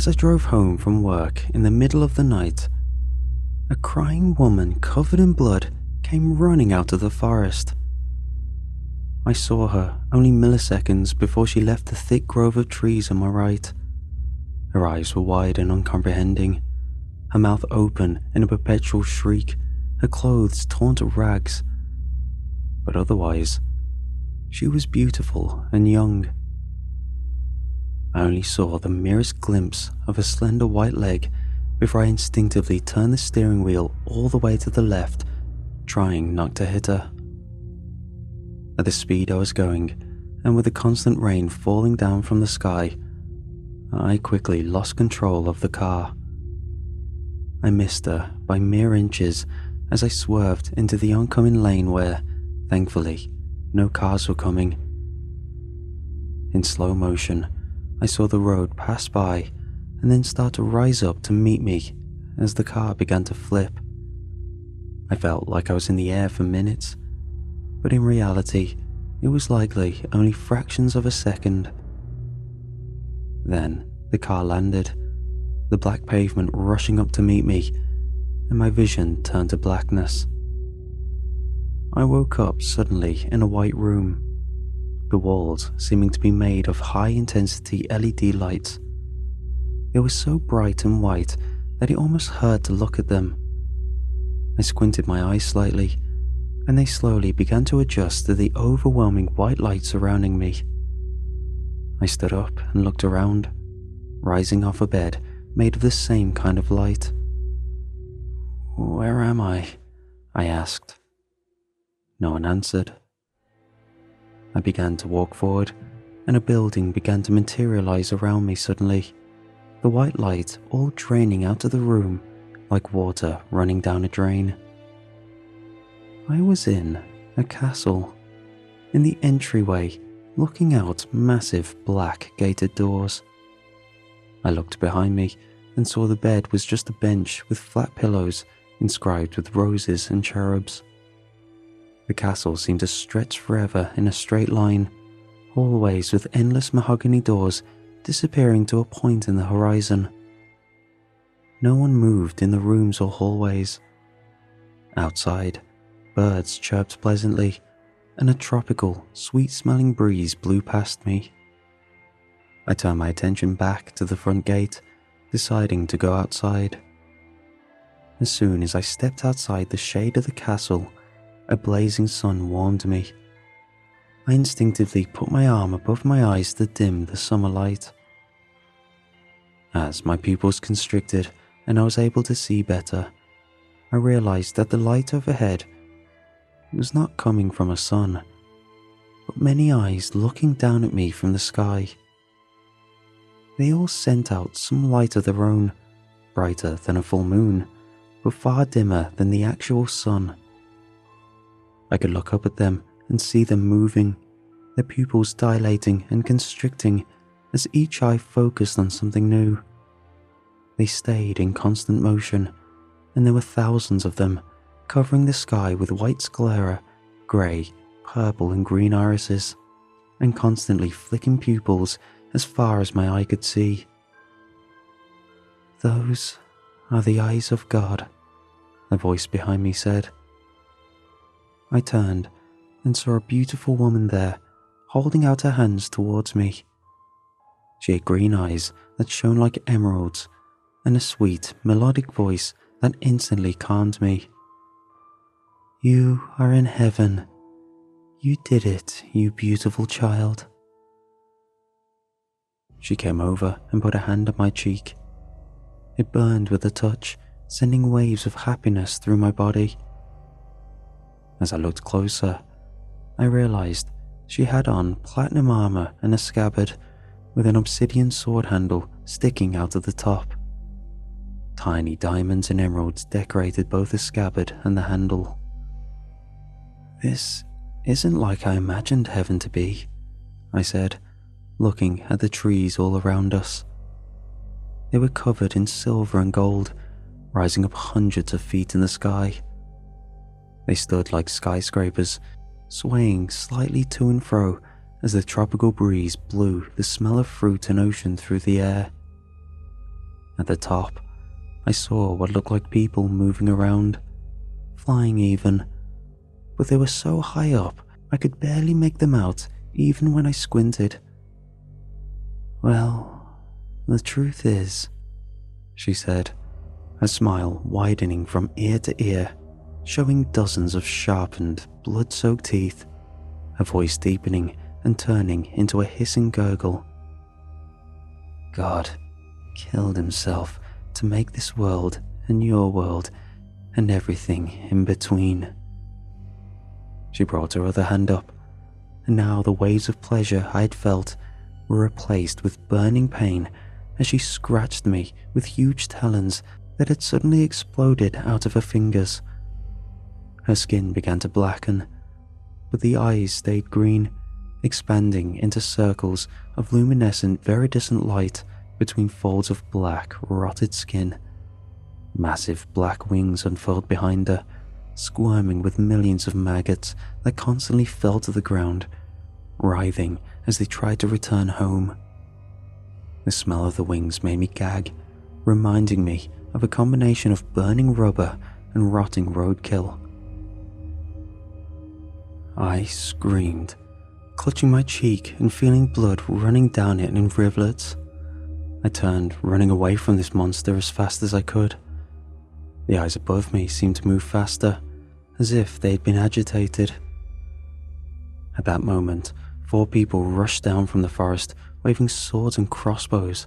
As I drove home from work in the middle of the night, a crying woman covered in blood came running out of the forest. I saw her only milliseconds before she left the thick grove of trees on my right. Her eyes were wide and uncomprehending, her mouth open in a perpetual shriek, her clothes torn to rags. But otherwise, she was beautiful and young. I only saw the merest glimpse of a slender white leg before I instinctively turned the steering wheel all the way to the left, trying not to hit her. At the speed I was going, and with the constant rain falling down from the sky, I quickly lost control of the car. I missed her by mere inches as I swerved into the oncoming lane where, thankfully, no cars were coming. In slow motion, I saw the road pass by and then start to rise up to meet me as the car began to flip. I felt like I was in the air for minutes, but in reality, it was likely only fractions of a second. Then the car landed, the black pavement rushing up to meet me, and my vision turned to blackness. I woke up suddenly in a white room, the walls seeming to be made of high-intensity LED lights. They were so bright and white that it almost hurt to look at them. I squinted my eyes slightly, and they slowly began to adjust to the overwhelming white light surrounding me. I stood up and looked around, rising off a bed made of the same kind of light. "Where am I?" I asked. No one answered. I began to walk forward, and a building began to materialize around me suddenly, the white light all draining out of the room like water running down a drain. I was in a castle, in the entryway, looking out massive black gated doors. I looked behind me and saw the bed was just a bench with flat pillows inscribed with roses and cherubs. The castle seemed to stretch forever in a straight line, hallways with endless mahogany doors disappearing to a point in the horizon. No one moved in the rooms or hallways. Outside, birds chirped pleasantly, and a tropical, sweet-smelling breeze blew past me. I turned my attention back to the front gate, deciding to go outside. As soon as I stepped outside the shade of the castle, a blazing sun warmed me. I instinctively put my arm above my eyes to dim the summer light. As my pupils constricted and I was able to see better, I realized that the light overhead was not coming from a sun, but many eyes looking down at me from the sky. They all sent out some light of their own, brighter than a full moon, but far dimmer than the actual sun. I could look up at them and see them moving, their pupils dilating and constricting as each eye focused on something new. They stayed in constant motion, and there were thousands of them, covering the sky with white sclera, grey, purple and green irises, and constantly flicking pupils as far as my eye could see. "Those are the eyes of God," a voice behind me said. I turned and saw a beautiful woman there, holding out her hands towards me. She had green eyes that shone like emeralds, and a sweet, melodic voice that instantly calmed me. "You are in heaven. You did it, you beautiful child." She came over and put a hand on my cheek. It burned with the touch, sending waves of happiness through my body. As I looked closer, I realized she had on platinum armor and a scabbard with an obsidian sword handle sticking out of the top. Tiny diamonds and emeralds decorated both the scabbard and the handle. "This isn't like I imagined heaven to be," I said, looking at the trees all around us. They were covered in silver and gold, rising up hundreds of feet in the sky. They stood like skyscrapers, swaying slightly to and fro as the tropical breeze blew the smell of fruit and ocean through the air. At the top, I saw what looked like people moving around, flying even, but they were so high up I could barely make them out even when I squinted. "Well, the truth is," she said, her smile widening from ear to ear, showing dozens of sharpened, blood-soaked teeth, her voice deepening and turning into a hissing gurgle. "God killed himself to make this world and your world and everything in between." She brought her other hand up, and now the waves of pleasure I had felt were replaced with burning pain as she scratched me with huge talons that had suddenly exploded out of her fingers. Her skin began to blacken, but the eyes stayed green, expanding into circles of luminescent viridescent light between folds of black, rotted skin. Massive black wings unfurled behind her, squirming with millions of maggots that constantly fell to the ground, writhing as they tried to return home. The smell of the wings made me gag, reminding me of a combination of burning rubber and rotting roadkill. I screamed, clutching my cheek and feeling blood running down it in rivulets. I turned, running away from this monster as fast as I could. The eyes above me seemed to move faster, as if they had been agitated. At that moment, 4 people rushed down from the forest, waving swords and crossbows.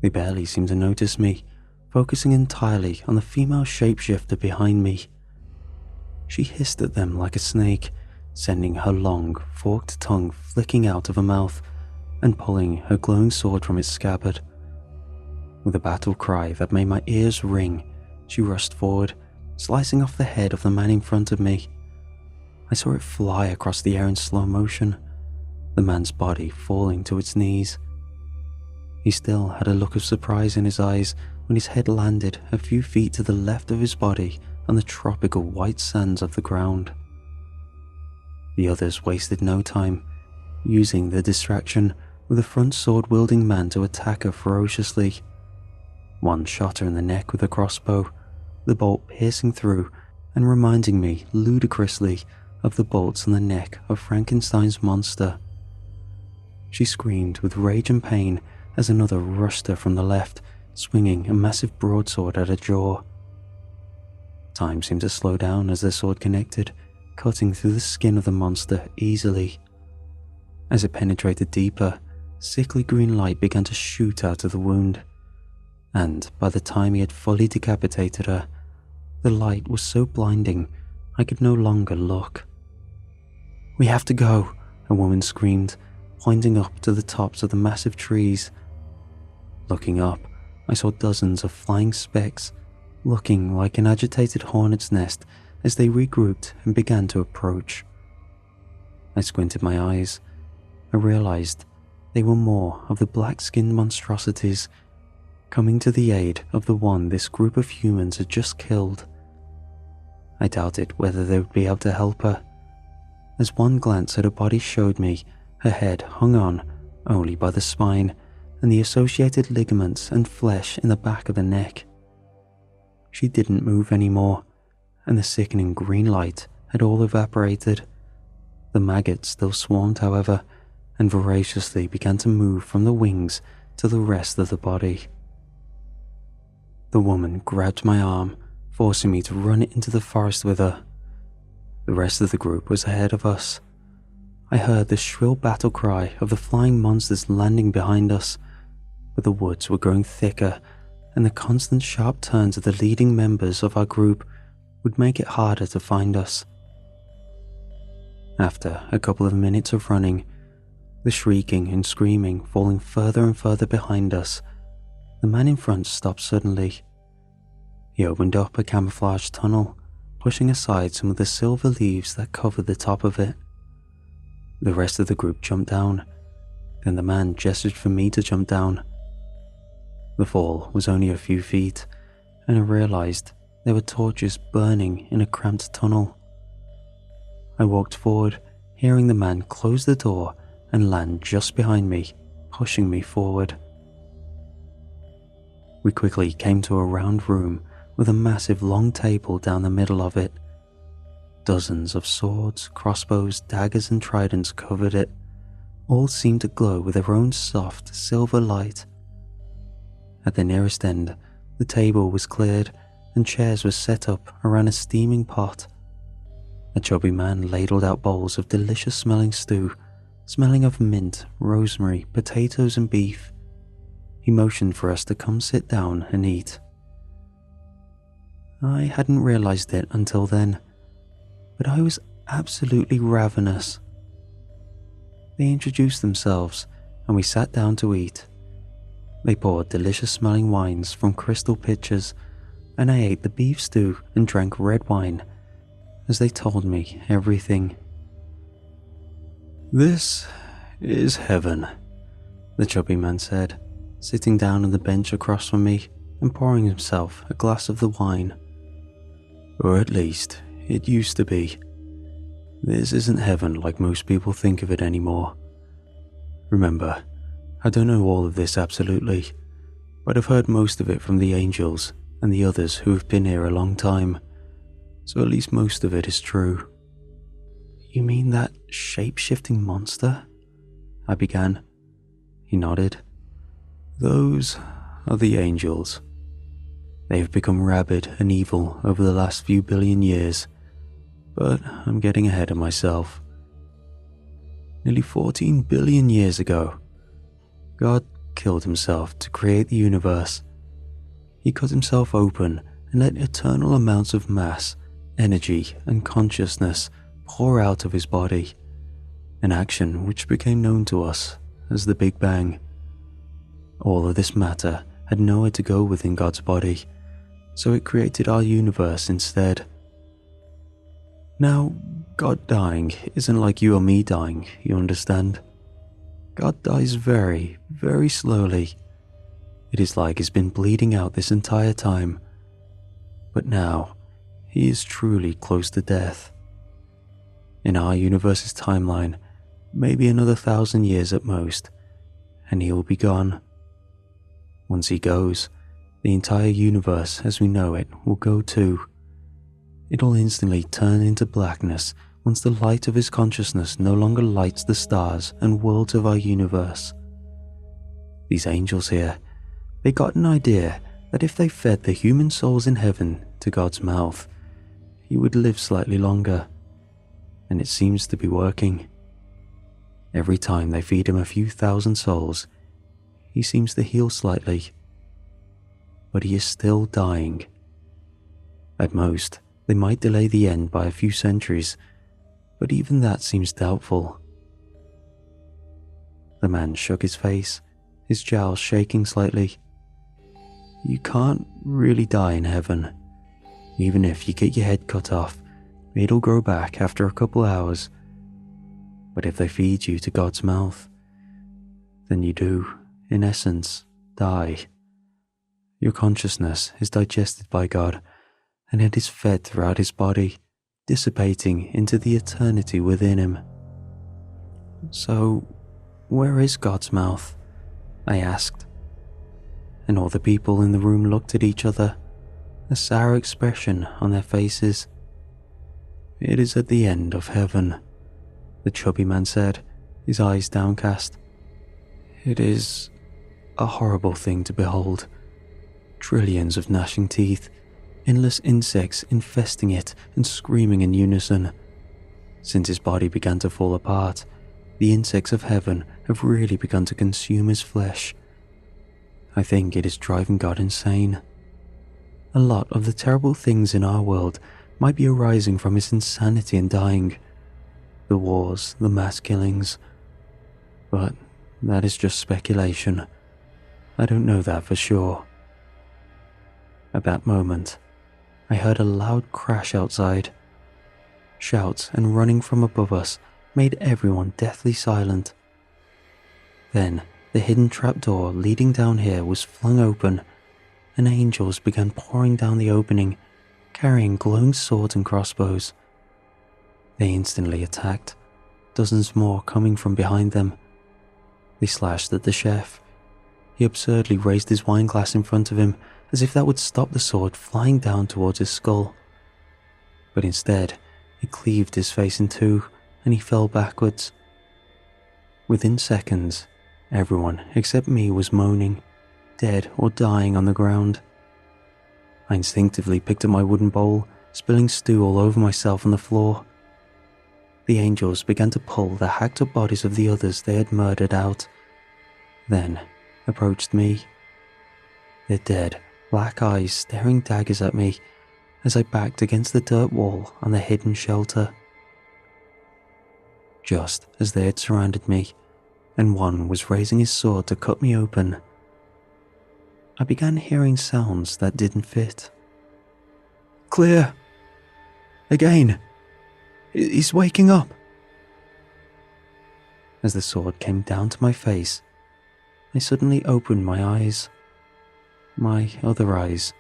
They barely seemed to notice me, focusing entirely on the female shapeshifter behind me. She hissed at them like a snake, sending her long, forked tongue flicking out of her mouth and pulling her glowing sword from its scabbard. With a battle cry that made my ears ring, she rushed forward, slicing off the head of the man in front of me. I saw it fly across the air in slow motion, the man's body falling to its knees. He still had a look of surprise in his eyes when his head landed a few feet to the left of his body on the tropical white sands of the ground. The others wasted no time, using the distraction with a front sword-wielding man to attack her ferociously. One shot her in the neck with a crossbow, the bolt piercing through and reminding me ludicrously of the bolts on the neck of Frankenstein's monster. She screamed with rage and pain as another rushed her from the left, swinging a massive broadsword at her jaw. Time seemed to slow down as their sword connected, cutting through the skin of the monster easily. As it penetrated deeper, sickly green light began to shoot out of the wound, and by the time he had fully decapitated her, the light was so blinding I could no longer look. "We have to go," a woman screamed, pointing up to the tops of the massive trees. Looking up, I saw dozens of flying specks, looking like an agitated hornet's nest as they regrouped and began to approach. I squinted my eyes. I realized they were more of the black-skinned monstrosities, coming to the aid of the one this group of humans had just killed. I doubted whether they would be able to help her, as one glance at her body showed me her head hung on only by the spine and the associated ligaments and flesh in the back of the neck. She didn't move anymore, and the sickening green light had all evaporated. The maggots still swarmed, however, and voraciously began to move from the wings to the rest of the body. The woman grabbed my arm, forcing me to run into the forest with her. The rest of the group was ahead of us. I heard the shrill battle cry of the flying monsters landing behind us, but the woods were growing thicker, and the constant sharp turns of the leading members of our group would make it harder to find us. After a couple of minutes of running, the shrieking and screaming falling further and further behind us, the man in front stopped suddenly. He opened up a camouflaged tunnel, pushing aside some of the silver leaves that covered the top of it. The rest of the group jumped down, then the man gestured for me to jump down. The fall was only a few feet, and I realized there were torches burning in a cramped tunnel. I walked forward, hearing the man close the door and land just behind me, pushing me forward. We quickly came to a round room with a massive long table down the middle of it. Dozens of swords, crossbows, daggers and tridents covered it. All seemed to glow with their own soft silver light. At the nearest end, the table was cleared and chairs were set up around a steaming pot. A chubby man ladled out bowls of delicious smelling stew, smelling of mint, rosemary, potatoes and beef. He motioned for us to come sit down and eat. I hadn't realized it until then, but I was absolutely ravenous. They introduced themselves and we sat down to eat. They poured delicious smelling wines from crystal pitchers and I ate the beef stew and drank red wine as they told me everything. "This is heaven," the chubby man said, sitting down on the bench across from me and pouring himself a glass of the wine. "Or at least, it used to be. This isn't heaven like most people think of it anymore. Remember, I don't know all of this absolutely, but I've heard most of it from the angels and the others who have been here a long time, so at least most of it is true." "You mean that shape-shifting monster?" I began. He nodded. "Those are the angels. They have become rabid and evil over the last few billion years, but I'm getting ahead of myself. Nearly 14 billion years ago, God killed himself to create the universe. He cut himself open and let eternal amounts of mass, energy, and consciousness pour out of his body, an action which became known to us as the Big Bang. All of this matter had nowhere to go within God's body, so it created our universe instead. Now, God dying isn't like you or me dying, you understand? God dies very, very slowly. It is like he's been bleeding out this entire time. But now, he is truly close to death. In our universe's timeline, maybe another 1,000 years at most, and he will be gone. Once he goes, the entire universe as we know it will go too. It'll instantly turn into blackness once the light of his consciousness no longer lights the stars and worlds of our universe. These angels here, they got an idea that if they fed the human souls in heaven to God's mouth, he would live slightly longer, and it seems to be working. Every time they feed him a few thousand souls, he seems to heal slightly, but he is still dying. At most, they might delay the end by a few centuries, but even that seems doubtful. The man shook his face, his jowls shaking slightly. "You can't really die in heaven. Even if you get your head cut off, it'll grow back after a couple hours. But if they feed you to God's mouth, then you do, in essence, die. Your consciousness is digested by God, and it is fed throughout his body, dissipating into the eternity within him." "So, where is God's mouth?" I asked. And all the people in the room looked at each other, a sour expression on their faces. "It is at the end of heaven," the chubby man said, his eyes downcast. "It is a horrible thing to behold. Trillions of gnashing teeth, endless insects infesting it and screaming in unison. Since his body began to fall apart, the insects of heaven have really begun to consume his flesh. I think it is driving God insane. A lot of the terrible things in our world might be arising from his insanity and dying. The wars, the mass killings. But that is just speculation. I don't know that for sure." At that moment, I heard a loud crash outside. Shouts and running from above us made everyone deathly silent. Then the hidden trapdoor leading down here was flung open, and angels began pouring down the opening, carrying glowing swords and crossbows. They instantly attacked, dozens more coming from behind them. They slashed at the chef. He absurdly raised his wine glass in front of him as if that would stop the sword flying down towards his skull. But instead, it cleaved his face in two and he fell backwards. Within seconds, everyone except me was moaning, dead or dying on the ground. I instinctively picked up my wooden bowl, spilling stew all over myself on the floor. The angels began to pull the hacked up bodies of the others they had murdered out, then approached me, their dead, black eyes staring daggers at me as I backed against the dirt wall on the hidden shelter. Just as they had surrounded me, and one was raising his sword to cut me open, I began hearing sounds that didn't fit. "Clear! Again! He's waking up!" As the sword came down to my face, I suddenly opened my eyes. My other eyes,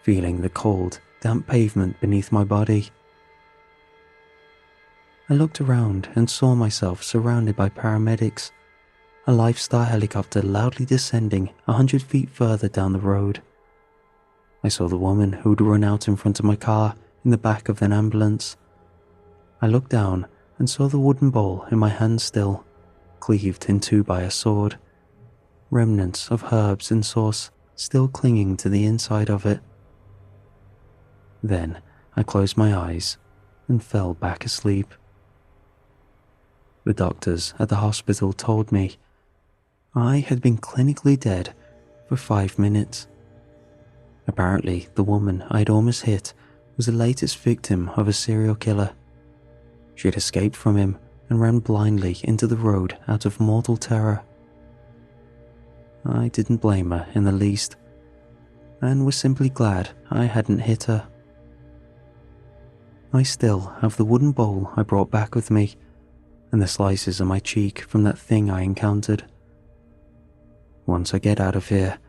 feeling the cold, damp pavement beneath my body. I looked around and saw myself surrounded by paramedics, a lifestar helicopter loudly descending 100 feet further down the road. I saw the woman who'd run out in front of my car in the back of an ambulance. I looked down and saw the wooden bowl in my hand still, cleaved in two by a sword, remnants of herbs and sauce still clinging to the inside of it. Then I closed my eyes and fell back asleep. The doctors at the hospital told me I had been clinically dead for 5 minutes. Apparently, the woman I'd almost hit was the latest victim of a serial killer. She had escaped from him and ran blindly into the road out of mortal terror. I didn't blame her in the least, and was simply glad I hadn't hit her. I still have the wooden bowl I brought back with me, and the slices on my cheek from that thing I encountered. Once I get out of here,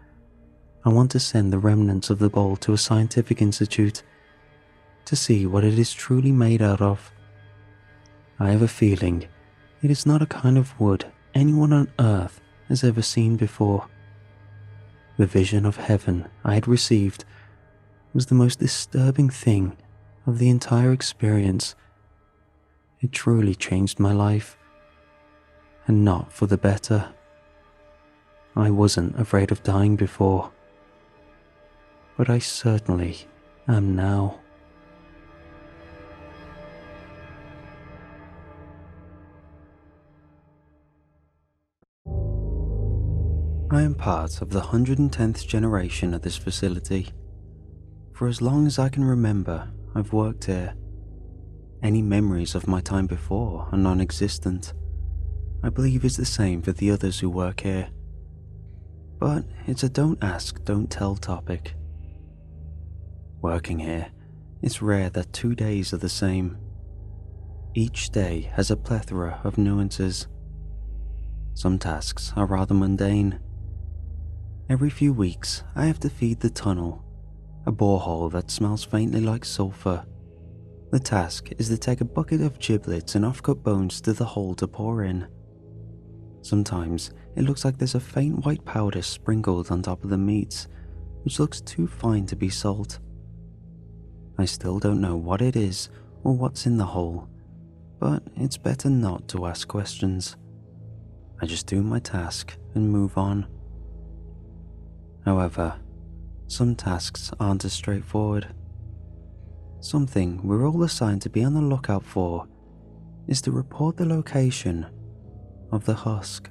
I want to send the remnants of the bowl to a scientific institute to see what it is truly made out of. I have a feeling it is not a kind of wood anyone on earth has ever seen before. The vision of heaven I had received was the most disturbing thing of the entire experience. It truly changed my life, and not for the better. I wasn't afraid of dying before, but I certainly am now. I am part of the 110th generation at this facility. For as long as I can remember, I've worked here. Any memories of my time before are non-existent. I believe it's the same for the others who work here. But it's a don't ask, don't tell topic. Working here, it's rare that 2 days are the same. Each day has a plethora of nuances. Some tasks are rather mundane. Every few weeks, I have to feed the tunnel, a borehole that smells faintly like sulfur. The task is to take a bucket of giblets and offcut bones to the hole to pour in. Sometimes it looks like there's a faint white powder sprinkled on top of the meats, which looks too fine to be salt. I still don't know what it is or what's in the hole, but it's better not to ask questions. I just do my task and move on. However, some tasks aren't as straightforward. Something we're all assigned to be on the lookout for is to report the location of the husk.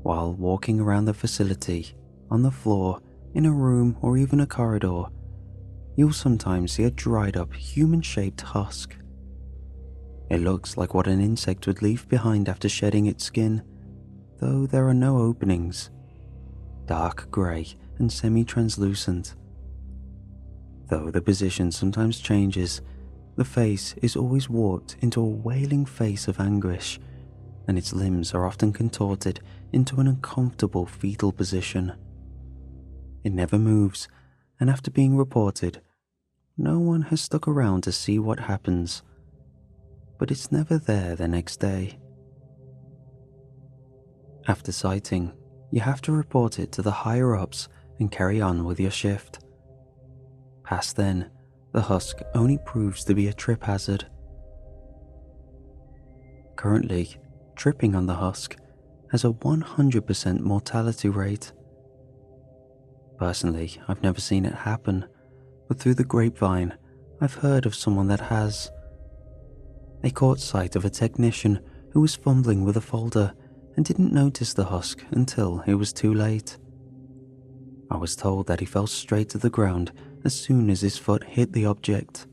While walking around the facility, on the floor, in a room or even a corridor, you'll sometimes see a dried up human-shaped husk. It looks like what an insect would leave behind after shedding its skin, though there are no openings. Dark grey and semi-translucent. Though the position sometimes changes, the face is always warped into a wailing face of anguish, and its limbs are often contorted into an uncomfortable fetal position. It never moves, and after being reported, no one has stuck around to see what happens, but it's never there the next day. After sighting, you have to report it to the higher-ups and carry on with your shift. Past then, the husk only proves to be a trip hazard. Currently, tripping on the husk has a 100% mortality rate. Personally, I've never seen it happen, but through the grapevine, I've heard of someone that has. They caught sight of a technician who was fumbling with a folder and didn't notice the husk until it was too late. I was told that he fell straight to the ground as soon as his foot hit the object.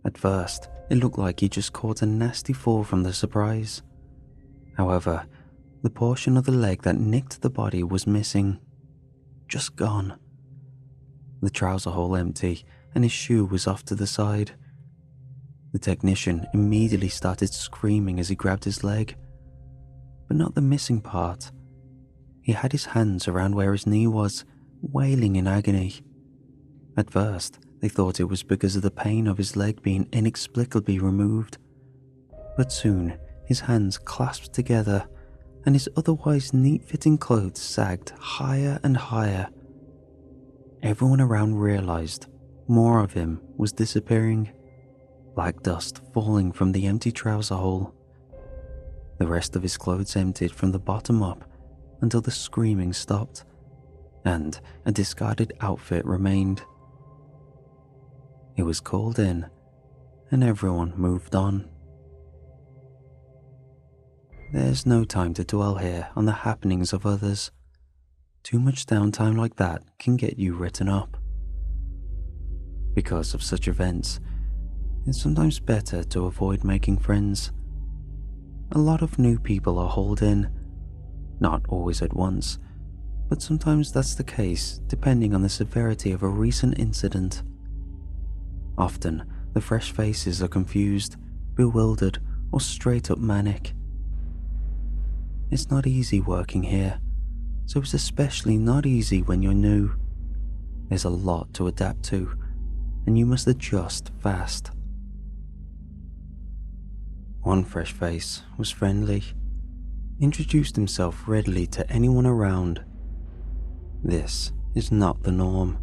At first, it looked like he just caught a nasty fall from the surprise. However, the portion of the leg that nicked the body was missing. Just gone. The trouser hole empty and his shoe was off to the side. The technician immediately started screaming as he grabbed his leg, but not the missing part. He had his hands around where his knee was, wailing in agony. At first, they thought it was because of the pain of his leg being inexplicably removed, but soon his hands clasped together and his otherwise neat-fitting clothes sagged higher and higher. Everyone around realized more of him was disappearing, black dust falling from the empty trouser hole. The rest of his clothes emptied from the bottom up until the screaming stopped, and a discarded outfit remained. It was called in, and everyone moved on. There's no time to dwell here on the happenings of others. Too much downtime like that can get you written up. Because of such events, it's sometimes better to avoid making friends. A lot of new people are hauled in, not always at once, but sometimes that's the case depending on the severity of a recent incident. Often, the fresh faces are confused, bewildered, or straight up manic. It's not easy working here, so it's especially not easy when you're new. There's a lot to adapt to, and you must adjust fast. One fresh face was friendly, introduced himself readily to anyone around. This is not the norm,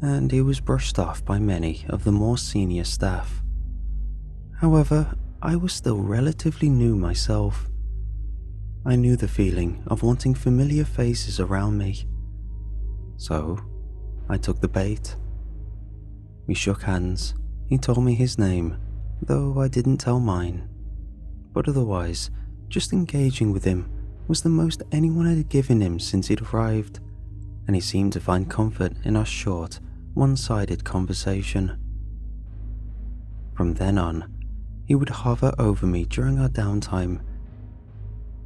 and he was brushed off by many of the more senior staff. However, I was still relatively new myself. I knew the feeling of wanting familiar faces around me, so I took the bait. We shook hands. He told me his name, though I didn't tell mine. But otherwise, just engaging with him was the most anyone had given him since he'd arrived, and he seemed to find comfort in our short, one-sided conversation. From then on, he would hover over me during our downtime.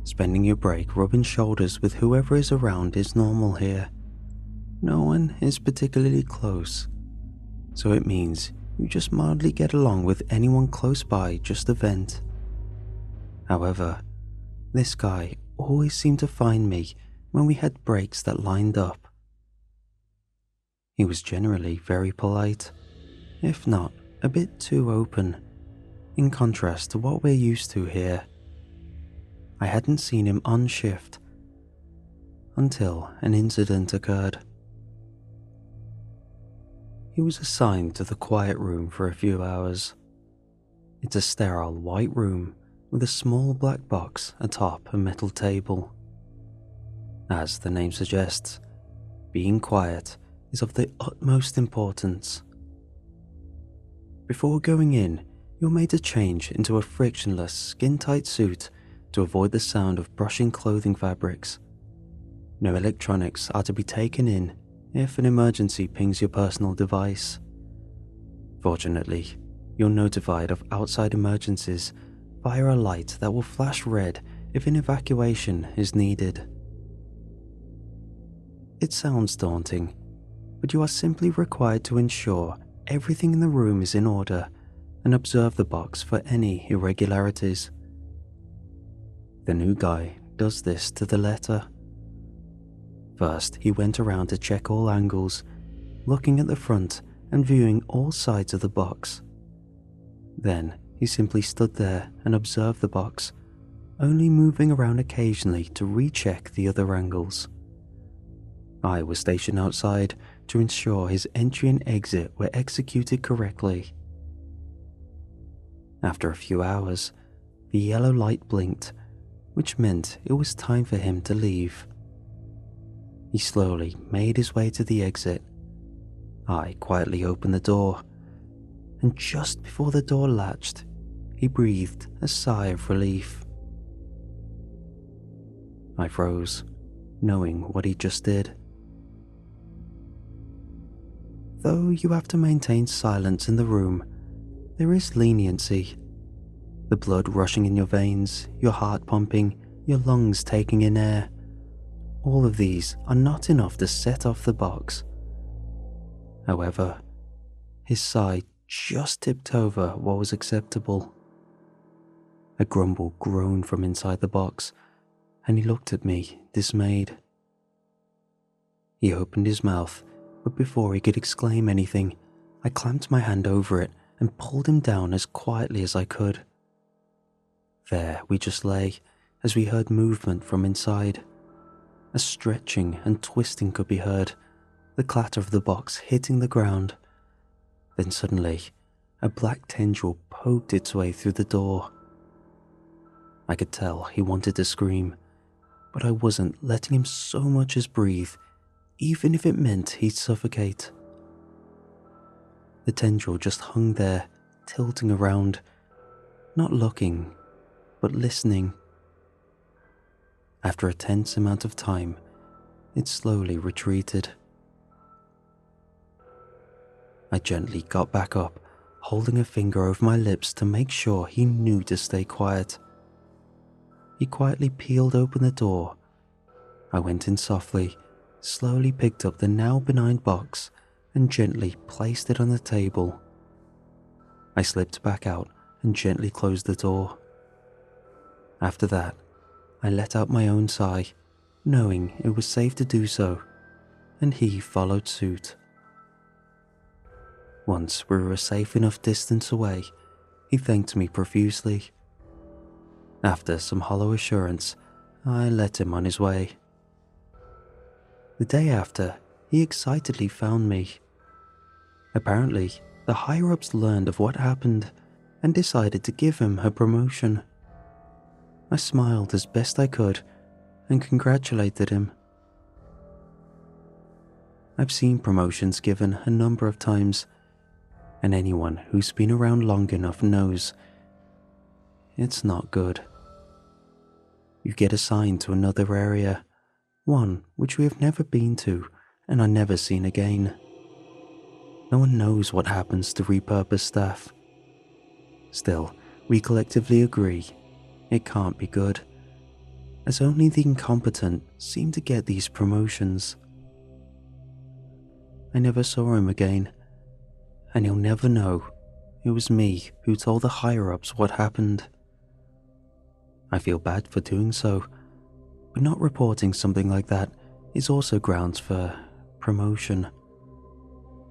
Spending your break rubbing shoulders with whoever is around is normal here. No one is particularly close, so it means you just mildly get along with anyone close by just to vent. However, this guy always seemed to find me when we had breaks that lined up. He was generally very polite, if not a bit too open, in contrast to what we're used to here. I hadn't seen him on shift until an incident occurred. He was assigned to the quiet room for a few hours. It's a sterile white room with a small black box atop a metal table. As the name suggests, being quiet is of the utmost importance. Before going in, you're made to change into a frictionless, skin-tight suit to avoid the sound of brushing clothing fabrics. No electronics are to be taken in if an emergency pings your personal device. Fortunately, you're notified of outside emergencies via a light that will flash red if an evacuation is needed. It sounds daunting, but you are simply required to ensure everything in the room is in order and observe the box for any irregularities. The new guy does this to the letter. First, he went around to check all angles, looking at the front and viewing all sides of the box. Then, he simply stood there and observed the box, only moving around occasionally to recheck the other angles. I was stationed outside to ensure his entry and exit were executed correctly. After a few hours, the yellow light blinked, which meant it was time for him to leave. He slowly made his way to the exit. I quietly opened the door, and just before the door latched, he breathed a sigh of relief. I froze, knowing what he just did. Though you have to maintain silence in the room, there is leniency. The blood rushing in your veins, your heart pumping, your lungs taking in air. All of these are not enough to set off the box. However, his sigh just tipped over what was acceptable. A grumble groaned from inside the box, and he looked at me, dismayed. He opened his mouth, but before he could exclaim anything, I clamped my hand over it and pulled him down as quietly as I could. There we just lay, as we heard movement from inside. A stretching and twisting could be heard, the clatter of the box hitting the ground. Then suddenly, a black tendril poked its way through the door. I could tell he wanted to scream, but I wasn't letting him so much as breathe, even if it meant he'd suffocate. The tendril just hung there, tilting around, not looking, but listening. After a tense amount of time, it slowly retreated. I gently got back up, holding a finger over my lips to make sure he knew to stay quiet. He quietly peeled open the door. I went in softly, slowly picked up the now benign box and gently placed it on the table. I slipped back out and gently closed the door. After that, I let out my own sigh, knowing it was safe to do so, and he followed suit. Once we were a safe enough distance away, he thanked me profusely. After some hollow assurance, I let him on his way. The day after, he excitedly found me. Apparently, the higher-ups learned of what happened and decided to give him a promotion. I smiled as best I could and congratulated him. I've seen promotions given a number of times, and anyone who's been around long enough knows it's not good. You get assigned to another area, one which we have never been to and are never seen again. No one knows what happens to repurposed staff. Still, we collectively agree it can't be good, as only the incompetent seem to get these promotions. I never saw him again, and he'll never know it was me who told the higher-ups what happened. I feel bad for doing so, but not reporting something like that is also grounds for promotion,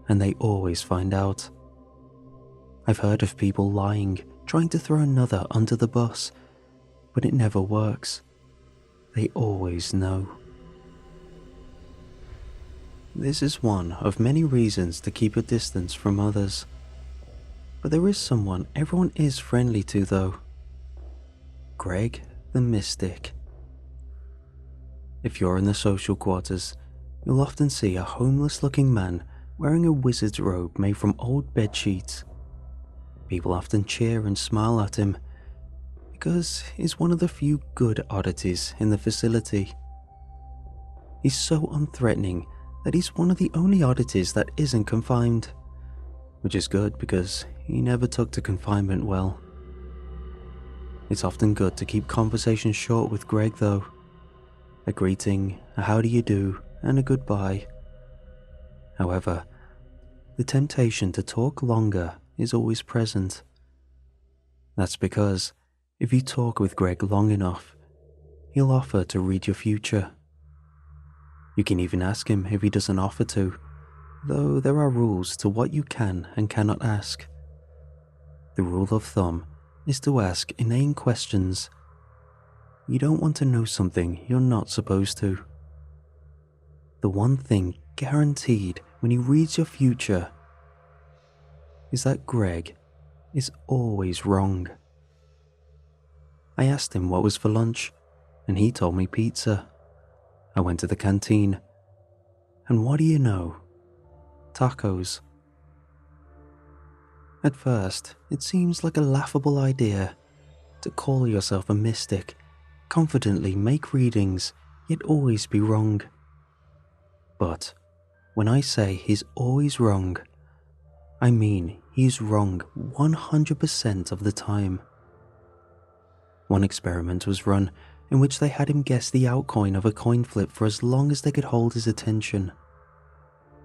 and they always find out. I've heard of people lying, trying to throw another under the bus, but it never works. They always know. This is one of many reasons to keep a distance from others. But there is someone everyone is friendly to though. Greg the Mystic. If you're in the social quarters, you'll often see a homeless-looking man wearing a wizard's robe made from old bed sheets. People often cheer and smile at him because he's one of the few good oddities in the facility. He's so unthreatening that he's one of the only oddities that isn't confined, which is good because he never took to confinement well. It's often good to keep conversations short with Greg though. A greeting, a how do you do, and a goodbye. However, the temptation to talk longer is always present. That's because if you talk with Greg long enough, he'll offer to read your future. You can even ask him if he doesn't offer to, though there are rules to what you can and cannot ask. The rule of thumb is to ask inane questions. you don't want to know something you're not supposed to. The one thing guaranteed when he reads your future is that Greg is always wrong. I asked him what was for lunch, and he told me pizza. I went to the canteen, and what do you know? Tacos. At first, it seems like a laughable idea to call yourself a mystic, confidently make readings, yet always be wrong. But when I say he's always wrong, I mean he's wrong 100% of the time. One experiment was run in which they had him guess the outcome of a coin flip for as long as they could hold his attention.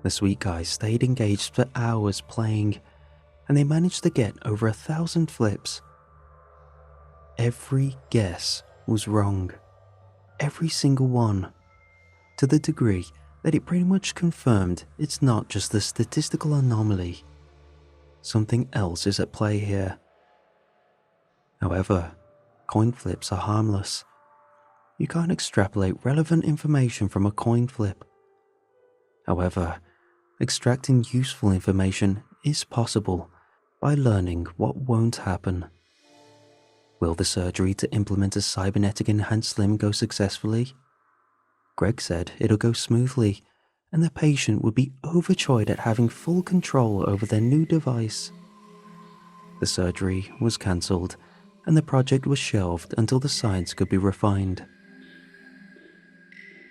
The sweet guy stayed engaged for hours playing, and they managed to get over 1,000 flips. Every guess was wrong. Every single one. To the degree that it pretty much confirmed it's not just a statistical anomaly. Something else is at play here. However, coin flips are harmless. You can't extrapolate relevant information from a coin flip. However, extracting useful information is possible by learning what won't happen. Will the surgery to implement a cybernetic enhanced limb go successfully? Greg said it'll go smoothly, and the patient would be overjoyed at having full control over their new device. The surgery was cancelled, and the project was shelved until the science could be refined.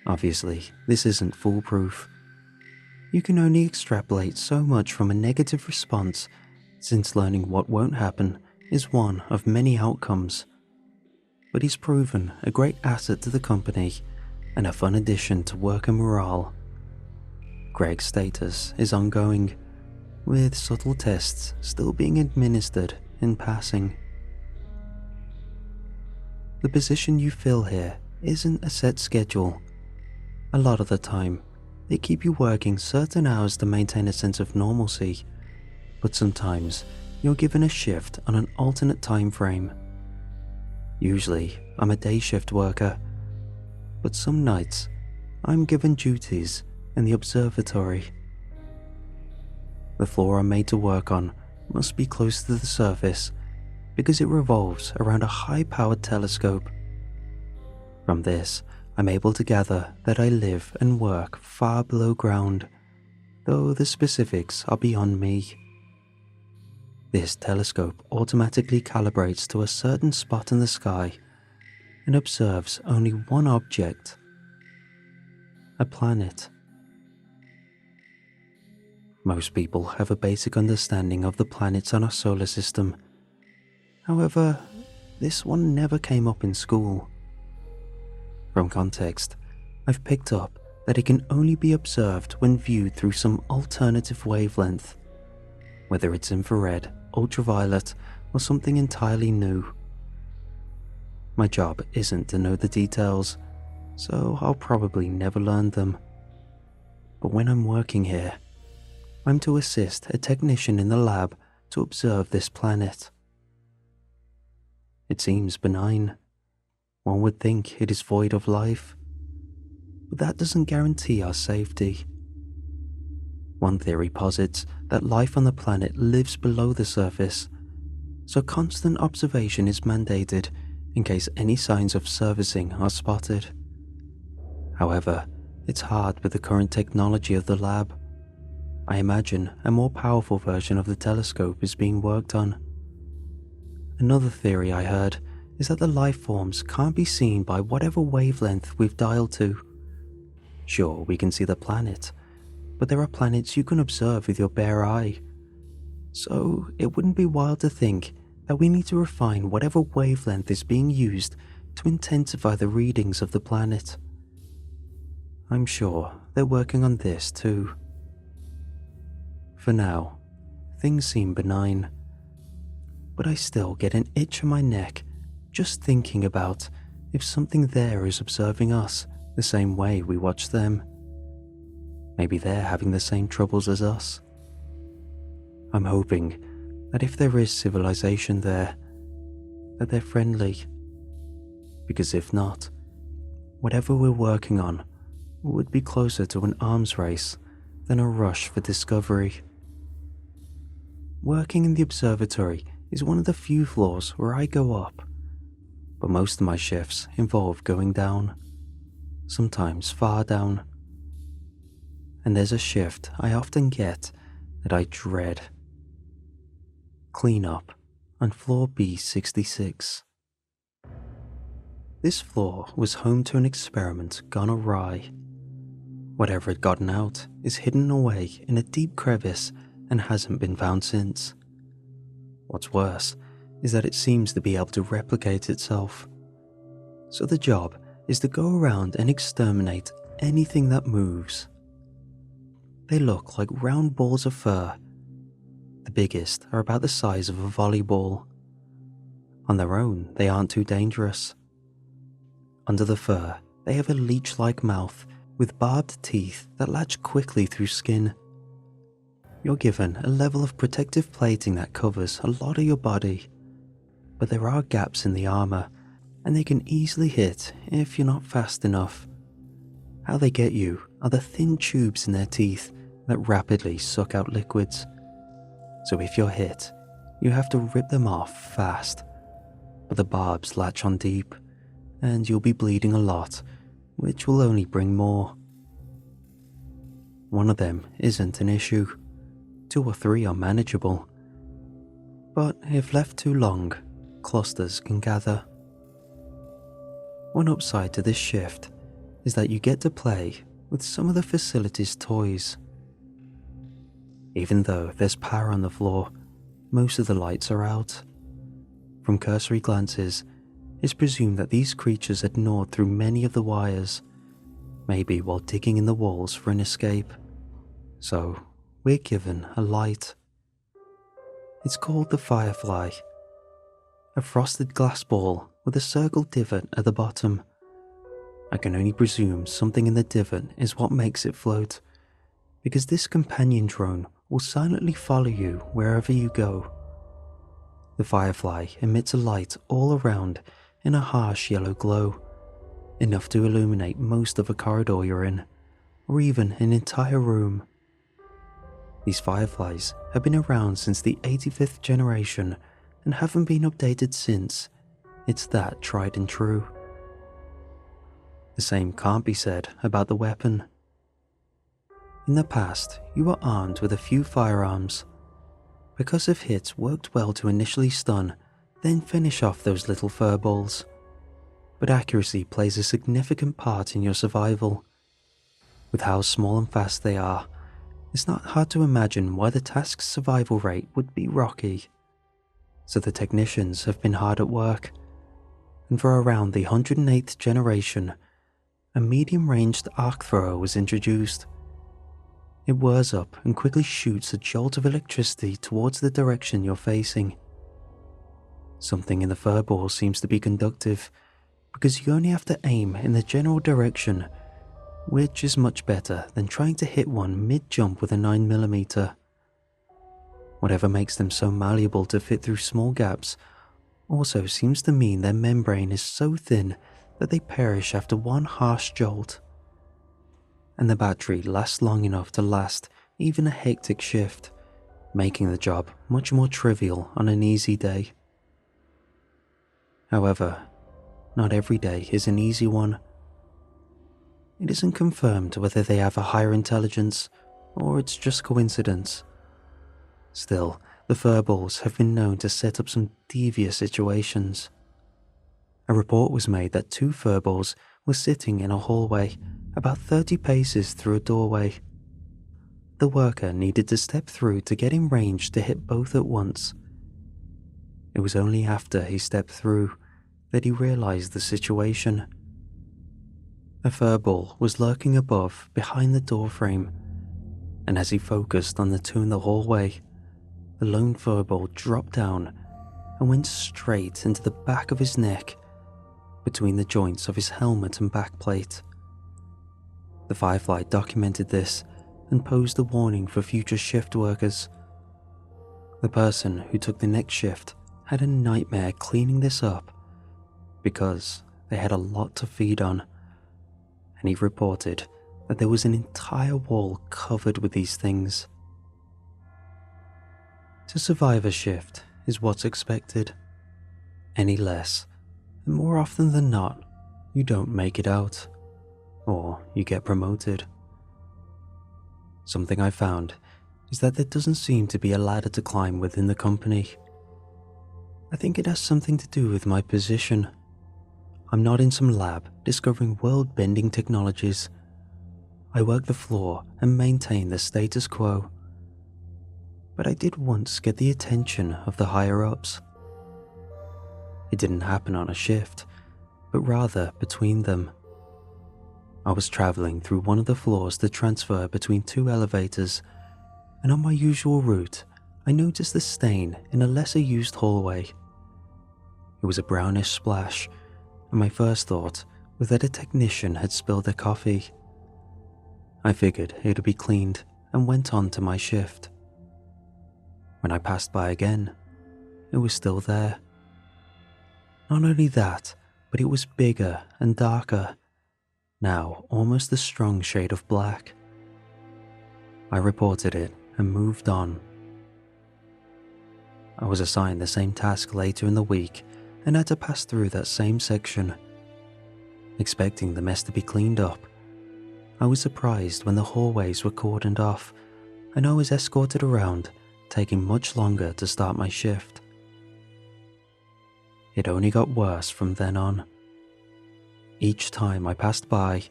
Obviously, this isn't foolproof. You can only extrapolate so much from a negative response, since learning what won't happen is one of many outcomes. But he's proven a great asset to the company and a fun addition to worker morale. Greg's status is ongoing, with subtle tests still being administered in passing. The position you fill here isn't a set schedule. A lot of the time, they keep you working certain hours to maintain a sense of normalcy, but sometimes you're given a shift on an alternate time frame. Usually, I'm a day shift worker, but some nights, I'm given duties in the observatory. The floor I'm made to work on must be close to the surface because it revolves around a high-powered telescope. From this, I'm able to gather that I live and work far below ground, though the specifics are beyond me. This telescope automatically calibrates to a certain spot in the sky and observes only one object: a planet. Most people have a basic understanding of the planets on our solar system. However, this one never came up in school. From context, I've picked up that it can only be observed when viewed through some alternative wavelength, whether it's infrared, ultraviolet, or something entirely new. My job isn't to know the details, so I'll probably never learn them. But when I'm working here, I'm to assist a technician in the lab to observe this planet. It seems benign. One would think it is void of life, but that doesn't guarantee our safety. One theory posits that life on the planet lives below the surface, so constant observation is mandated in case any signs of servicing are spotted. However, it's hard with the current technology of the lab. I imagine a more powerful version of the telescope is being worked on. Another theory I heard is that the life forms can't be seen by whatever wavelength we've dialed to. Sure, we can see the planet, but there are planets you can observe with your bare eye. So it wouldn't be wild to think that we need to refine whatever wavelength is being used to intensify the readings of the planet. I'm sure they're working on this too. For now, things seem benign, but I still get an itch in my neck just thinking about if something there is observing us the same way we watch them. Maybe they're having the same troubles as us. I'm hoping that if there is civilization there, that they're friendly. because if not, whatever we're working on would be closer to an arms race than a rush for discovery. Working in the observatory is one of the few floors where I go up, but most of my shifts involve going down, sometimes far down. And there's a shift I often get that I dread. Clean up on floor B66. This floor was home to an experiment gone awry. Whatever had gotten out is hidden away in a deep crevice and hasn't been found since. What's worse is that it seems to be able to replicate itself. So the job is to go around and exterminate anything that moves. They look like round balls of fur. The biggest are about the size of a volleyball. On their own, they aren't too dangerous. Under the fur, they have a leech-like mouth with barbed teeth that latch quickly through skin. You're given a level of protective plating that covers a lot of your body, but there are gaps in the armor, and they can easily hit if you're not fast enough. How they get you are the thin tubes in their teeth that rapidly suck out liquids. So if you're hit, you have to rip them off fast, but the barbs latch on deep, and you'll be bleeding a lot, which will only bring more. One of them isn't an issue. 2 or 3 are manageable. But if left too long, clusters can gather. One upside to this shift is that you get to play with some of the facility's toys. Even though there's power on the floor, most of the lights are out. From cursory glances, it's presumed that these creatures had gnawed through many of the wires, maybe while digging in the walls for an escape. So, we're given a light. It's called the Firefly, a frosted glass ball with a circle divot at the bottom. I can only presume something in the divot is what makes it float, because this companion drone will silently follow you wherever you go. The Firefly emits a light all around in a harsh yellow glow, enough to illuminate most of a corridor you're in, or even an entire room. These Fireflies have been around since the 85th generation and haven't been updated since. It's that tried and true. The same can't be said about the weapon. In the past, you were armed with a few firearms. Percussive hits worked well to initially stun, then finish off those little furballs. But accuracy plays a significant part in your survival. With how small and fast they are, it's not hard to imagine why the task's survival rate would be rocky. So the technicians have been hard at work, and for around the 108th generation, a medium-ranged arc thrower was introduced. It whirs up and quickly shoots a jolt of electricity towards the direction you're facing. Something in the furball seems to be conductive, because you only have to aim in the general direction, which is much better than trying to hit one mid-jump with a 9mm. Whatever makes them so malleable to fit through small gaps also seems to mean their membrane is so thin that they perish after one harsh jolt. And the battery lasts long enough to last even a hectic shift, making the job much more trivial on an easy day. However, not every day is an easy one. It isn't confirmed whether they have a higher intelligence or it's just coincidence. Still, the furballs have been known to set up some devious situations. A report was made that 2 furballs were sitting in a hallway about 30 paces through a doorway. The worker needed to step through to get in range to hit both at once. It was only after he stepped through that he realized the situation. A furball was lurking above behind the doorframe, and as he focused on the 2 in the hallway, the lone furball dropped down and went straight into the back of his neck, between the joints of his helmet and backplate. The Firefly documented this and posed a warning for future shift workers. The person who took the next shift had a nightmare cleaning this up, because they had a lot to feed on, and he reported that there was an entire wall covered with these things. To survive a shift is what's expected. Any less, and more often than not, you don't make it out, or you get promoted. Something I found is that there doesn't seem to be a ladder to climb within the company. I think it has something to do with my position. I'm not in some lab discovering world-bending technologies. I work the floor and maintain the status quo. But I did once get the attention of the higher-ups. It didn't happen on a shift, but rather between them. I was traveling through one of the floors to transfer between two elevators, and on my usual route, I noticed a stain in a lesser-used hallway. It was a brownish splash, and my first thought was that a technician had spilled their coffee. I figured it would be cleaned and went on to my shift. When I passed by again, it was still there. Not only that, but it was bigger and darker, now almost a strong shade of black. I reported it and moved on. I was assigned the same task later in the week and had to pass through that same section. Expecting the mess to be cleaned up, I was surprised when the hallways were cordoned off and I was escorted around, taking much longer to start my shift. It only got worse from then on. Each time I passed by,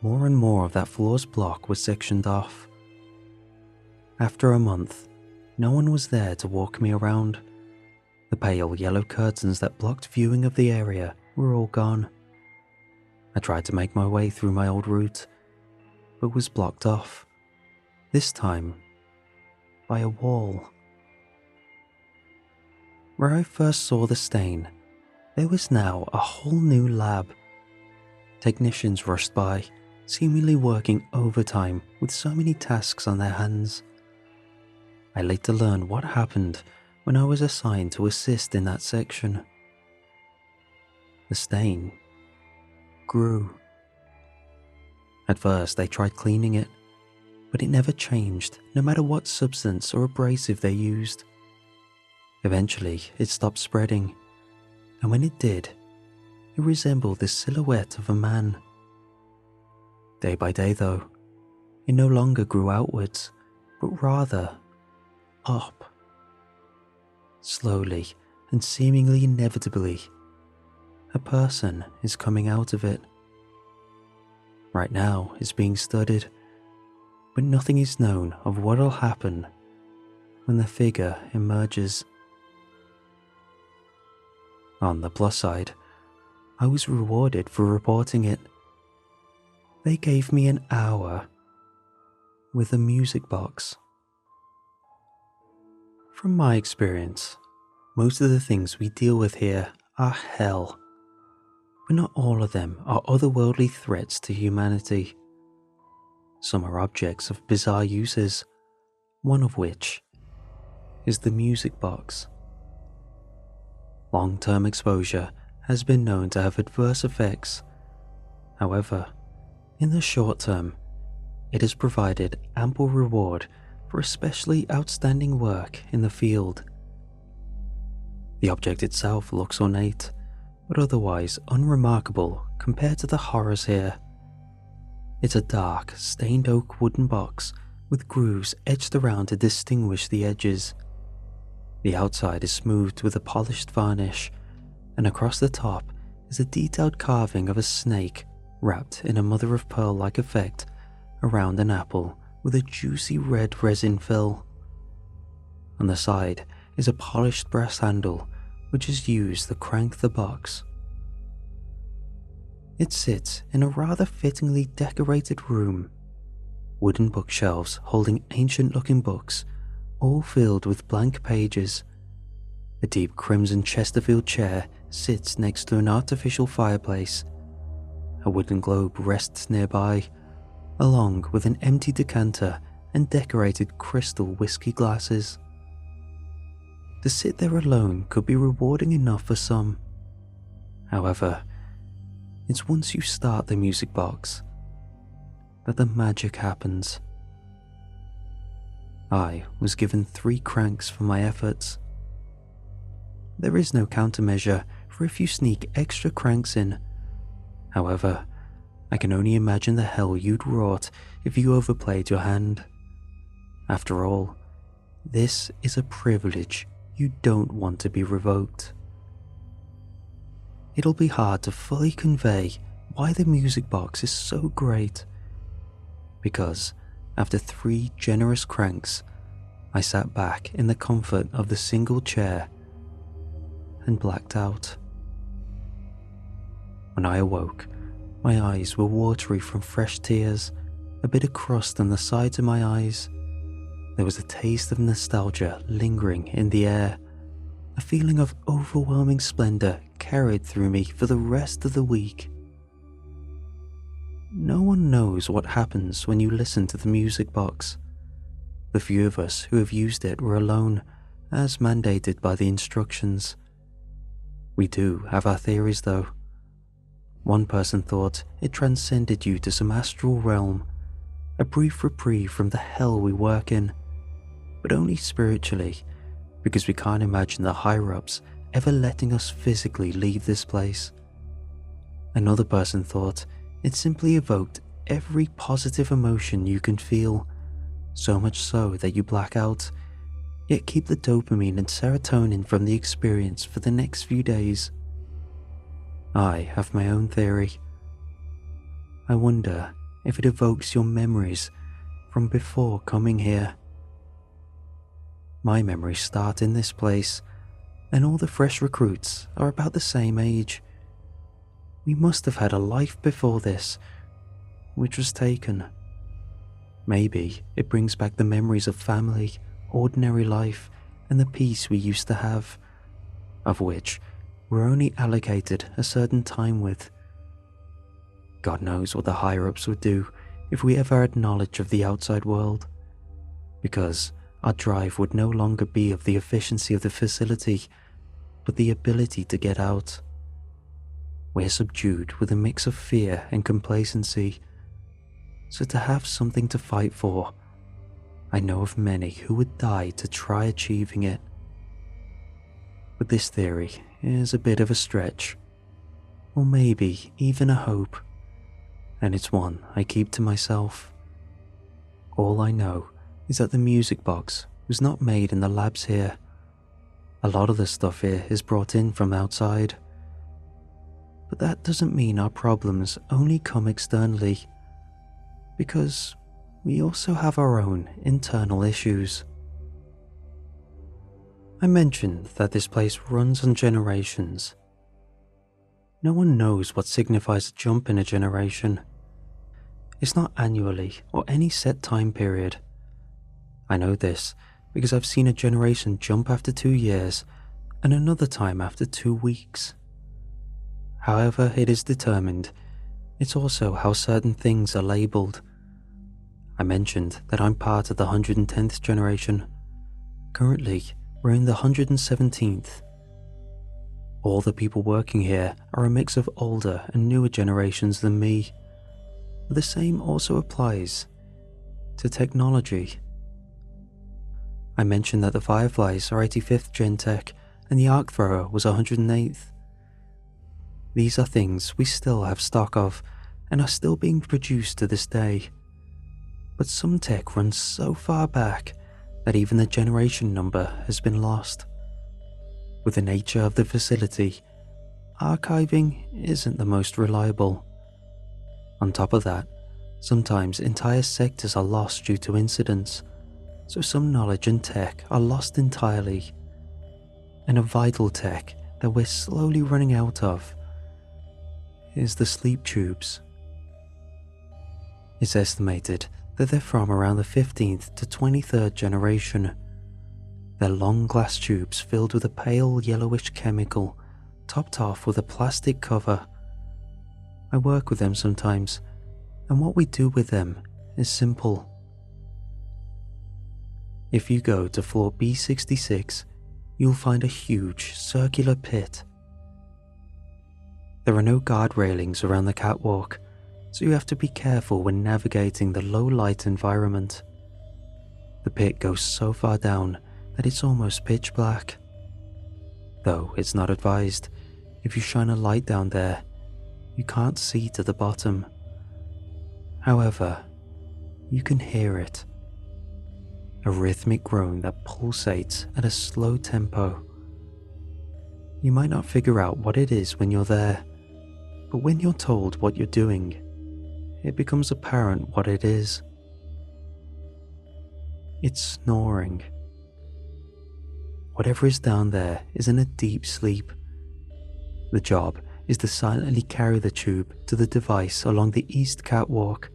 more and more of that floor's block was sectioned off. After a month, no one was there to walk me around. The pale yellow curtains that blocked viewing of the area were all gone. I tried to make my way through my old route, but was blocked off, this time by a wall. Where I first saw the stain, there was now a whole new lab. Technicians rushed by, seemingly working overtime with so many tasks on their hands. I later learned what happened when I was assigned to assist in that section. The stain grew. At first, they tried cleaning it, but it never changed, no matter what substance or abrasive they used. Eventually, it stopped spreading, and when it did, it resembled the silhouette of a man. Day by day, though, it no longer grew outwards, but rather up. Slowly and seemingly inevitably, a person is coming out of it. Right now, it's being studied, but nothing is known of what will happen when the figure emerges. On the plus side, I was rewarded for reporting it. They gave me an hour with a music box. From my experience, most of the things we deal with here are hell, but not all of them are otherworldly threats to humanity. Some are objects of bizarre uses, one of which is the music box. Long-term exposure has been known to have adverse effects. However, in the short term, it has provided ample reward for especially outstanding work in the field. The object itself looks ornate, but otherwise unremarkable compared to the horrors here. It's a dark, stained oak wooden box with grooves etched around to distinguish the edges. The outside is smoothed with a polished varnish, and across the top is a detailed carving of a snake wrapped in a mother-of-pearl-like effect around an apple with a juicy red resin fill. On the side is a polished brass handle which is used to crank the box. It sits in a rather fittingly decorated room. Wooden bookshelves holding ancient-looking books, all filled with blank pages. A deep crimson Chesterfield chair sits next to an artificial fireplace. A wooden globe rests nearby, along with an empty decanter and decorated crystal whiskey glasses. To sit there alone could be rewarding enough for some. However, it's once you start the music box that the magic happens. I was given 3 cranks for my efforts. There is no countermeasure for if you sneak extra cranks in. However, I can only imagine the hell you'd wrought if you overplayed your hand. After all, this is a privilege you don't want to be revoked. It'll be hard to fully convey why the music box is so great, because after 3 generous cranks, I sat back in the comfort of the single chair and blacked out. When I awoke, my eyes were watery from fresh tears, a bit of crust on the sides of my eyes. There was a taste of nostalgia lingering in the air. A feeling of overwhelming splendor carried through me for the rest of the week. No one knows what happens when you listen to the music box. The few of us who have used it were alone, as mandated by the instructions. We do have our theories though. One person thought it transcended you to some astral realm, a brief reprieve from the hell we work in, but only spiritually, because we can't imagine the higher-ups ever letting us physically leave this place. Another person thought it simply evoked every positive emotion you can feel, so much so that you black out, yet keep the dopamine and serotonin from the experience for the next few days. I have my own theory. I wonder if it evokes your memories from before coming here. My memories start in this place, and all the fresh recruits are about the same age. We must have had a life before this, which was taken. Maybe it brings back the memories of family, ordinary life, and the peace we used to have, of which we're only allocated a certain time with. God knows what the higher-ups would do if we ever had knowledge of the outside world, because our drive would no longer be of the efficiency of the facility, but the ability to get out. We're subdued with a mix of fear and complacency, so to have something to fight for, I know of many who would die to try achieving it. But this theory is a bit of a stretch, or maybe even a hope, and it's one I keep to myself. All I know is that the music box was not made in the labs here. A lot of the stuff here is brought in from outside. But that doesn't mean our problems only come externally, because we also have our own internal issues. I mentioned that this place runs on generations. No one knows what signifies a jump in a generation. It's not annually or any set time period. I know this because I've seen a generation jump after 2 years and another time after 2 weeks. However it is determined, it's also how certain things are labelled. I mentioned that I'm part of the 110th generation. Currently, we're in the 117th. All the people working here are a mix of older and newer generations than me. But the same also applies to technology. I mentioned that the Fireflies are 85th Gen Tech and the Arc Thrower was 108th. These are things we still have stock of and are still being produced to this day. But some tech runs so far back that even the generation number has been lost. With the nature of the facility, archiving isn't the most reliable. On top of that, sometimes entire sectors are lost due to incidents, so some knowledge and tech are lost entirely. And a vital tech that we're slowly running out of is the sleep tubes. It's estimated that they're from around the 15th to 23rd generation. They're long glass tubes filled with a pale yellowish chemical, topped off with a plastic cover. I work with them sometimes, and what we do with them is simple. If you go to floor B66, you'll find a huge circular pit. There are no guard railings around the catwalk, so you have to be careful when navigating the low-light environment. The pit goes so far down that it's almost pitch black. Though it's not advised, if you shine a light down there, you can't see to the bottom. However, you can hear it. A rhythmic groan that pulsates at a slow tempo. You might not figure out what it is when you're there, but when you're told what you're doing, it becomes apparent what it is. It's snoring. Whatever is down there is in a deep sleep. The job is to silently carry the tube to the device along the east catwalk,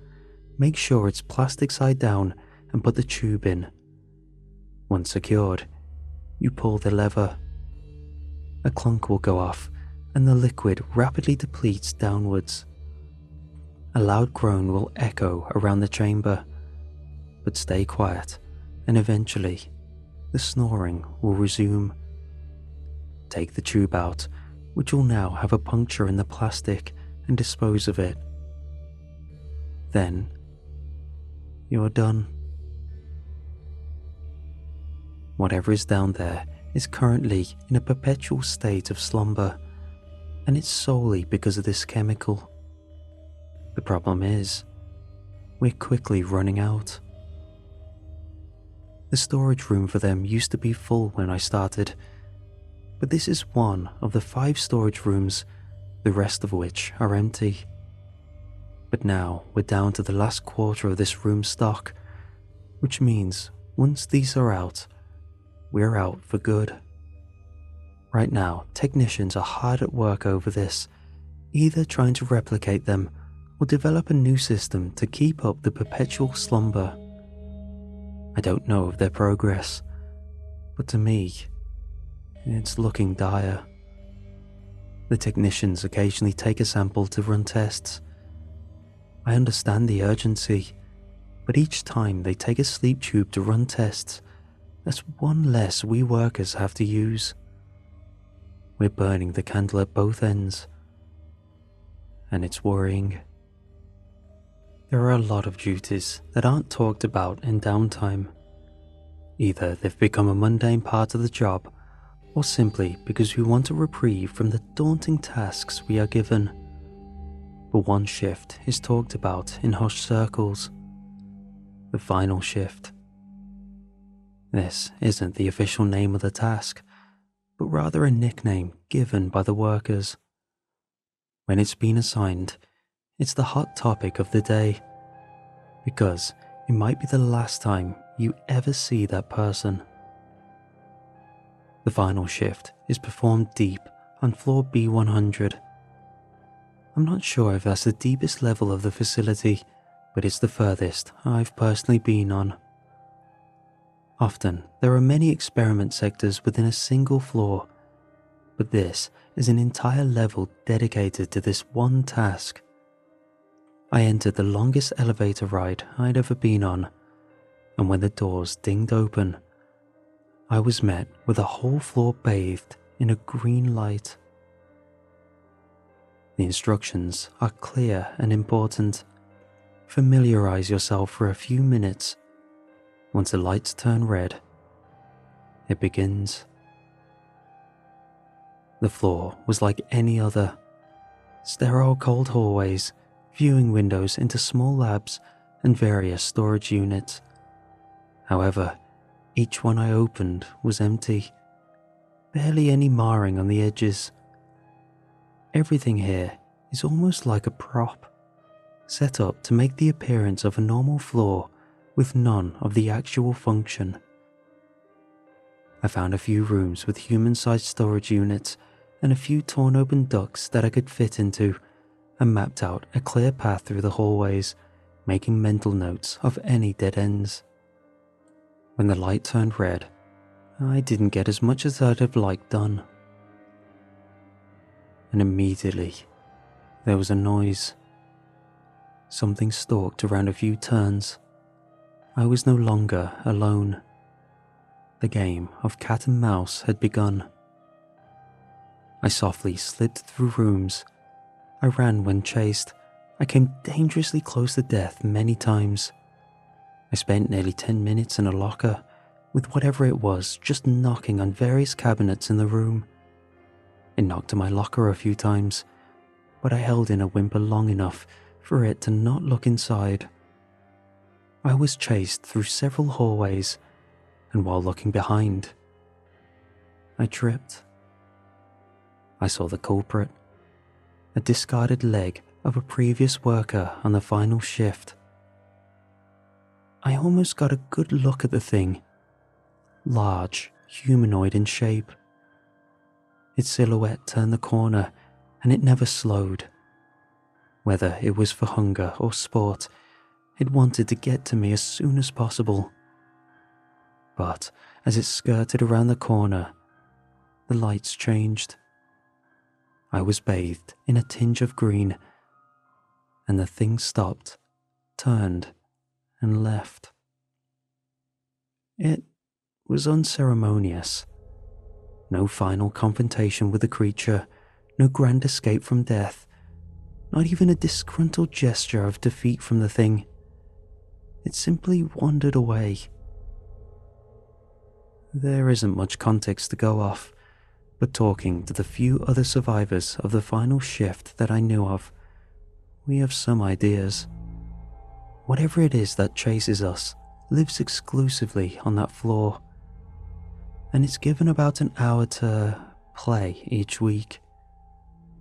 make sure it's plastic side down, and put the tube in. Once secured, you pull the lever. A clunk will go off, and the liquid rapidly depletes downwards. A loud groan will echo around the chamber, but stay quiet, and eventually, the snoring will resume. Take the tube out, which will now have a puncture in the plastic, and dispose of it. Then, you're done. Whatever is down there is currently in a perpetual state of slumber, and it's solely because of this chemical. The problem is, we're quickly running out. The storage room for them used to be full when I started, but this is one of the 5 storage rooms, the rest of which are empty. But now we're down to the last quarter of this room's stock, which means once these are out, we're out for good. Right now, technicians are hard at work over this, either trying to replicate them or develop a new system to keep up the perpetual slumber. I don't know of their progress, but to me, it's looking dire. The technicians occasionally take a sample to run tests. I understand the urgency, but each time they take a sleep tube to run tests, that's one less we workers have to use. We're burning the candle at both ends, and it's worrying. There are a lot of duties that aren't talked about in downtime. Either they've become a mundane part of the job, or simply because we want a reprieve from the daunting tasks we are given. But one shift is talked about in hushed circles: the final shift. This isn't the official name of the task, but rather a nickname given by the workers. When it's been assigned, it's the hot topic of the day, because it might be the last time you ever see that person. The final shift is performed deep on floor B100. I'm not sure if that's the deepest level of the facility, but it's the furthest I've personally been on. Often, there are many experiment sectors within a single floor, but this is an entire level dedicated to this one task. I entered the longest elevator ride I'd ever been on, and when the doors dinged open, I was met with a whole floor bathed in a green light. The instructions are clear and important. Familiarize yourself for a few minutes. Once the lights turn red, it begins. The floor was like any other. Sterile cold hallways, viewing windows into small labs, and various storage units. However, each one I opened was empty. Barely any marring on the edges. Everything here is almost like a prop, set up to make the appearance of a normal floor with none of the actual function. I found a few rooms with human-sized storage units and a few torn open ducts that I could fit into, and mapped out a clear path through the hallways, making mental notes of any dead ends. When the light turned red, I didn't get as much as I'd have liked done. And immediately, there was a noise. Something stalked around a few turns. I was no longer alone. The game of cat and mouse had begun. I softly slipped through rooms, I ran when chased. I came dangerously close to death many times. I spent nearly 10 minutes in a locker, with whatever it was just knocking on various cabinets in the room. It knocked on my locker a few times, but I held in a whimper long enough for it to not look inside. I was chased through several hallways, and while looking behind, I tripped. I saw the culprit, a discarded leg of a previous worker on the final shift. I almost got a good look at the thing, large, humanoid in shape. Its silhouette turned the corner, and it never slowed. Whether it was for hunger or sport, it wanted to get to me as soon as possible. But as it skirted around the corner, the lights changed. I was bathed in a tinge of green, and the thing stopped, turned, and left. It was unceremonious. No final confrontation with the creature, no grand escape from death, not even a disgruntled gesture of defeat from the thing. It simply wandered away. There isn't much context to go off, but talking to the few other survivors of the final shift that I knew of, we have some ideas. Whatever it is that chases us lives exclusively on that floor, and it's given about an hour to play each week,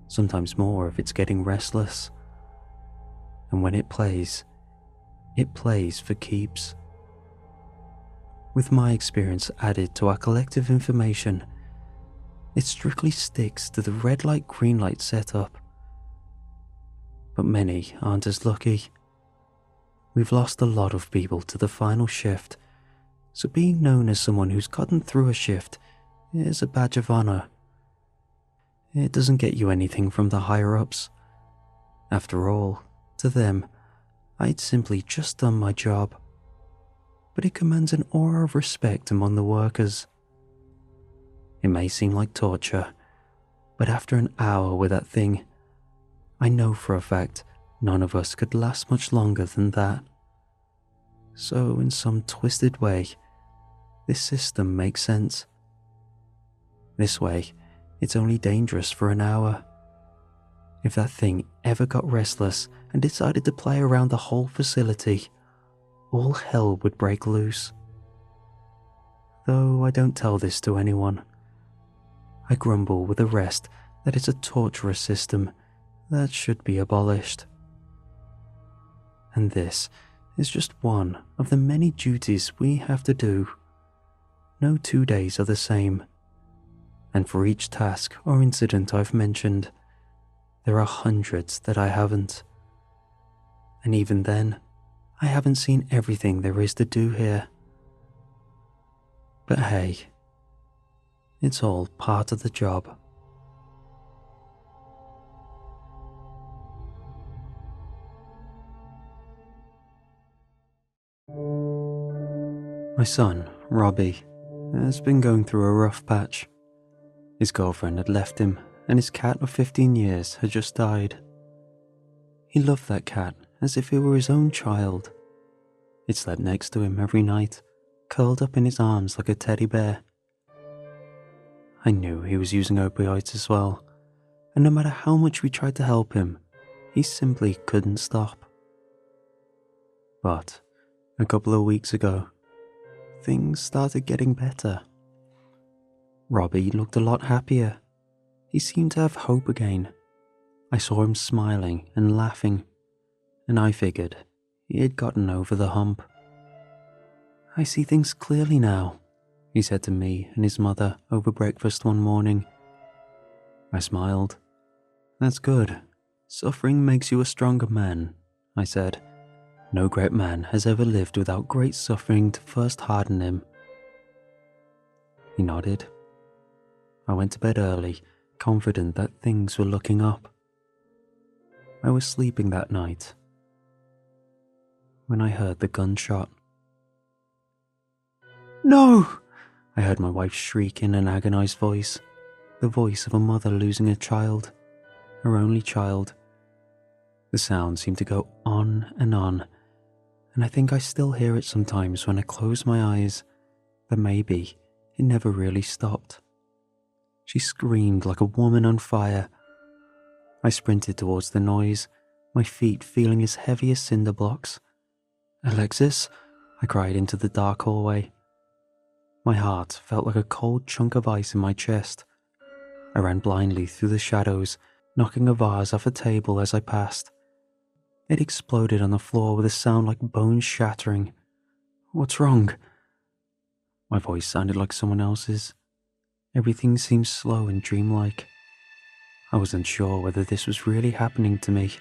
sometimes more if it's getting restless. And when it plays for keeps. With my experience added to our collective information, it strictly sticks to the red light green light setup. But many aren't as lucky. We've lost a lot of people to the final shift, so being known as someone who's gotten through a shift is a badge of honor. It doesn't get you anything from the higher-ups. After all, to them, I'd simply just done my job. But it commands an aura of respect among the workers. It may seem like torture, but after an hour with that thing, I know for a fact none of us could last much longer than that. So in some twisted way, this system makes sense. This way, it's only dangerous for an hour. If that thing ever got restless and decided to play around the whole facility, all hell would break loose. Though I don't tell this to anyone. I grumble with the rest that it's a torturous system that should be abolished. And this is just one of the many duties we have to do. No 2 days are the same, and for each task or incident I've mentioned, there are hundreds that I haven't. And even then, I haven't seen everything there is to do here. But hey, it's all part of the job. My son, Robbie, has been going through a rough patch. His girlfriend had left him, and his cat of 15 years had just died. He loved that cat as if it were his own child. It slept next to him every night, curled up in his arms like a teddy bear. I knew he was using opioids as well, and no matter how much we tried to help him, he simply couldn't stop. But a couple of weeks ago, things started getting better. Robbie looked a lot happier. He seemed to have hope again. I saw him smiling and laughing, and I figured he had gotten over the hump. "I see things clearly now," he said to me and his mother over breakfast one morning. I smiled. "That's good. Suffering makes you a stronger man," I said. "No great man has ever lived without great suffering to first harden him." He nodded. I went to bed early, confident that things were looking up. I was sleeping that night when I heard the gunshot. "No!" I heard my wife shriek in an agonized voice, the voice of a mother losing a child, her only child, The sound seemed to go on, and I think I still hear it sometimes when I close my eyes, but maybe it never really stopped. She screamed like a woman on fire. I sprinted towards the noise, my feet feeling as heavy as cinder blocks. "Alexis," I cried into the dark hallway. My heart felt like a cold chunk of ice in my chest. I ran blindly through the shadows, knocking a vase off a table as I passed. It exploded on the floor with a sound like bones shattering. "What's wrong?" My voice sounded like someone else's. Everything seemed slow and dreamlike. I wasn't sure whether this was really happening to me.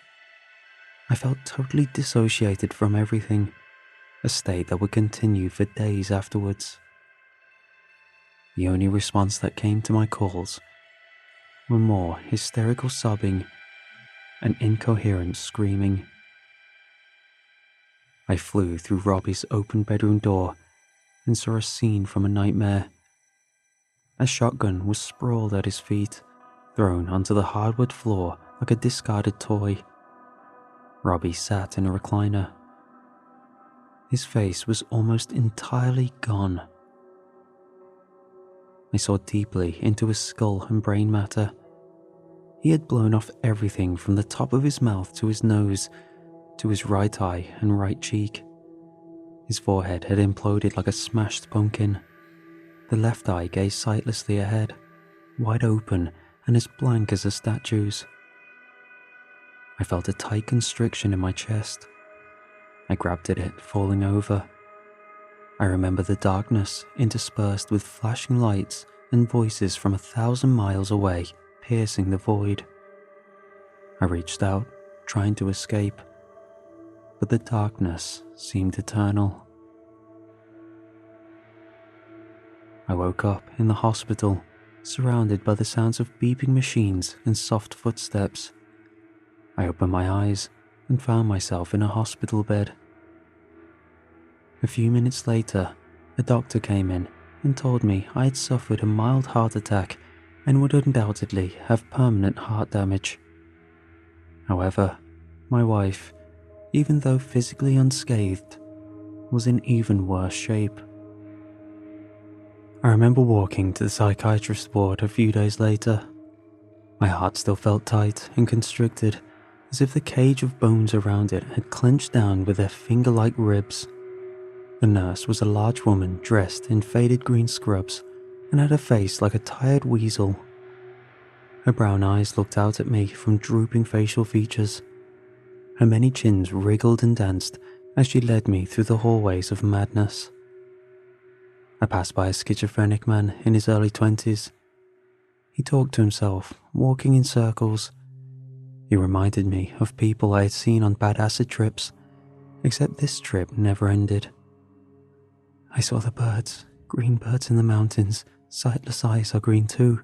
I felt totally dissociated from everything, a state that would continue for days afterwards. The only response that came to my calls were more hysterical sobbing and incoherent screaming. I flew through Robbie's open bedroom door and saw a scene from a nightmare. A shotgun was sprawled at his feet, thrown onto the hardwood floor like a discarded toy. Robbie sat in a recliner. His face was almost entirely gone. I saw deeply into his skull and brain matter. He had blown off everything from the top of his mouth to his nose, to his right eye and right cheek. His forehead had imploded like a smashed pumpkin. The left eye gazed sightlessly ahead, wide open and as blank as a statue's. I felt a tight constriction in my chest. I grabbed at it, falling over. I remember the darkness interspersed with flashing lights and voices from 1,000 miles away, piercing the void. I reached out, trying to escape, but the darkness seemed eternal. I woke up in the hospital, surrounded by the sounds of beeping machines and soft footsteps. I opened my eyes and found myself in a hospital bed. A few minutes later, a doctor came in and told me I had suffered a mild heart attack and would undoubtedly have permanent heart damage. However, my wife, even though physically unscathed, was in even worse shape. I remember walking to the psychiatrist's ward a few days later. My heart still felt tight and constricted, as if the cage of bones around it had clenched down with their finger-like ribs. The nurse was a large woman dressed in faded green scrubs and had a face like a tired weasel. Her brown eyes looked out at me from drooping facial features. Her many chins wriggled and danced as she led me through the hallways of madness. I passed by a schizophrenic man in his early 20s. He talked to himself, walking in circles. He reminded me of people I had seen on bad acid trips, except this trip never ended. I saw the birds, green birds in the mountains. Sightless eyes are green too.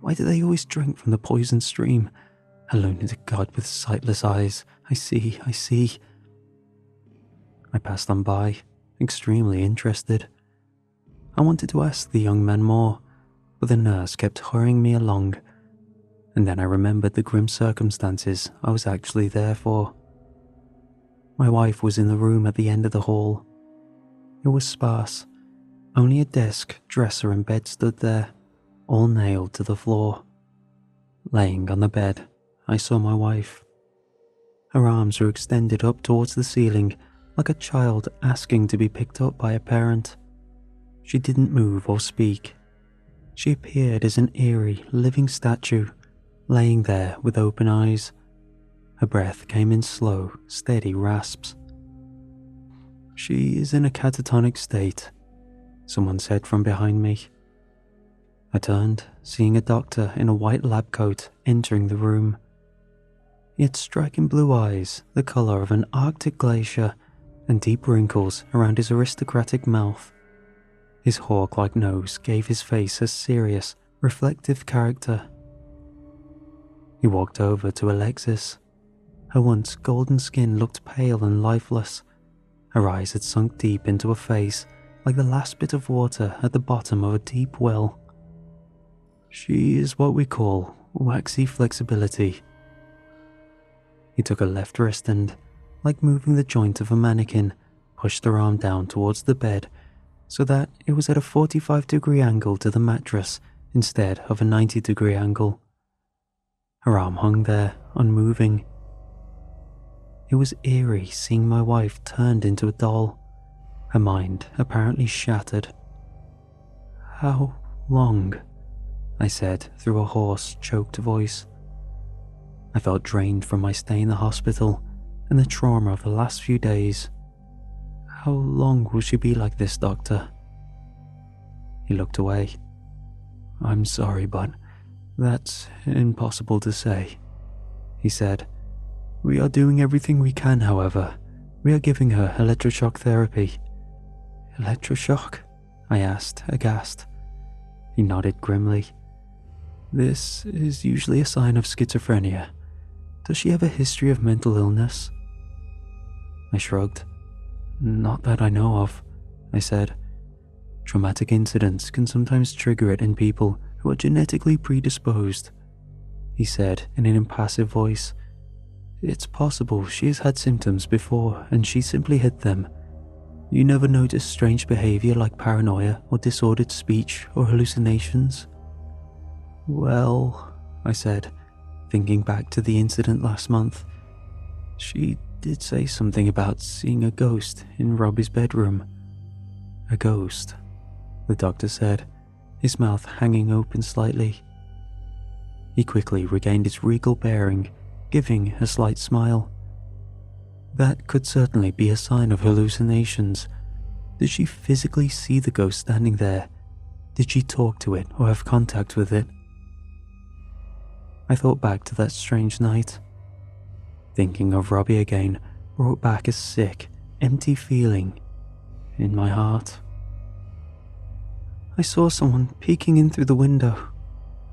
Why do they always drink from the poisoned stream? Alone to God with sightless eyes. I see. I passed on by, extremely interested. I wanted to ask the young man more, but the nurse kept hurrying me along. And then I remembered the grim circumstances I was actually there for. My wife was in the room at the end of the hall. It was sparse. Only a desk, dresser and bed stood there, all nailed to the floor. Laying on the bed, I saw my wife. Her arms were extended up towards the ceiling, like a child asking to be picked up by a parent. She didn't move or speak. She appeared as an eerie, living statue, laying there with open eyes. Her breath came in slow, steady rasps. "She is in a catatonic state," someone said from behind me. I turned, seeing a doctor in a white lab coat entering the room. He had striking blue eyes, the colour of an Arctic glacier, and deep wrinkles around his aristocratic mouth. His hawk-like nose gave his face a serious, reflective character. He walked over to Alexis. Her once golden skin looked pale and lifeless. Her eyes had sunk deep into her face, like the last bit of water at the bottom of a deep well. "She is what we call waxy flexibility." He took a left wrist and, like moving the joint of a mannequin, pushed her arm down towards the bed so that it was at a 45-degree angle to the mattress instead of a 90-degree angle. Her arm hung there, unmoving. It was eerie seeing my wife turned into a doll, her mind apparently shattered. "How long?" I said through a hoarse, choked voice. I felt drained from my stay in the hospital and the trauma of the last few days. "How long will she be like this, doctor?" He looked away. "I'm sorry, but that's impossible to say," he said. "We are doing everything we can, however. We are giving her electroshock therapy." "Electroshock?" I asked, aghast. He nodded grimly. "This is usually a sign of schizophrenia. Does she have a history of mental illness?" I shrugged. "Not that I know of," I said. "Traumatic incidents can sometimes trigger it in people who are genetically predisposed," he said in an impassive voice. "It's possible she has had symptoms before and she simply hid them. You never notice strange behavior like paranoia or disordered speech or hallucinations?" "Well," I said, thinking back to the incident last month, "she did say something about seeing a ghost in Robbie's bedroom." "A ghost," the doctor said, his mouth hanging open slightly. He quickly regained his regal bearing, giving a slight smile. "That could certainly be a sign of hallucinations. Did she physically see the ghost standing there? Did she talk to it or have contact with it?" I thought back to that strange night. Thinking of Robbie again brought back a sick, empty feeling in my heart. "I saw someone peeking in through the window,"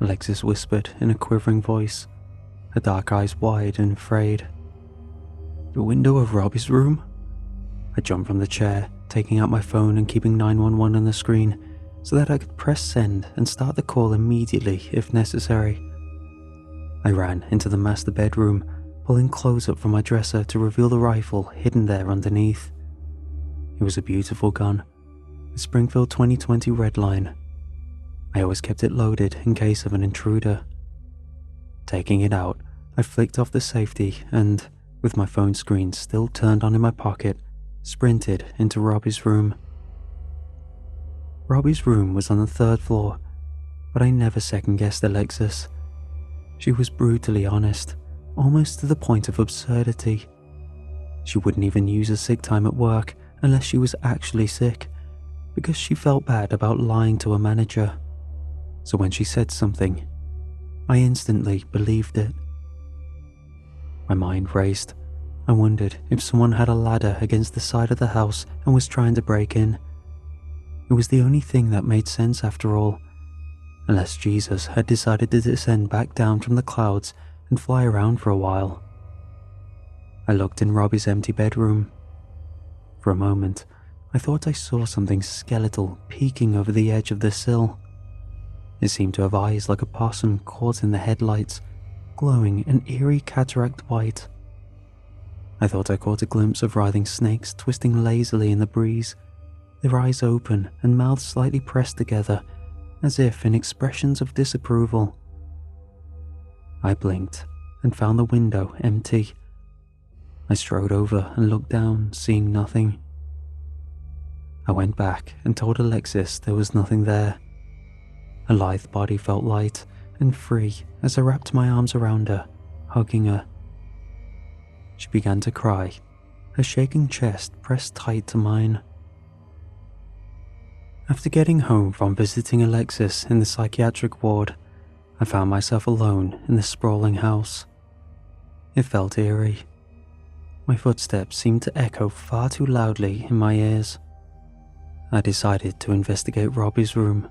Alexis whispered in a quivering voice, her dark eyes wide and frayed. "The window of Robbie's room?" I jumped from the chair, taking out my phone and keeping 911 on the screen so that I could press send and start the call immediately if necessary. I ran into the master bedroom, pulling clothes up from my dresser to reveal the rifle hidden there underneath. It was a beautiful gun, a Springfield 2020 Redline. I always kept it loaded in case of an intruder. Taking it out, I flicked off the safety and, with my phone screen still turned on in my pocket, sprinted into Robbie's room. Robbie's room was on the 3rd floor, but I never second-guessed Alexis. She was brutally honest, almost to the point of absurdity. She wouldn't even use her sick time at work unless she was actually sick, because she felt bad about lying to her manager. So when she said something, I instantly believed it. My mind raced. I wondered if someone had a ladder against the side of the house and was trying to break in. It was the only thing that made sense after all, unless Jesus had decided to descend back down from the clouds and fly around for a while. I looked in Robbie's empty bedroom. For a moment, I thought I saw something skeletal peeking over the edge of the sill. It seemed to have eyes like a possum caught in the headlights, glowing an eerie cataract white. I thought I caught a glimpse of writhing snakes twisting lazily in the breeze, their eyes open and mouths slightly pressed together, as if in expressions of disapproval. I blinked and found the window empty. I strode over and looked down, seeing nothing. I went back and told Alexis there was nothing there. Her lithe body felt light and free as I wrapped my arms around her, hugging her. She began to cry, her shaking chest pressed tight to mine. After getting home from visiting Alexis in the psychiatric ward, I found myself alone in the sprawling house. It felt eerie. My footsteps seemed to echo far too loudly in my ears. I decided to investigate Robbie's room.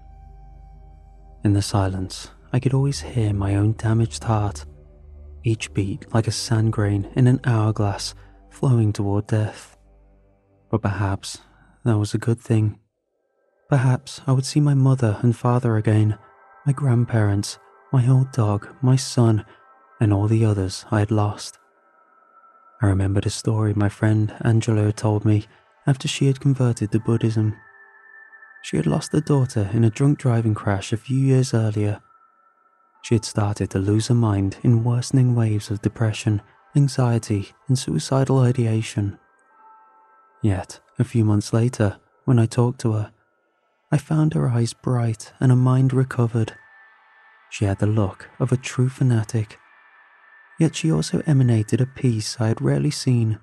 In the silence, I could always hear my own damaged heart, each beat like a sand grain in an hourglass flowing toward death. But perhaps that was a good thing. Perhaps I would see my mother and father again, my grandparents, my old dog, my son, and all the others I had lost. I remembered a story my friend Angela had told me after she had converted to Buddhism. She had lost her daughter in a drunk driving crash a few years earlier. She had started to lose her mind in worsening waves of depression, anxiety, and suicidal ideation. Yet, a few months later, when I talked to her, I found her eyes bright and her mind recovered. She had the look of a true fanatic, yet she also emanated a peace I had rarely seen.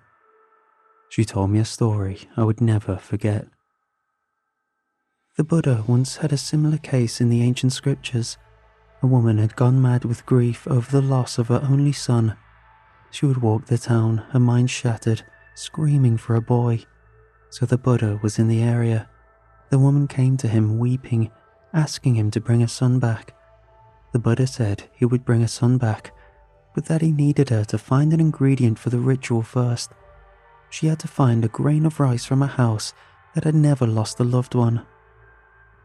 She told me a story I would never forget. The Buddha once had a similar case in the ancient scriptures. A woman had gone mad with grief over the loss of her only son. She would walk the town, her mind shattered, screaming for a boy. So the Buddha was in the area. The woman came to him weeping, asking him to bring her son back. The Buddha said he would bring her son back, but that he needed her to find an ingredient for the ritual first. She had to find a grain of rice from a house that had never lost a loved one.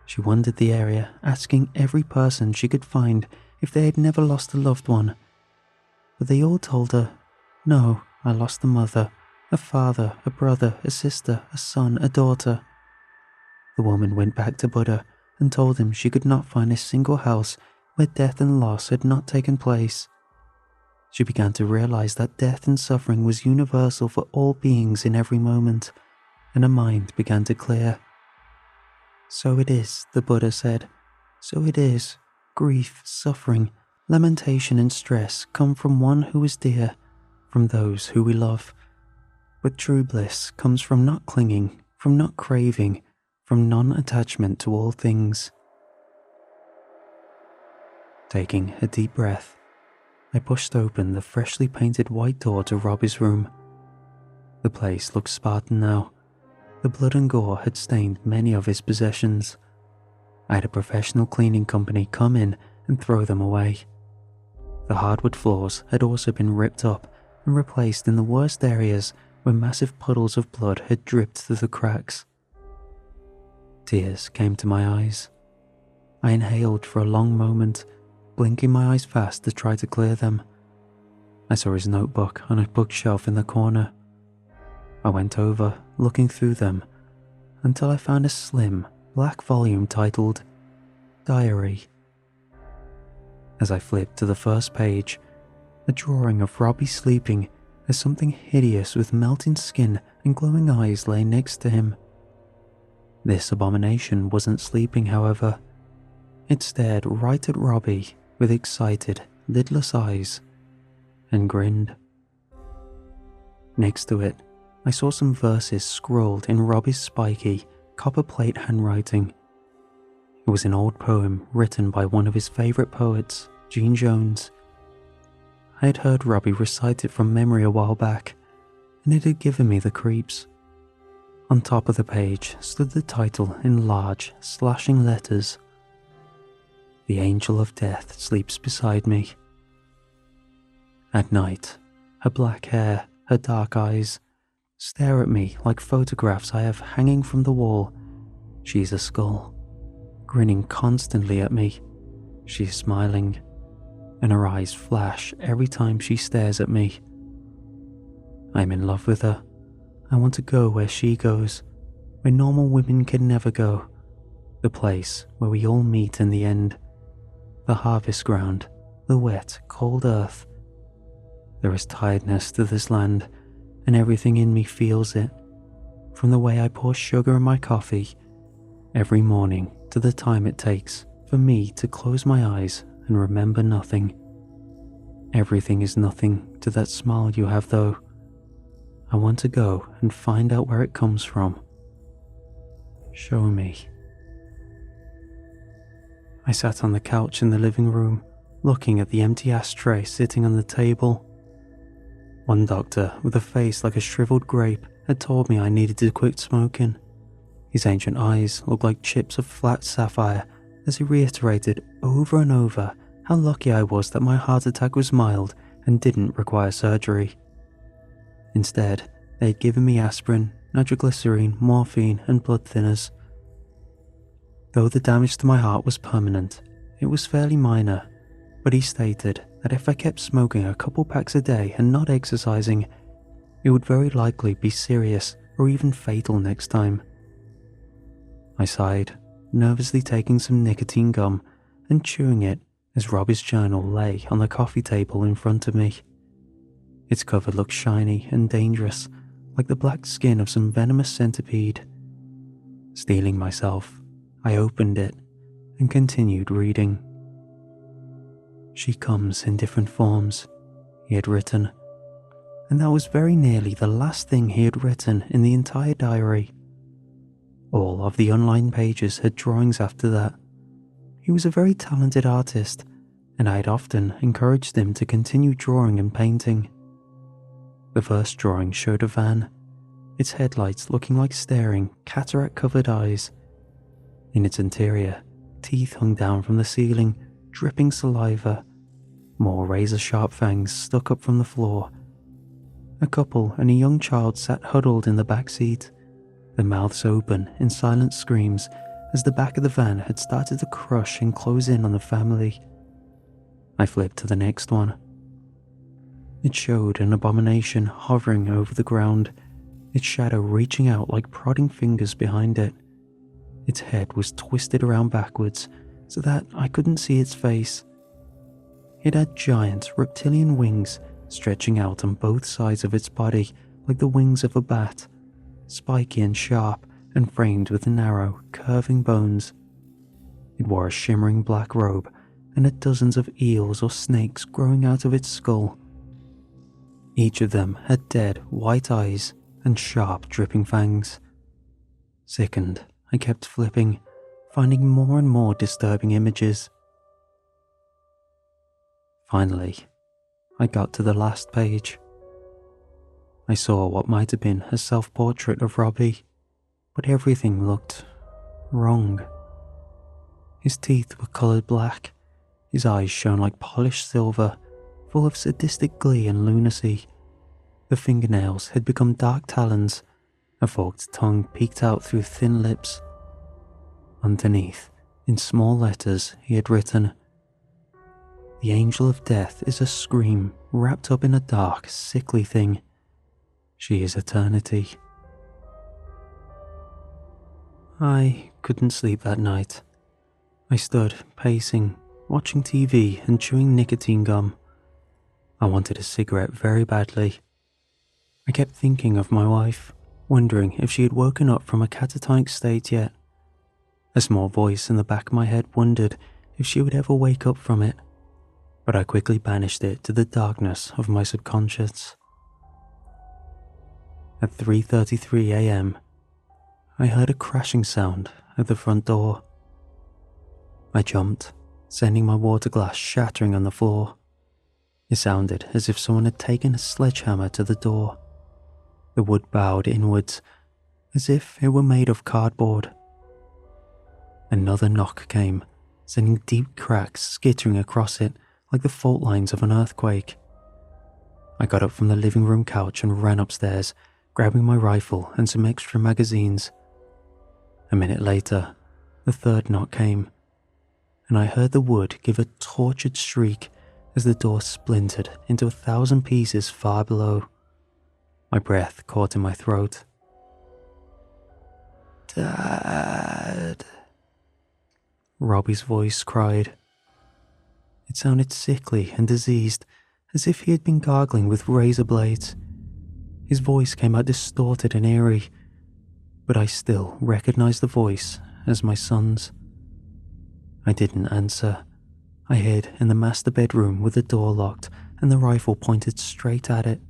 She wandered the area, asking every person she could find if they had never lost a loved one. But they all told her, "No, I lost a mother, a father, a brother, a sister, a son, a daughter." The woman went back to Buddha and told him she could not find a single house where death and loss had not taken place. She began to realize that death and suffering was universal for all beings in every moment, and her mind began to clear. "So it is," the Buddha said. "So it is. Grief, suffering, lamentation and stress come from one who is dear, from those who we love. But true bliss comes from not clinging, from not craving, from non-attachment to all things." Taking a deep breath, I pushed open the freshly painted white door to Robbie's room. The place looked Spartan now. The blood and gore had stained many of his possessions. I had a professional cleaning company come in and throw them away. The hardwood floors had also been ripped up and replaced in the worst areas where massive puddles of blood had dripped through the cracks. Tears came to my eyes. I inhaled for a long moment, blinking my eyes fast to try to clear them. I saw his notebook on a bookshelf in the corner. I went over, looking through them, until I found a slim, black volume titled Diary. As I flipped to the first page, a drawing of Robbie sleeping as something hideous with melting skin and glowing eyes lay next to him. This abomination wasn't sleeping, however. It stared right at Robbie with excited, lidless eyes and grinned. Next to it, I saw some verses scrawled in Robbie's spiky, copperplate handwriting. It was an old poem written by one of his favourite poets, Gene Jones. I had heard Robbie recite it from memory a while back, and it had given me the creeps. On top of the page stood the title in large, slashing letters. "The angel of death sleeps beside me." At night, her black hair, her dark eyes, stare at me like photographs I have hanging from the wall. She is a skull, grinning constantly at me. She is smiling, and her eyes flash every time she stares at me. I'm in love with her. I want to go where she goes, where normal women can never go. The place where we all meet in the end. The harvest ground, the wet, cold earth. There is tiredness to this land, and everything in me feels it. From the way I pour sugar in my coffee every morning to the time it takes for me to close my eyes and remember nothing. Everything is nothing to that smile you have, though. I want to go and find out where it comes from. Show me. I sat on the couch in the living room, looking at the empty ashtray sitting on the table. One doctor with a face like a shriveled grape had told me I needed to quit smoking. His ancient eyes looked like chips of flat sapphire as he reiterated over and over how lucky I was that my heart attack was mild and didn't require surgery. Instead, they had given me aspirin, nitroglycerine, morphine, and blood thinners. Though the damage to my heart was permanent, it was fairly minor, but he stated that if I kept smoking a couple packs a day and not exercising, It would very likely be serious or even fatal next time. I sighed, nervously taking some nicotine gum and chewing it as Robbie's journal lay on the coffee table in front of me. Its cover looked shiny and dangerous, like the black skin of some venomous centipede. Steeling myself, I opened it and continued reading. "She comes in different forms," he had written, and that was very nearly the last thing he had written in the entire diary. All of the online pages had drawings after that. He was a very talented artist, and I had often encouraged him to continue drawing and painting. The first drawing showed a van, its headlights looking like staring, cataract-covered eyes. In its interior, teeth hung down from the ceiling, dripping saliva. More razor-sharp fangs stuck up from the floor. A couple and a young child sat huddled in the back seat, their mouths open in silent screams as the back of the van had started to crush and close in on the family. I flipped to the next one. It showed an abomination hovering over the ground, its shadow reaching out like prodding fingers behind it. Its head was twisted around backwards so that I couldn't see its face. It had giant reptilian wings stretching out on both sides of its body like the wings of a bat, spiky and sharp and framed with narrow, curving bones. It wore a shimmering black robe and had dozens of eels or snakes growing out of its skull. Each of them had dead, white eyes and sharp, dripping fangs. Sickened, I kept flipping, finding more and more disturbing images. Finally, I got to the last page. I saw what might have been a self-portrait of Robbie, but everything looked wrong. His teeth were coloured black, his eyes shone like polished silver, full of sadistic glee and lunacy. The fingernails had become dark talons, a forked tongue peeked out through thin lips. Underneath, in small letters, he had written, "The angel of death is a scream wrapped up in a dark, sickly thing. She is eternity." I couldn't sleep that night. I stood, pacing, watching TV and chewing nicotine gum. I wanted a cigarette very badly. I kept thinking of my wife, wondering if she had woken up from a catatonic state yet. A small voice in the back of my head wondered if she would ever wake up from it, but I quickly banished it to the darkness of my subconscious. At 3:33 a.m., I heard a crashing sound at the front door. I jumped, sending my water glass shattering on the floor. It sounded as if someone had taken a sledgehammer to the door. The wood bowed inwards, as if it were made of cardboard. Another knock came, sending deep cracks skittering across it like the fault lines of an earthquake. I got up from the living room couch and ran upstairs, grabbing my rifle and some extra magazines. A minute later, the third knock came, and I heard the wood give a tortured shriek as the door splintered into 1,000 pieces far below. My breath caught in my throat. "Dad," Robbie's voice cried. It sounded sickly and diseased, as if he had been gargling with razor blades. His voice came out distorted and eerie, but I still recognized the voice as my son's. I didn't answer. I hid in the master bedroom with the door locked and the rifle pointed straight at it.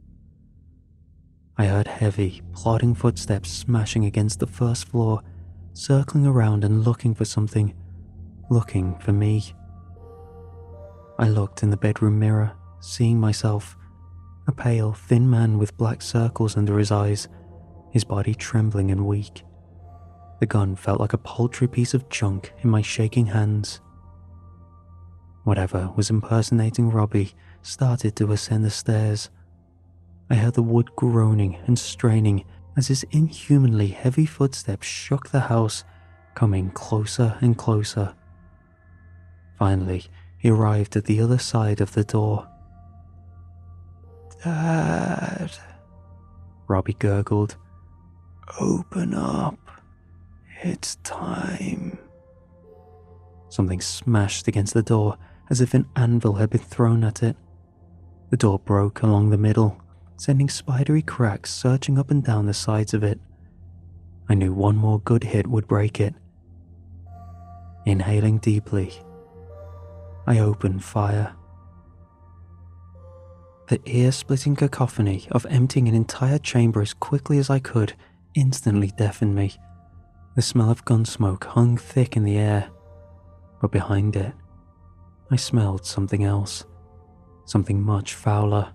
I heard heavy, plodding footsteps smashing against the first floor, circling around and looking for something, looking for me. I looked in the bedroom mirror, seeing myself, a pale, thin man with black circles under his eyes, his body trembling and weak. The gun felt like a paltry piece of junk in my shaking hands. Whatever was impersonating Robbie started to ascend the stairs. I heard the wood groaning and straining as his inhumanly heavy footsteps shook the house, coming closer and closer. Finally, he arrived at the other side of the door. "Dad," Robbie gurgled. "Open up. It's time." Something smashed against the door as if an anvil had been thrown at it. The door broke along the middle, sending spidery cracks searching up and down the sides of it. I knew one more good hit would break it. Inhaling deeply, I opened fire. The ear-splitting cacophony of emptying an entire chamber as quickly as I could instantly deafened me. The smell of gun smoke hung thick in the air, but behind it, I smelled something else, something much fouler,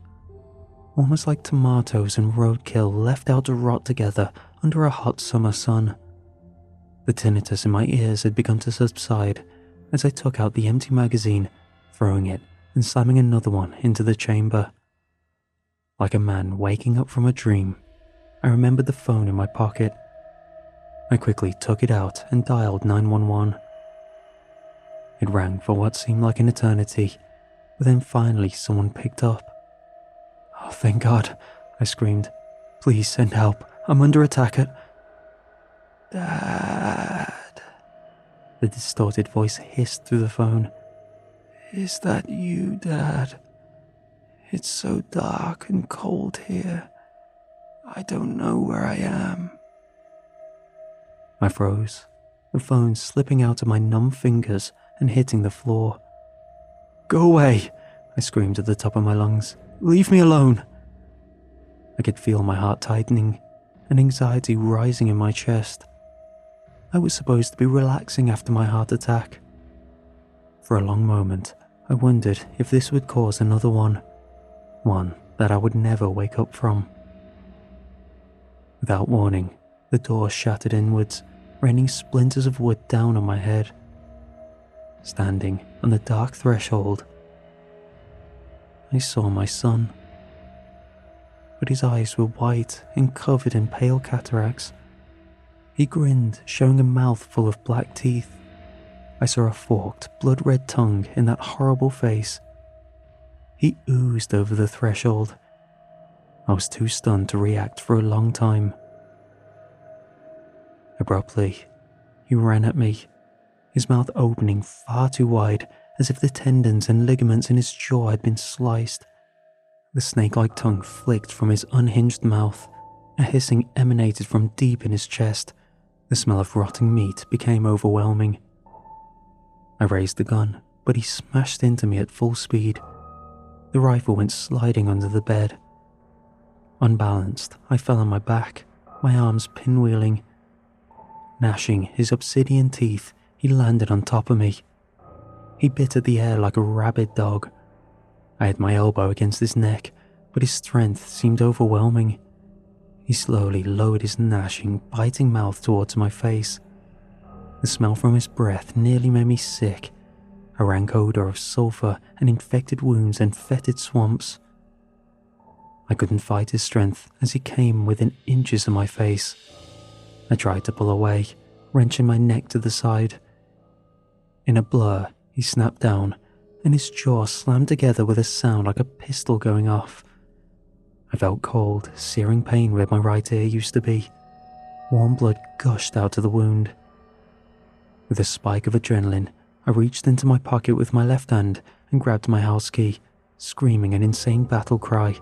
almost like tomatoes and roadkill left out to rot together under a hot summer sun. The tinnitus in my ears had begun to subside as I took out the empty magazine, throwing it and slamming another one into the chamber. Like a man waking up from a dream, I remembered the phone in my pocket. I quickly took it out and dialed 911. It rang for what seemed like an eternity, but then finally someone picked up. "Oh, thank God," I screamed. "Please send help. I'm under attack at—" "Dad," the distorted voice hissed through the phone. "Is that you, Dad? It's so dark and cold here. I don't know where I am." I froze, the phone slipping out of my numb fingers and hitting the floor. "Go away," I screamed at the top of my lungs. "Leave me alone." I could feel my heart tightening and anxiety rising in my chest. I was supposed to be relaxing after my heart attack. For a long moment, I wondered if this would cause another one that I would never wake up from. Without warning, the door shattered inwards, raining splinters of wood down on my head. Standing on the dark threshold, I saw my son. But his eyes were white and covered in pale cataracts. He grinned, showing a mouth full of black teeth. I saw a forked, blood-red tongue in that horrible face. He oozed over the threshold. I was too stunned to react for a long time. Abruptly, he ran at me, his mouth opening far too wide, as if the tendons and ligaments in his jaw had been sliced. The snake-like tongue flicked from his unhinged mouth. A hissing emanated from deep in his chest. The smell of rotting meat became overwhelming. I raised the gun, but he smashed into me at full speed. The rifle went sliding under the bed. Unbalanced, I fell on my back, my arms pinwheeling. Gnashing his obsidian teeth, he landed on top of me. He bit at the air like a rabid dog. I had my elbow against his neck, but his strength seemed overwhelming. He slowly lowered his gnashing, biting mouth towards my face. The smell from his breath nearly made me sick, a rank odor of sulfur and infected wounds and fetid swamps. I couldn't fight his strength as he came within inches of my face. I tried to pull away, wrenching my neck to the side. In a blur, he snapped down, and his jaw slammed together with a sound like a pistol going off. I felt cold, searing pain where my right ear used to be. Warm blood gushed out of the wound. With a spike of adrenaline, I reached into my pocket with my left hand and grabbed my house key, screaming an insane battle cry.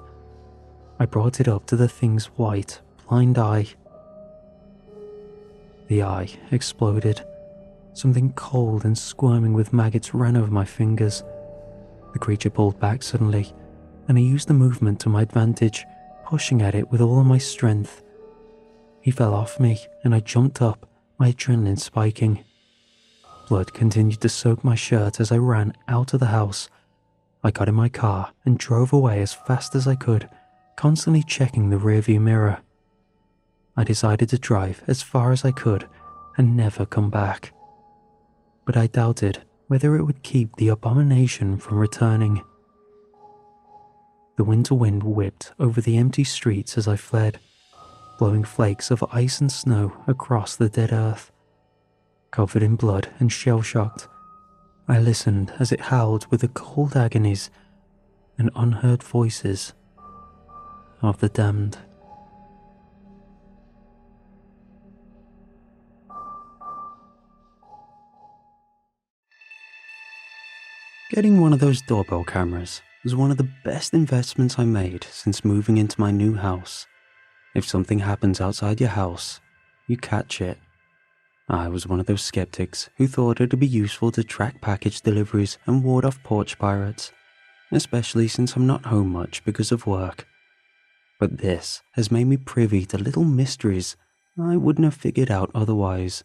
I brought it up to the thing's white, blind eye. The eye exploded. Something cold and squirming with maggots ran over my fingers. The creature pulled back suddenly, and I used the movement to my advantage, pushing at it with all of my strength. He fell off me, and I jumped up, my adrenaline spiking. Blood continued to soak my shirt as I ran out of the house. I got in my car and drove away as fast as I could, constantly checking the rearview mirror. I decided to drive as far as I could and never come back. But I doubted whether it would keep the abomination from returning. The winter wind whipped over the empty streets as I fled, blowing flakes of ice and snow across the dead earth. Covered in blood and shell-shocked, I listened as it howled with the cold agonies and unheard voices of the damned. Getting one of those doorbell cameras was one of the best investments I made since moving into my new house. If something happens outside your house, you catch it. I was one of those skeptics who thought it would be useful to track package deliveries and ward off porch pirates, especially since I'm not home much because of work. But this has made me privy to little mysteries I wouldn't have figured out otherwise.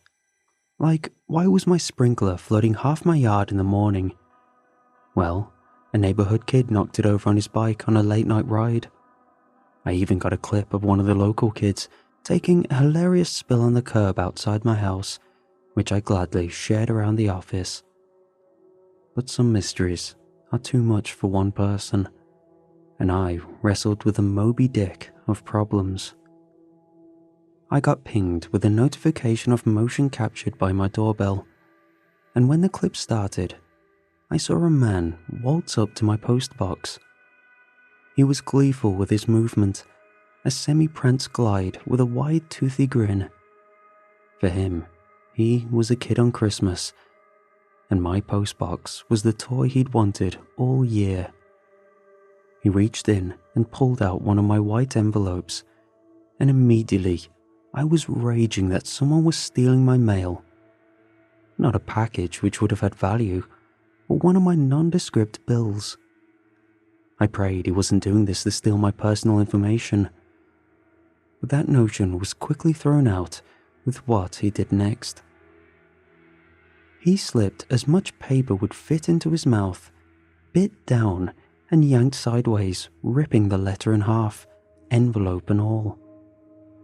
Like, why was my sprinkler flooding half my yard in the morning? Well, a neighborhood kid knocked it over on his bike on a late night ride. I even got a clip of one of the local kids taking a hilarious spill on the curb outside my house, which I gladly shared around the office. But some mysteries are too much for one person, and I wrestled with a Moby Dick of problems. I got pinged with a notification of motion captured by my doorbell, and when the clip started, I saw a man waltz up to my post box. He was gleeful with his movement, a semi-pranced glide with a wide toothy grin. For him, he was a kid on Christmas, and my post box was the toy he'd wanted all year. He reached in and pulled out one of my white envelopes, and immediately I was raging that someone was stealing my mail. Not a package which would have had value, but one of my nondescript bills. I prayed he wasn't doing this to steal my personal information, but that notion was quickly thrown out with what he did next. He slipped as much paper would fit into his mouth, bit down, and yanked sideways, ripping the letter in half, envelope and all.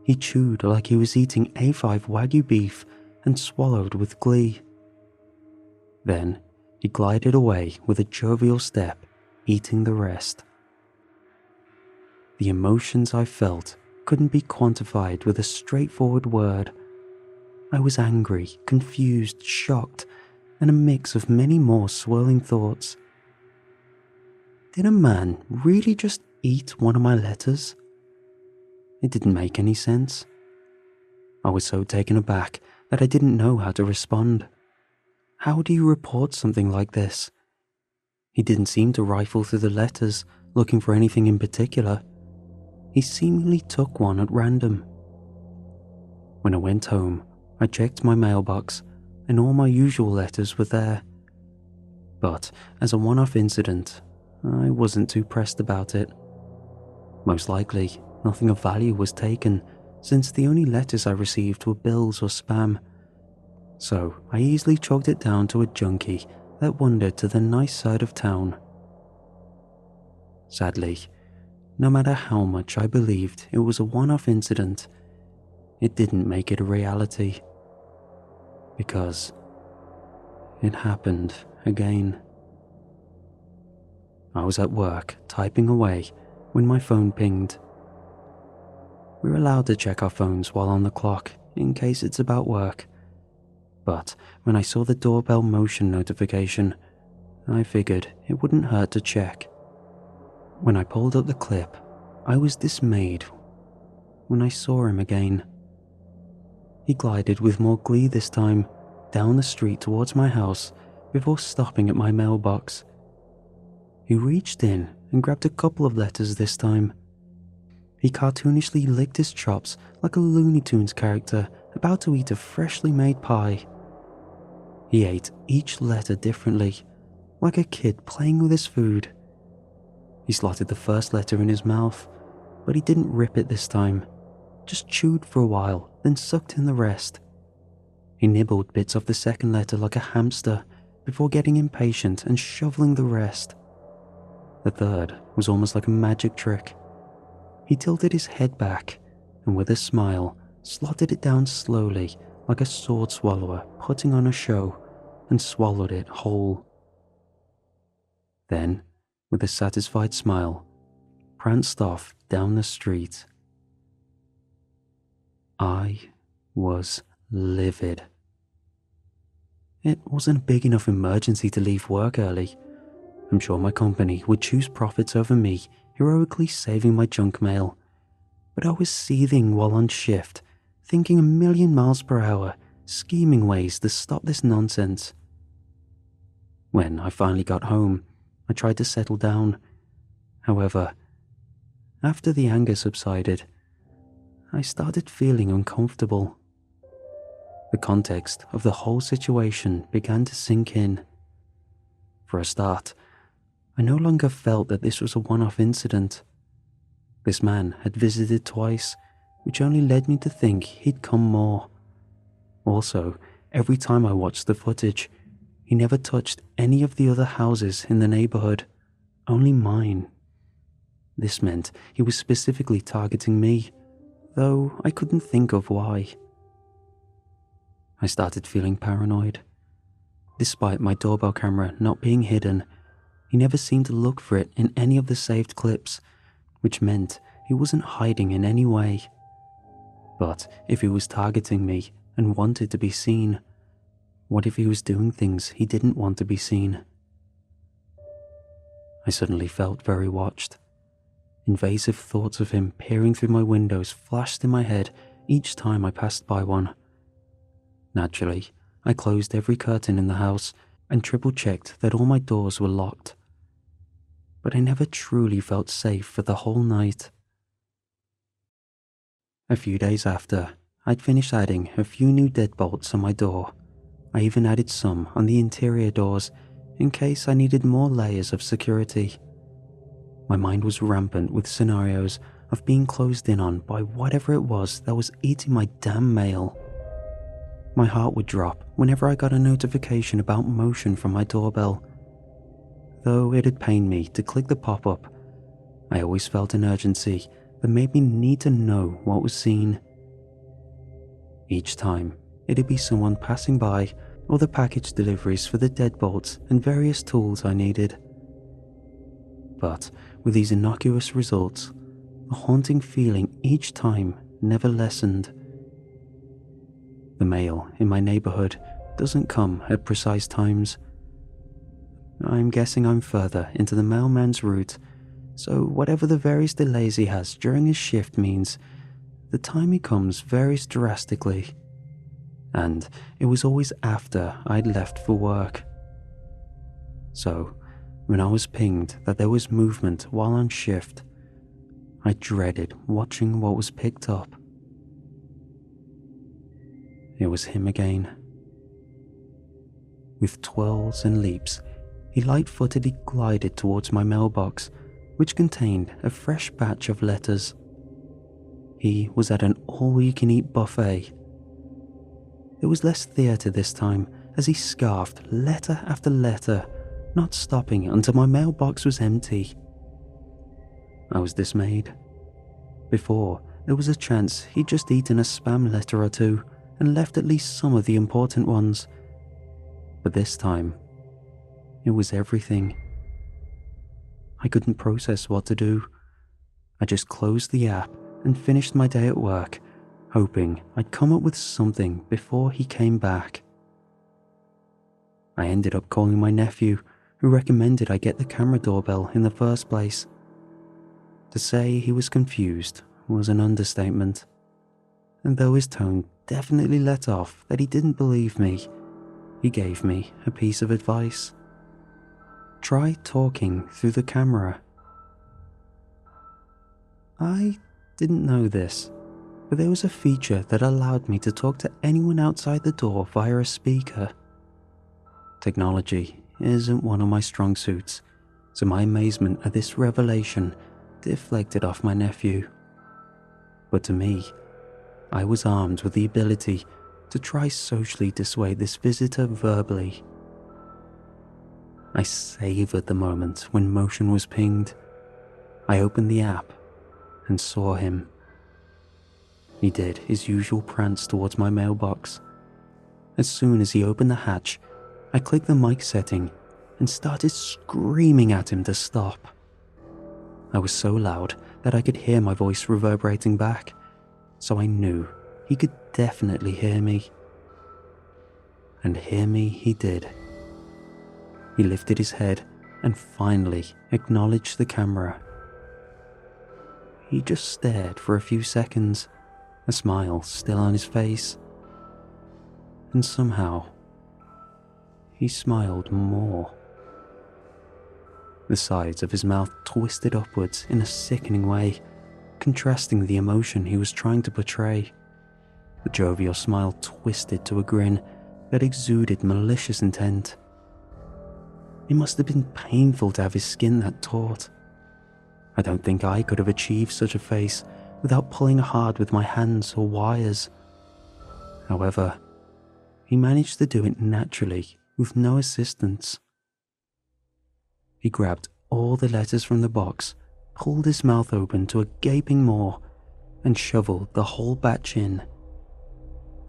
He chewed like he was eating A5 Wagyu beef and swallowed with glee. Then he glided away with a jovial step, eating the rest. The emotions I felt couldn't be quantified with a straightforward word. I was angry, confused, shocked, and a mix of many more swirling thoughts. Did a man really just eat one of my letters? It didn't make any sense. I was so taken aback that I didn't know how to respond. How do you report something like this? He didn't seem to rifle through the letters, looking for anything in particular. He seemingly took one at random. When I went home, I checked my mailbox, and all my usual letters were there. But as a one-off incident, I wasn't too pressed about it. Most likely, nothing of value was taken, since the only letters I received were bills or spam. So I easily chalked it down to a junkie that wandered to the nice side of town. Sadly, no matter how much I believed it was a one-off incident, it didn't make it a reality. Because it happened again. I was at work, typing away, when my phone pinged. We're allowed to check our phones while on the clock, in case it's about work. But when I saw the doorbell motion notification, I figured it wouldn't hurt to check. When I pulled up the clip, I was dismayed when I saw him again. He glided with more glee this time, down the street towards my house before stopping at my mailbox. He reached in and grabbed a couple of letters this time. He cartoonishly licked his chops like a Looney Tunes character about to eat a freshly made pie. He ate each letter differently, like a kid playing with his food. He slotted the first letter in his mouth, but he didn't rip it this time, just chewed for a while, then sucked in the rest. He nibbled bits of the second letter like a hamster before getting impatient and shoveling the rest. The third was almost like a magic trick. He tilted his head back and with a smile slotted it down slowly like a sword swallower putting on a show, and swallowed it whole. Then, with a satisfied smile, pranced off down the street. I was livid. It wasn't a big enough emergency to leave work early. I'm sure my company would choose profits over me heroically saving my junk mail, but I was seething while on shift, thinking a million miles per hour, scheming ways to stop this nonsense. When I finally got home, I tried to settle down. However, after the anger subsided, I started feeling uncomfortable. The context of the whole situation began to sink in. For a start, I no longer felt that this was a one-off incident. This man had visited twice, which only led me to think he'd come more. Also, every time I watched the footage, he never touched any of the other houses in the neighborhood, only mine. This meant he was specifically targeting me, though I couldn't think of why. I started feeling paranoid. Despite my doorbell camera not being hidden, he never seemed to look for it in any of the saved clips, which meant he wasn't hiding in any way. But if he was targeting me and wanted to be seen, what if he was doing things he didn't want to be seen? I suddenly felt very watched. Invasive thoughts of him peering through my windows flashed in my head each time I passed by one. Naturally, I closed every curtain in the house and triple-checked that all my doors were locked. But I never truly felt safe for the whole night. A few days after, I'd finished adding a few new deadbolts on my door. I even added some on the interior doors in case I needed more layers of security. My mind was rampant with scenarios of being closed in on by whatever it was that was eating my damn mail. My heart would drop whenever I got a notification about motion from my doorbell. Though it had pained me to click the pop-up, I always felt an urgency that made me need to know what was seen. Each time, it'd be someone passing by or the package deliveries for the deadbolts and various tools I needed. But with these innocuous results, the haunting feeling each time never lessened. The mail in my neighborhood doesn't come at precise times. I'm guessing I'm further into the mailman's route, so whatever the various delays he has during his shift means the time he comes varies drastically. And it was always after I'd left for work. So, when I was pinged that there was movement while on shift, I dreaded watching what was picked up. It was him again. With twirls and leaps, he light-footedly glided towards my mailbox, which contained a fresh batch of letters. He was at an all-you-can-eat buffet. There was less theatre this time, as he scarfed letter after letter, not stopping until my mailbox was empty. I was dismayed. Before, there was a chance he'd just eaten a spam letter or two and left at least some of the important ones. But this time, it was everything. I couldn't process what to do. I just closed the app and finished my day at work, hoping I'd come up with something before he came back. I ended up calling my nephew, who recommended I get the camera doorbell in the first place. To say he was confused was an understatement, and though his tone definitely let off that he didn't believe me, he gave me a piece of advice. Try talking through the camera. I didn't know this, but there was a feature that allowed me to talk to anyone outside the door via a speaker. Technology isn't one of my strong suits, so my amazement at this revelation deflected off my nephew. But to me, I was armed with the ability to try socially dissuade this visitor verbally. I savoured the moment when motion was pinged. I opened the app and saw him. He did his usual prance towards my mailbox. As soon as he opened the hatch, I clicked the mic setting and started screaming at him to stop. I was so loud that I could hear my voice reverberating back, so I knew he could definitely hear me. And hear me he did. He lifted his head and finally acknowledged the camera. He just stared for a few seconds, a smile still on his face. And somehow, he smiled more. The sides of his mouth twisted upwards in a sickening way, contrasting the emotion he was trying to portray. The jovial smile twisted to a grin that exuded malicious intent. It must have been painful to have his skin that taut. I don't think I could have achieved such a face without pulling hard with my hands or wires. However, he managed to do it naturally with no assistance. He grabbed all the letters from the box, pulled his mouth open to a gaping maw, and shoveled the whole batch in.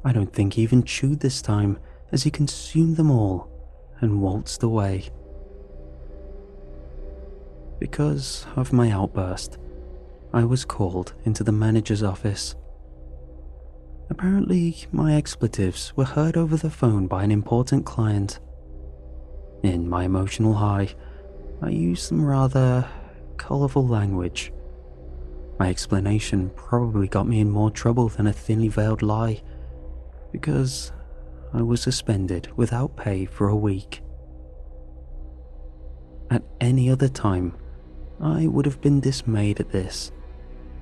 I don't think he even chewed this time, as he consumed them all and waltzed away. Because of my outburst, I was called into the manager's office. Apparently, my expletives were heard over the phone by an important client. In my emotional high, I used some rather colourful language. My explanation probably got me in more trouble than a thinly veiled lie, because I was suspended without pay for a week. At any other time, I would have been dismayed at this.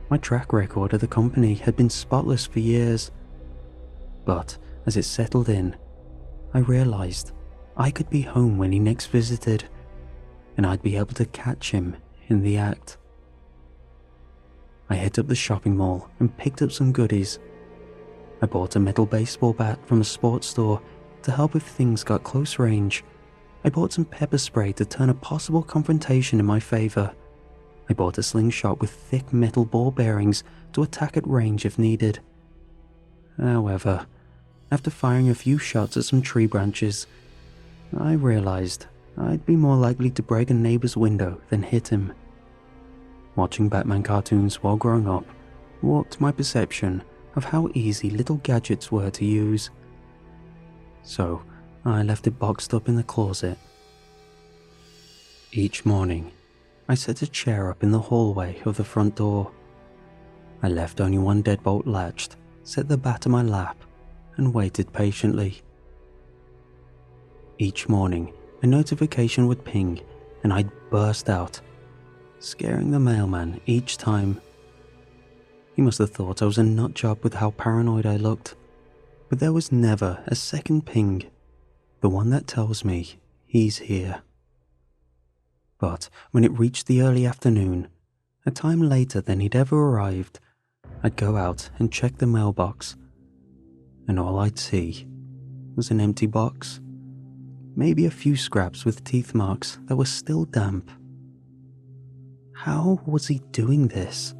My track record at the company had been spotless for years. But as it settled in, I realised I could be home when he next visited, and I'd be able to catch him in the act. I hit up the shopping mall and picked up some goodies. I bought a metal baseball bat from a sports store to help if things got close range. I bought some pepper spray to turn a possible confrontation in my favour. I bought a slingshot with thick metal ball bearings to attack at range if needed. However, after firing a few shots at some tree branches, I realised I'd be more likely to break a neighbour's window than hit him. Watching Batman cartoons while growing up warped my perception of how easy little gadgets were to use. So I left it boxed up in the closet. Each morning, I set a chair up in the hallway of the front door. I left only one deadbolt latched, set the bat in my lap, and waited patiently. Each morning, a notification would ping, and I'd burst out, scaring the mailman each time. He must have thought I was a nutjob with how paranoid I looked, but there was never a second ping, the one that tells me he's here. But when it reached the early afternoon, a time later than he'd ever arrived, I'd go out and check the mailbox, and all I'd see was an empty box, maybe a few scraps with teeth marks that were still damp. How was he doing this?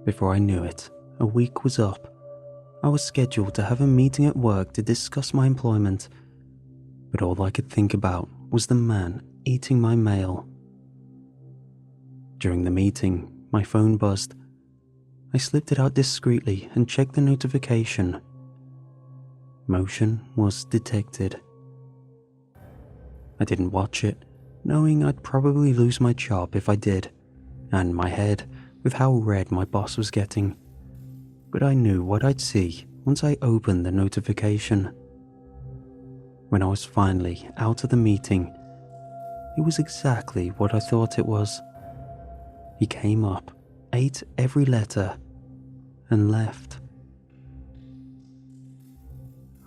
Before I knew it, a week was up. I was scheduled to have a meeting at work to discuss my employment, but all I could think about was the man eating my mail. During the meeting, my phone buzzed. I slipped it out discreetly and checked the notification. Motion was detected. I didn't watch it, knowing I'd probably lose my job if I did, and my head with how red my boss was getting. But I knew what I'd see once I opened the notification. When I was finally out of the meeting, it was exactly what I thought it was. He came up, ate every letter, and left.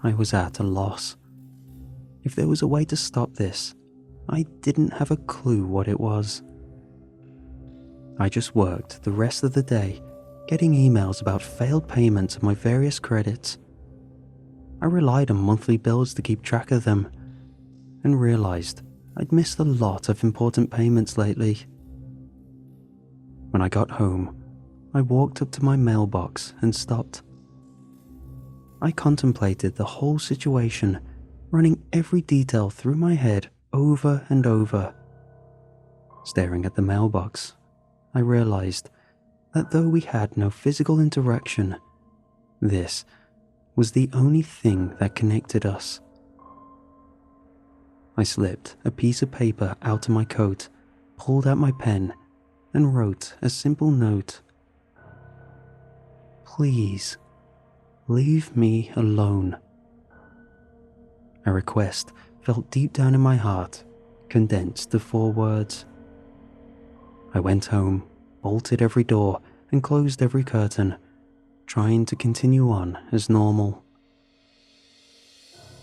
I was at a loss. If there was a way to stop this, I didn't have a clue what it was. I just worked the rest of the day getting emails about failed payments of my various credits. I relied on monthly bills to keep track of them, and realised I'd missed a lot of important payments lately. When I got home, I walked up to my mailbox and stopped. I contemplated the whole situation, running every detail through my head over and over. Staring at the mailbox, I realised that though we had no physical interaction, this was the only thing that connected us. I slipped a piece of paper out of my coat, pulled out my pen, and wrote a simple note. Please, leave me alone. A request felt deep down in my heart, condensed to 4 words. I went home, bolted every door, and closed every curtain, trying to continue on as normal.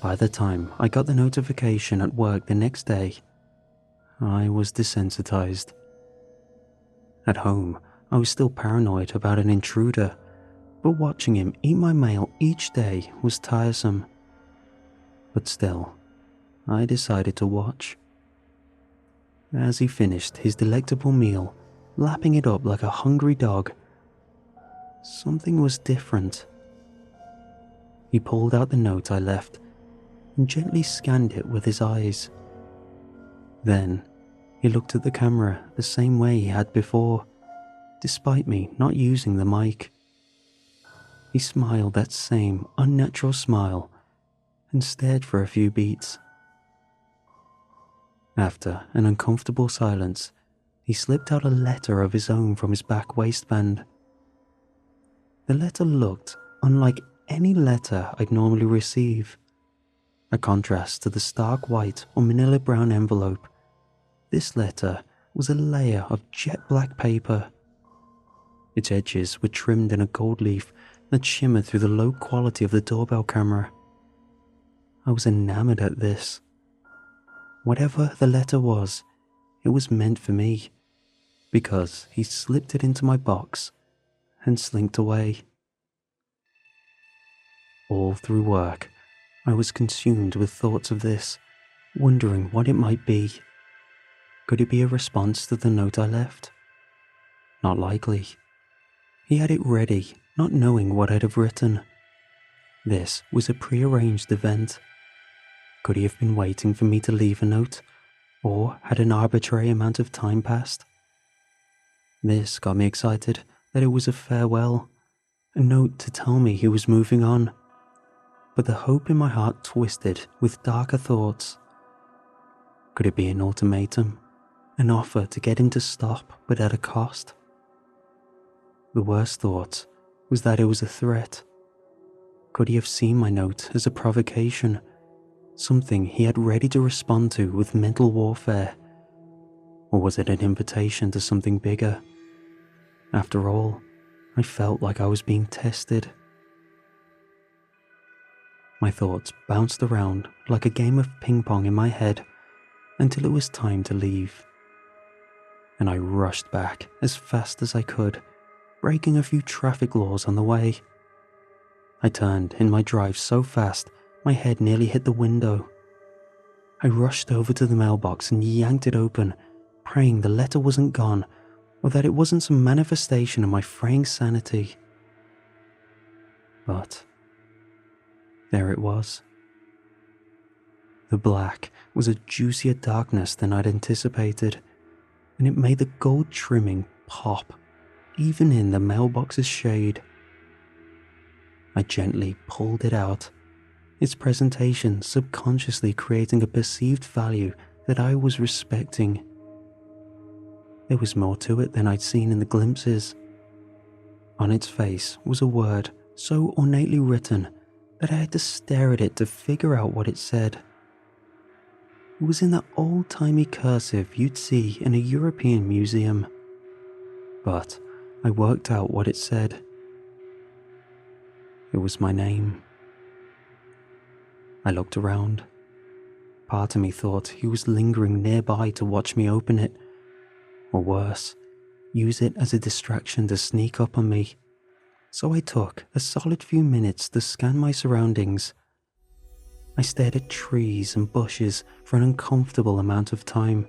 By the time I got the notification at work the next day, I was desensitized. At home, I was still paranoid about an intruder, but watching him eat my mail each day was tiresome. But still, I decided to watch. As he finished his delectable meal, lapping it up like a hungry dog, something was different. He pulled out the note I left and gently scanned it with his eyes. Then, he looked at the camera the same way he had before, despite me not using the mic. He smiled that same unnatural smile and stared for a few beats. After an uncomfortable silence, he slipped out a letter of his own from his back waistband. The letter looked unlike any letter I'd normally receive, a contrast to the stark white or manila brown envelope. This letter was a layer of jet black paper. Its edges were trimmed in a gold leaf that shimmered through the low quality of the doorbell camera. I was enamored at this. Whatever the letter was, it was meant for me, because he slipped it into my box and slinked away. All through work, I was consumed with thoughts of this, wondering what it might be. Could it be a response to the note I left? Not likely. He had it ready, not knowing what I'd have written. This was a prearranged event. Could he have been waiting for me to leave a note, or had an arbitrary amount of time passed? This got me excited that it was a farewell, a note to tell me he was moving on. But the hope in my heart twisted with darker thoughts. Could it be an ultimatum, an offer to get him to stop, but at a cost? The worst thought was that it was a threat. Could he have seen my note as a provocation, something he had ready to respond to with mental warfare? Or was it an invitation to something bigger? After all, I felt like I was being tested. My thoughts bounced around like a game of ping pong in my head until it was time to leave. And I rushed back as fast as I could, breaking a few traffic laws on the way. I turned in my drive so fast my head nearly hit the window. I rushed over to the mailbox and yanked it open, praying the letter wasn't gone or that it wasn't some manifestation of my fraying sanity. But there it was. The black was a juicier darkness than I'd anticipated, and it made the gold trimming pop, even in the mailbox's shade. I gently pulled it out, its presentation subconsciously creating a perceived value that I was respecting. There was more to it than I'd seen in the glimpses. On its face was a word so ornately written that I had to stare at it to figure out what it said. It was in that old-timey cursive you'd see in a European museum. But I worked out what it said. It was my name. I looked around. Part of me thought he was lingering nearby to watch me open it, or worse, use it as a distraction to sneak up on me. So I took a solid few minutes to scan my surroundings. I stared at trees and bushes for an uncomfortable amount of time,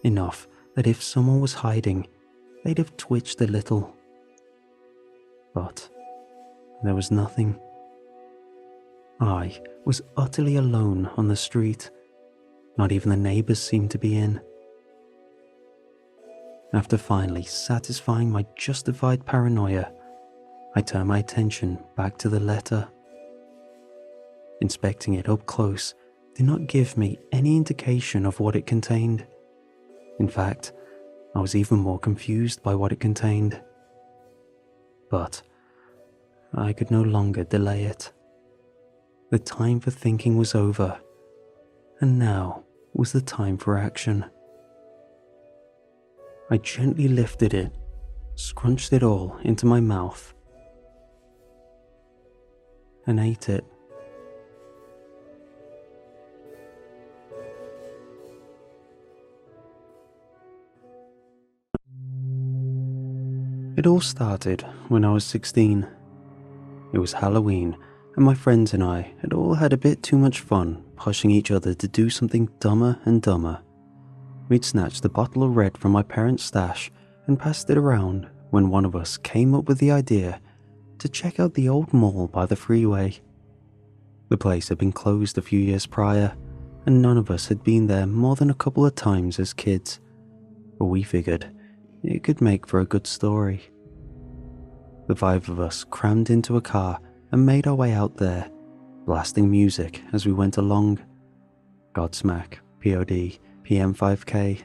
enough that if someone was hiding, they'd have twitched a little. But there was nothing. I was utterly alone on the street. Not even the neighbors seemed to be in. After finally satisfying my justified paranoia, I turned my attention back to the letter. Inspecting it up close did not give me any indication of what it contained. In fact, I was even more confused by what it contained. But I could no longer delay it. The time for thinking was over, and now was the time for action. I gently lifted it, scrunched it all into my mouth, and ate it. It all started when I was 16. It was Halloween, and my friends and I had all had a bit too much fun pushing each other to do something dumber and dumber. We'd snatched a bottle of red from my parents' stash and passed it around when one of us came up with the idea to check out the old mall by the freeway. The place had been closed a few years prior, and none of us had been there more than a couple of times as kids, but we figured it could make for a good story. The 5 of us crammed into a car and made our way out there, blasting music as we went along. Godsmack, POD, PM5K.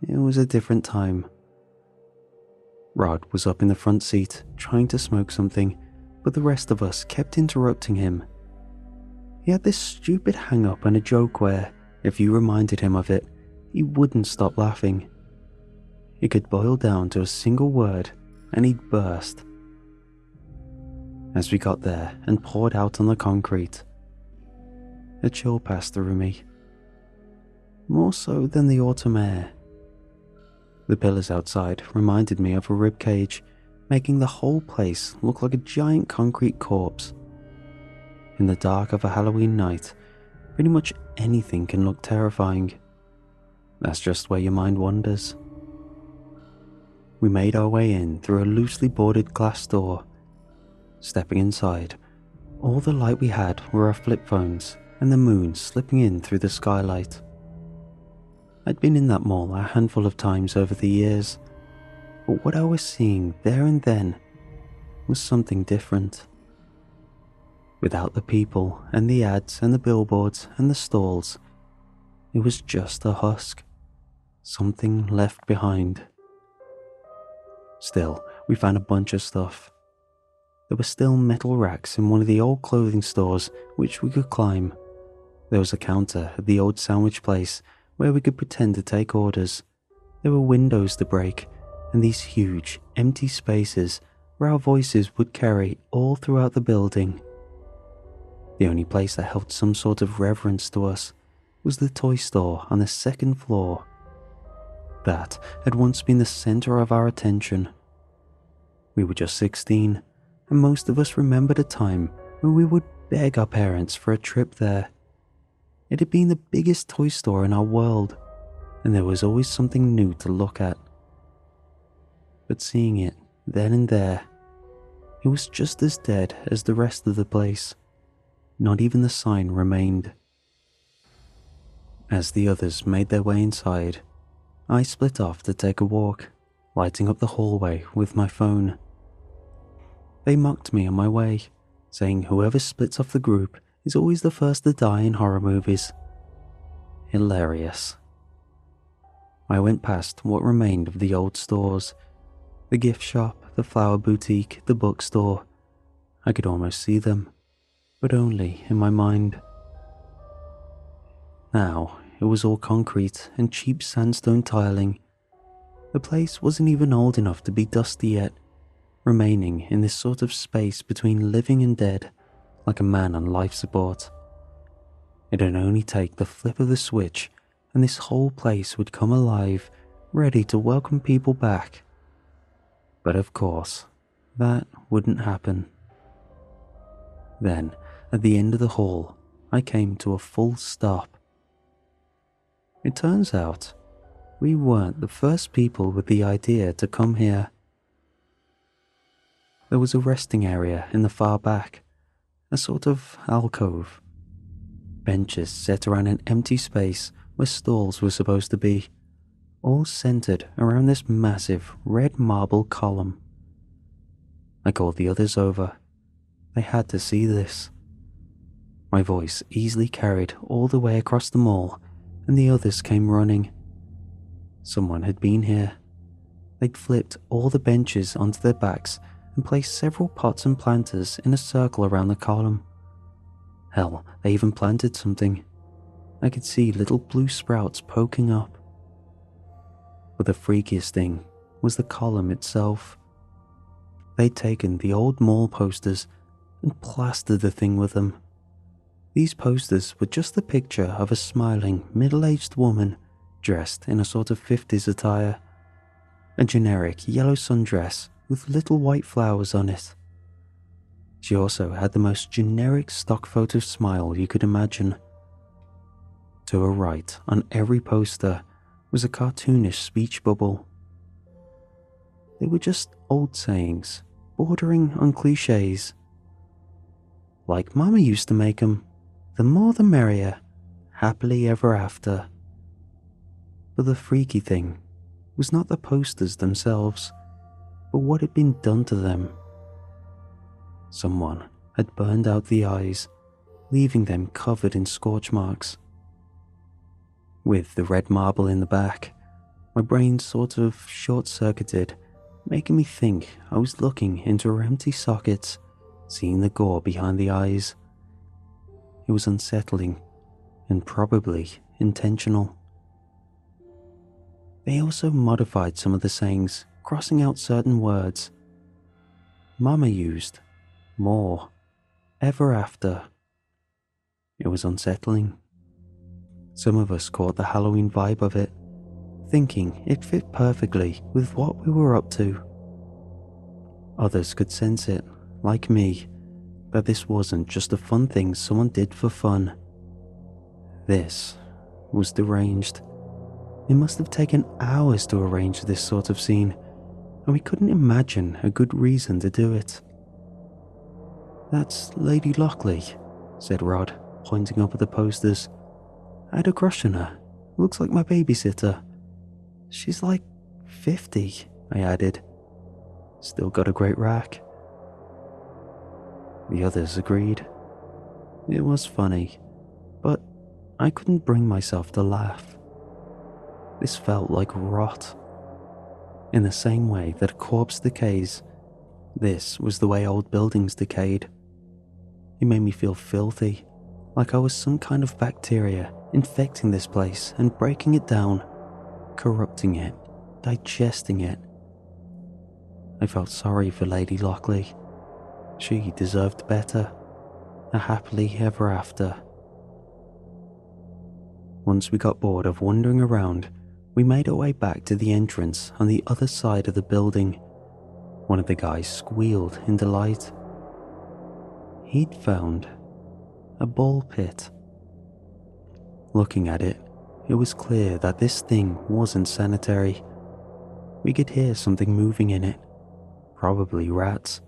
It was a different time. Rod was up in the front seat trying to smoke something, but the rest of us kept interrupting him. He had this stupid hang-up and a joke where, if you reminded him of it, he wouldn't stop laughing. It could boil down to a single word and he'd burst. As we got there and poured out on the concrete, a chill passed through me. More so than the autumn air. The pillars outside reminded me of a ribcage, making the whole place look like a giant concrete corpse. In the dark of a Halloween night, pretty much anything can look terrifying. That's just where your mind wanders. We made our way in through a loosely boarded glass door. Stepping inside, all the light we had were our flip phones and the moon slipping in through the skylight. I'd been in that mall a handful of times over the years, but what I was seeing there and then was something different. Without the people and the ads and the billboards and the stalls, it was just a husk, something left behind. Still, we found a bunch of stuff. There were still metal racks in one of the old clothing stores which we could climb. There was a counter at the old sandwich place where we could pretend to take orders. There were windows to break, and these huge, empty spaces where our voices would carry all throughout the building. The only place that held some sort of reverence to us was the toy store on the second floor. That had once been the center of our attention. We were just 16, and most of us remembered a time when we would beg our parents for a trip there. It had been the biggest toy store in our world, and there was always something new to look at. But seeing it then and there, it was just as dead as the rest of the place. Not even the sign remained. As the others made their way inside, I split off to take a walk, lighting up the hallway with my phone. They mocked me on my way, saying whoever splits off the group is always the first to die in horror movies. Hilarious. I went past what remained of the old stores, the gift shop, the flower boutique, the bookstore. I could almost see them, but only in my mind. Now, it was all concrete and cheap sandstone tiling. The place wasn't even old enough to be dusty yet, remaining in this sort of space between living and dead, like a man on life support. It'd only take the flip of the switch and this whole place would come alive, ready to welcome people back. But of course, that wouldn't happen. Then, at the end of the hall, I came to a full stop. It turns out, we weren't the first people with the idea to come here. There was a resting area in the far back, a sort of alcove. Benches set around an empty space where stalls were supposed to be, all centered around this massive red marble column. I called the others over. They had to see this. My voice easily carried all the way across the mall, and the others came running. Someone had been here. They'd flipped all the benches onto their backs and placed several pots and planters in a circle around the column. Hell, they even planted something. I could see little blue sprouts poking up. But the freakiest thing was the column itself. They'd taken the old mall posters and plastered the thing with them. These posters were just the picture of a smiling, middle-aged woman dressed in a sort of 50s attire. A generic yellow sundress with little white flowers on it. She also had the most generic stock photo smile you could imagine. To her right, on every poster, was a cartoonish speech bubble. They were just old sayings, bordering on cliches. Like Mama used to make 'em, the more the merrier, happily ever after. But the freaky thing was not the posters themselves, but what had been done to them. Someone had burned out the eyes, leaving them covered in scorch marks. With the red marble in the back, my brain sort of short-circuited, making me think I was looking into her empty sockets, seeing the gore behind the eyes. It was unsettling, and probably intentional. They also modified some of the sayings, crossing out certain words. Mama used more, ever after. It was unsettling. Some of us caught the Halloween vibe of it, thinking it fit perfectly with what we were up to. Others could sense it, like me, that this wasn't just a fun thing someone did for fun. This was deranged. It must have taken hours to arrange this sort of scene, and we couldn't imagine a good reason to do it. "That's Lady Lockley," said Rod, pointing up at the posters. "I had a crush on her. Looks like my babysitter. She's like 50, I added. "Still got a great rack." The others agreed. It was funny, but I couldn't bring myself to laugh. This felt like rot. In the same way that a corpse decays, this was the way old buildings decayed. It made me feel filthy, like I was some kind of bacteria infecting this place and breaking it down, corrupting it, digesting it. I felt sorry for Lady Lockley. She deserved better, a happily ever after. Once we got bored of wandering around, we made our way back to the entrance on the other side of the building. One of the guys squealed in delight. He'd found a ball pit. Looking at it, it was clear that this thing wasn't sanitary. We could hear something moving in it, probably rats.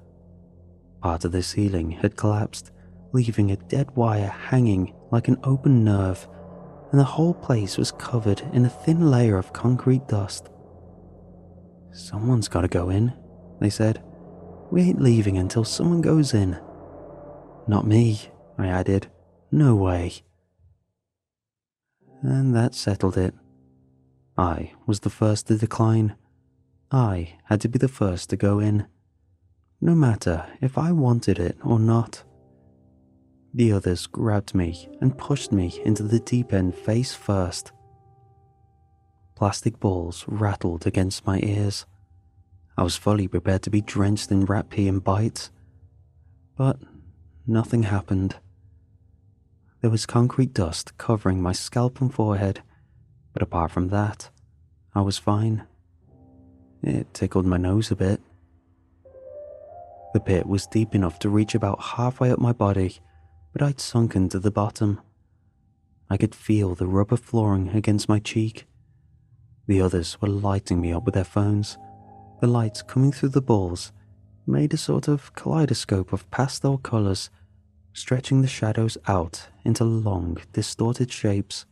Part of the ceiling had collapsed, leaving a dead wire hanging like an open nerve, and the whole place was covered in a thin layer of concrete dust. "Someone's gotta go in," they said. "We ain't leaving until someone goes in." "Not me," I added. "No way." And that settled it. I was the first to decline. I had to be the first to go in, no matter if I wanted it or not. The others grabbed me and pushed me into the deep end face first. Plastic balls rattled against my ears. I was fully prepared to be drenched in rat pee and bites. But nothing happened. There was concrete dust covering my scalp and forehead, but apart from that, I was fine. It tickled my nose a bit. The pit was deep enough to reach about halfway up my body, but I'd sunken to the bottom. I could feel the rubber flooring against my cheek. The others were lighting me up with their phones. The lights coming through the balls made a sort of kaleidoscope of pastel colors, stretching the shadows out into long, distorted shapes.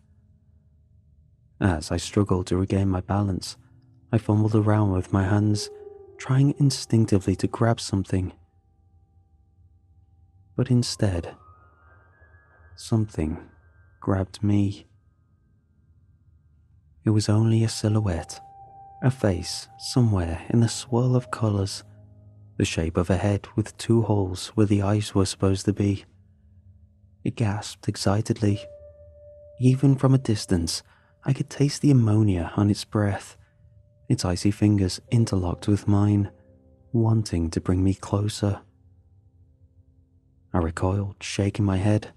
As I struggled to regain my balance, I fumbled around with my hands, trying instinctively to grab something. But instead, something grabbed me. It was only a silhouette, a face somewhere in the swirl of colors, the shape of a head with two holes where the eyes were supposed to be. It gasped excitedly. Even from a distance, I could taste the ammonia on its breath. Its icy fingers interlocked with mine, wanting to bring me closer. I recoiled, shaking my head.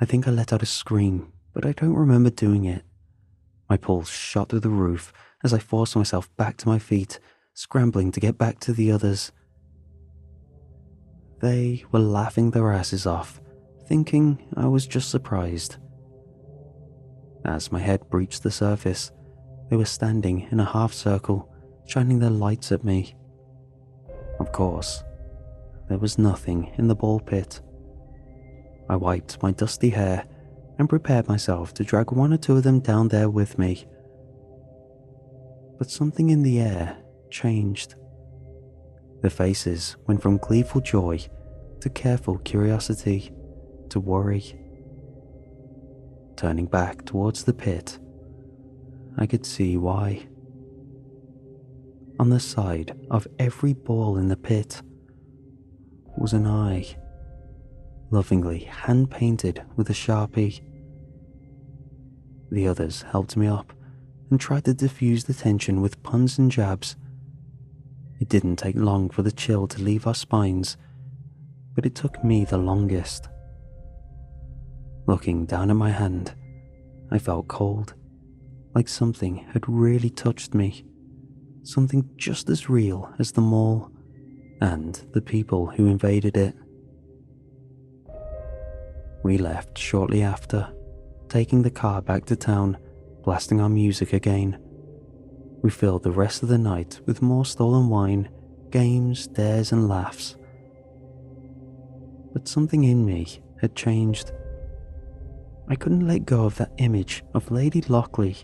I think I let out a scream, but I don't remember doing it. My pulse shot through the roof as I forced myself back to my feet, scrambling to get back to the others. They were laughing their asses off, thinking I was just surprised. As my head breached the surface, they were standing in a half circle, shining their lights at me. Of course, there was nothing in the ball pit. I wiped my dusty hair and prepared myself to drag one or two of them down there with me. But something in the air changed. Their faces went from gleeful joy to careful curiosity to worry. Turning back towards the pit, I could see why. On the side of every ball in the pit was an eye, lovingly hand-painted with a Sharpie. The others helped me up and tried to diffuse the tension with puns and jabs. It didn't take long for the chill to leave our spines, but it took me the longest. Looking down at my hand, I felt cold, like something had really touched me, something just as real as the mall and the people who invaded it. We left shortly after, taking the car back to town, blasting our music again. We filled the rest of the night with more stolen wine, games, dares and laughs. But something in me had changed. I couldn't let go of that image of Lady Lockley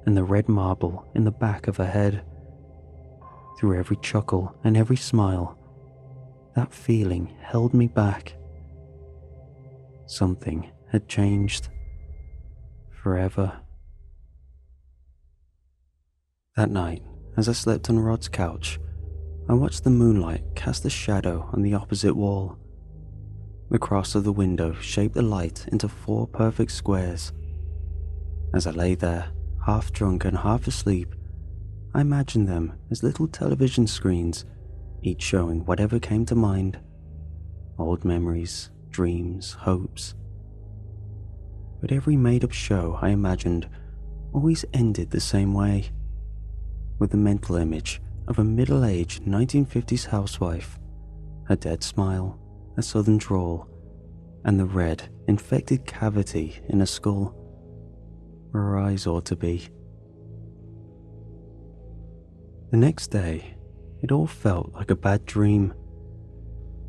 and the red marble in the back of her head. Through every chuckle and every smile, that feeling held me back. Something had changed. Forever. That night, as I slept on Rod's couch, I watched the moonlight cast a shadow on the opposite wall. The cross of the window shaped the light into 4 perfect squares. As I lay there, half drunk and half asleep, I imagined them as little television screens, each showing whatever came to mind. Old memories, dreams, hopes. But every made-up show I imagined always ended the same way, with the mental image of a middle-aged 1950s housewife, a dead smile, a southern drawl, and the red, infected cavity in her skull, where her eyes ought to be. The next day, it all felt like a bad dream.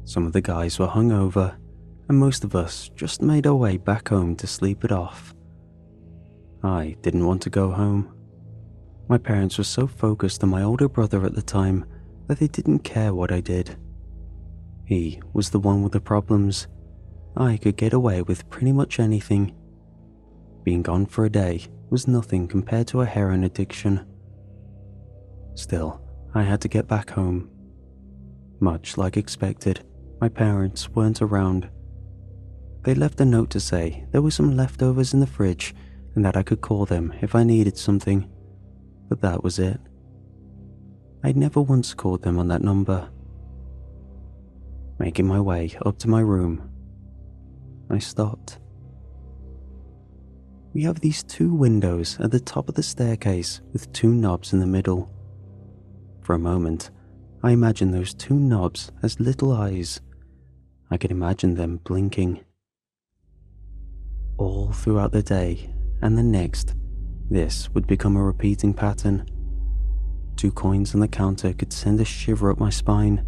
Some of the guys were hungover, and most of us just made our way back home to sleep it off. I didn't want to go home. My parents were so focused on my older brother at the time that they didn't care what I did. He was the one with the problems. I could get away with pretty much anything. Being gone for a day was nothing compared to a heroin addiction. Still, I had to get back home. Much like expected, my parents weren't around. They left a note to say there were some leftovers in the fridge and that I could call them if I needed something, but that was it. I'd never once called them on that number. Making my way up to my room, I stopped. We have these 2 windows at the top of the staircase with 2 knobs in the middle. For a moment, I imagined those 2 knobs as little eyes. I could imagine them blinking. All throughout the day and the next, this would become a repeating pattern. 2 coins on the counter could send a shiver up my spine.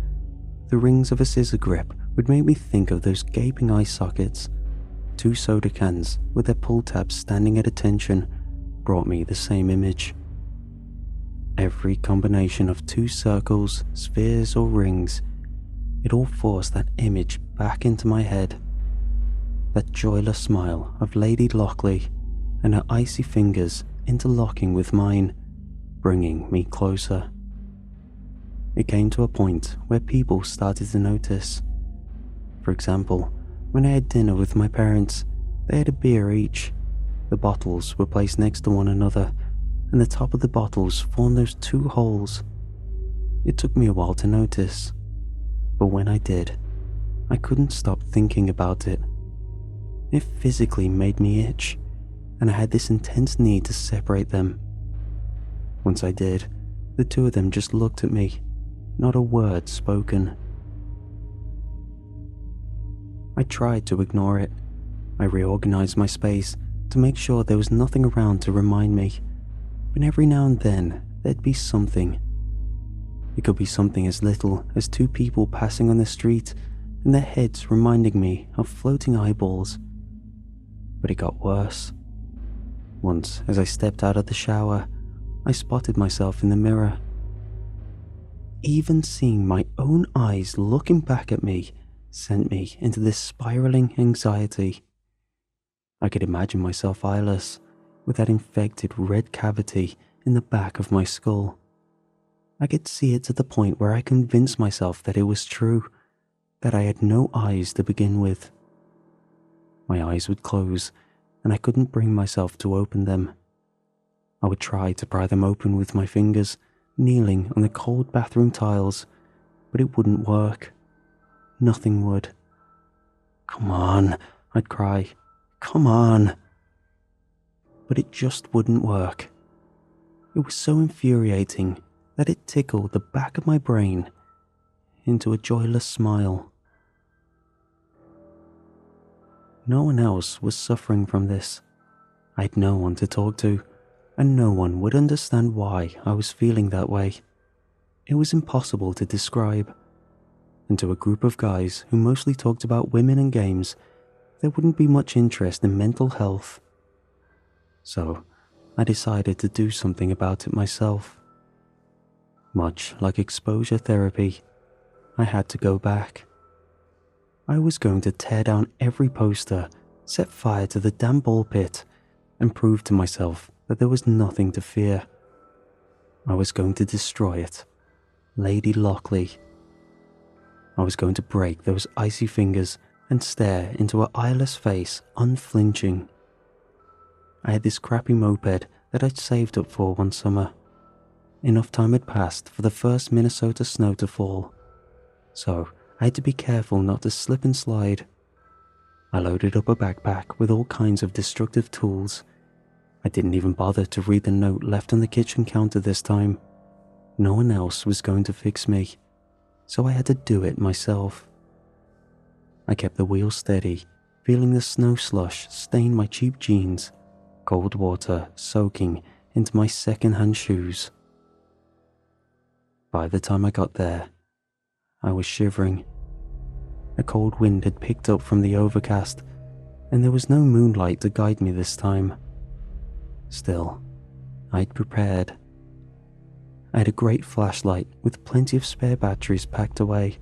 The rings of a scissor grip would make me think of those gaping eye sockets. 2 soda cans with their pull tabs standing at attention brought me the same image. Every combination of 2 circles, spheres or rings, it all forced that image back into my head. That joyless smile of Lady Lockley and her icy fingers interlocking with mine, bringing me closer. It came to a point where people started to notice. For example, when I had dinner with my parents, they had a beer each. The bottles were placed next to one another, and the top of the bottles formed those two holes. It took me a while to notice, but when I did, I couldn't stop thinking about it. It physically made me itch, and I had this intense need to separate them. Once I did, the two of them just looked at me, not a word spoken. I tried to ignore it. I reorganized my space to make sure there was nothing around to remind me, but every now and then there'd be something. It could be something as little as two people passing on the street and their heads reminding me of floating eyeballs. But it got worse. Once, as I stepped out of the shower, I spotted myself in the mirror. Even seeing my own eyes looking back at me sent me into this spiraling anxiety. I could imagine myself eyeless, with that infected red cavity in the back of my skull. I could see it to the point where I convinced myself that it was true, that I had no eyes to begin with. My eyes would close, and I couldn't bring myself to open them. I would try to pry them open with my fingers, kneeling on the cold bathroom tiles, but it wouldn't work. Nothing would. "Come on," I'd cry. "Come on." But it just wouldn't work. It was so infuriating that it tickled the back of my brain into a joyless smile. No one else was suffering from this. I had no one to talk to, and no one would understand why I was feeling that way. It was impossible to describe. And to a group of guys who mostly talked about women and games, there wouldn't be much interest in mental health. So, I decided to do something about it myself. Much like exposure therapy, I had to go back. I was going to tear down every poster, set fire to the damn ball pit, and prove to myself that there was nothing to fear. I was going to destroy it. Lady Lockley. I was going to break those icy fingers and stare into her eyeless face unflinching. I had this crappy moped that I'd saved up for one summer. Enough time had passed for the first Minnesota snow to fall, so I had to be careful not to slip and slide. I loaded up a backpack with all kinds of destructive tools. I didn't even bother to read the note left on the kitchen counter this time. No one else was going to fix me, so I had to do it myself. I kept the wheel steady, feeling the snow slush stain my cheap jeans, cold water soaking into my second-hand shoes. By the time I got there, I was shivering. A cold wind had picked up from the overcast, and there was no moonlight to guide me this time. Still, I'd prepared. I had a great flashlight with plenty of spare batteries packed away.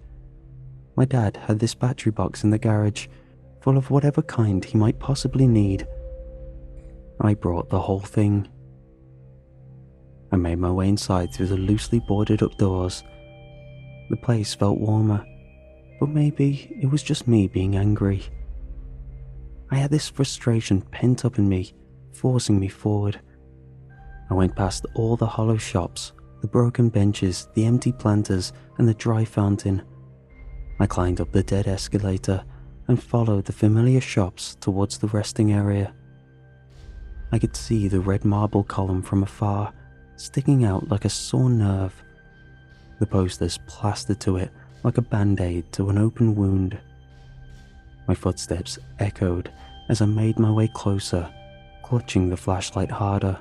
My dad had this battery box in the garage, full of whatever kind he might possibly need. I brought the whole thing. I made my way inside through the loosely boarded up doors. The place felt warmer, but maybe it was just me being angry. I had this frustration pent up in me, forcing me forward. I went past all the hollow shops, the broken benches, the empty planters, and the dry fountain. I climbed up the dead escalator and followed the familiar shops towards the resting area. I could see the red marble column from afar, sticking out like a sore nerve. The posters plastered to it like a band-aid to an open wound. My footsteps echoed as I made my way closer, clutching the flashlight harder.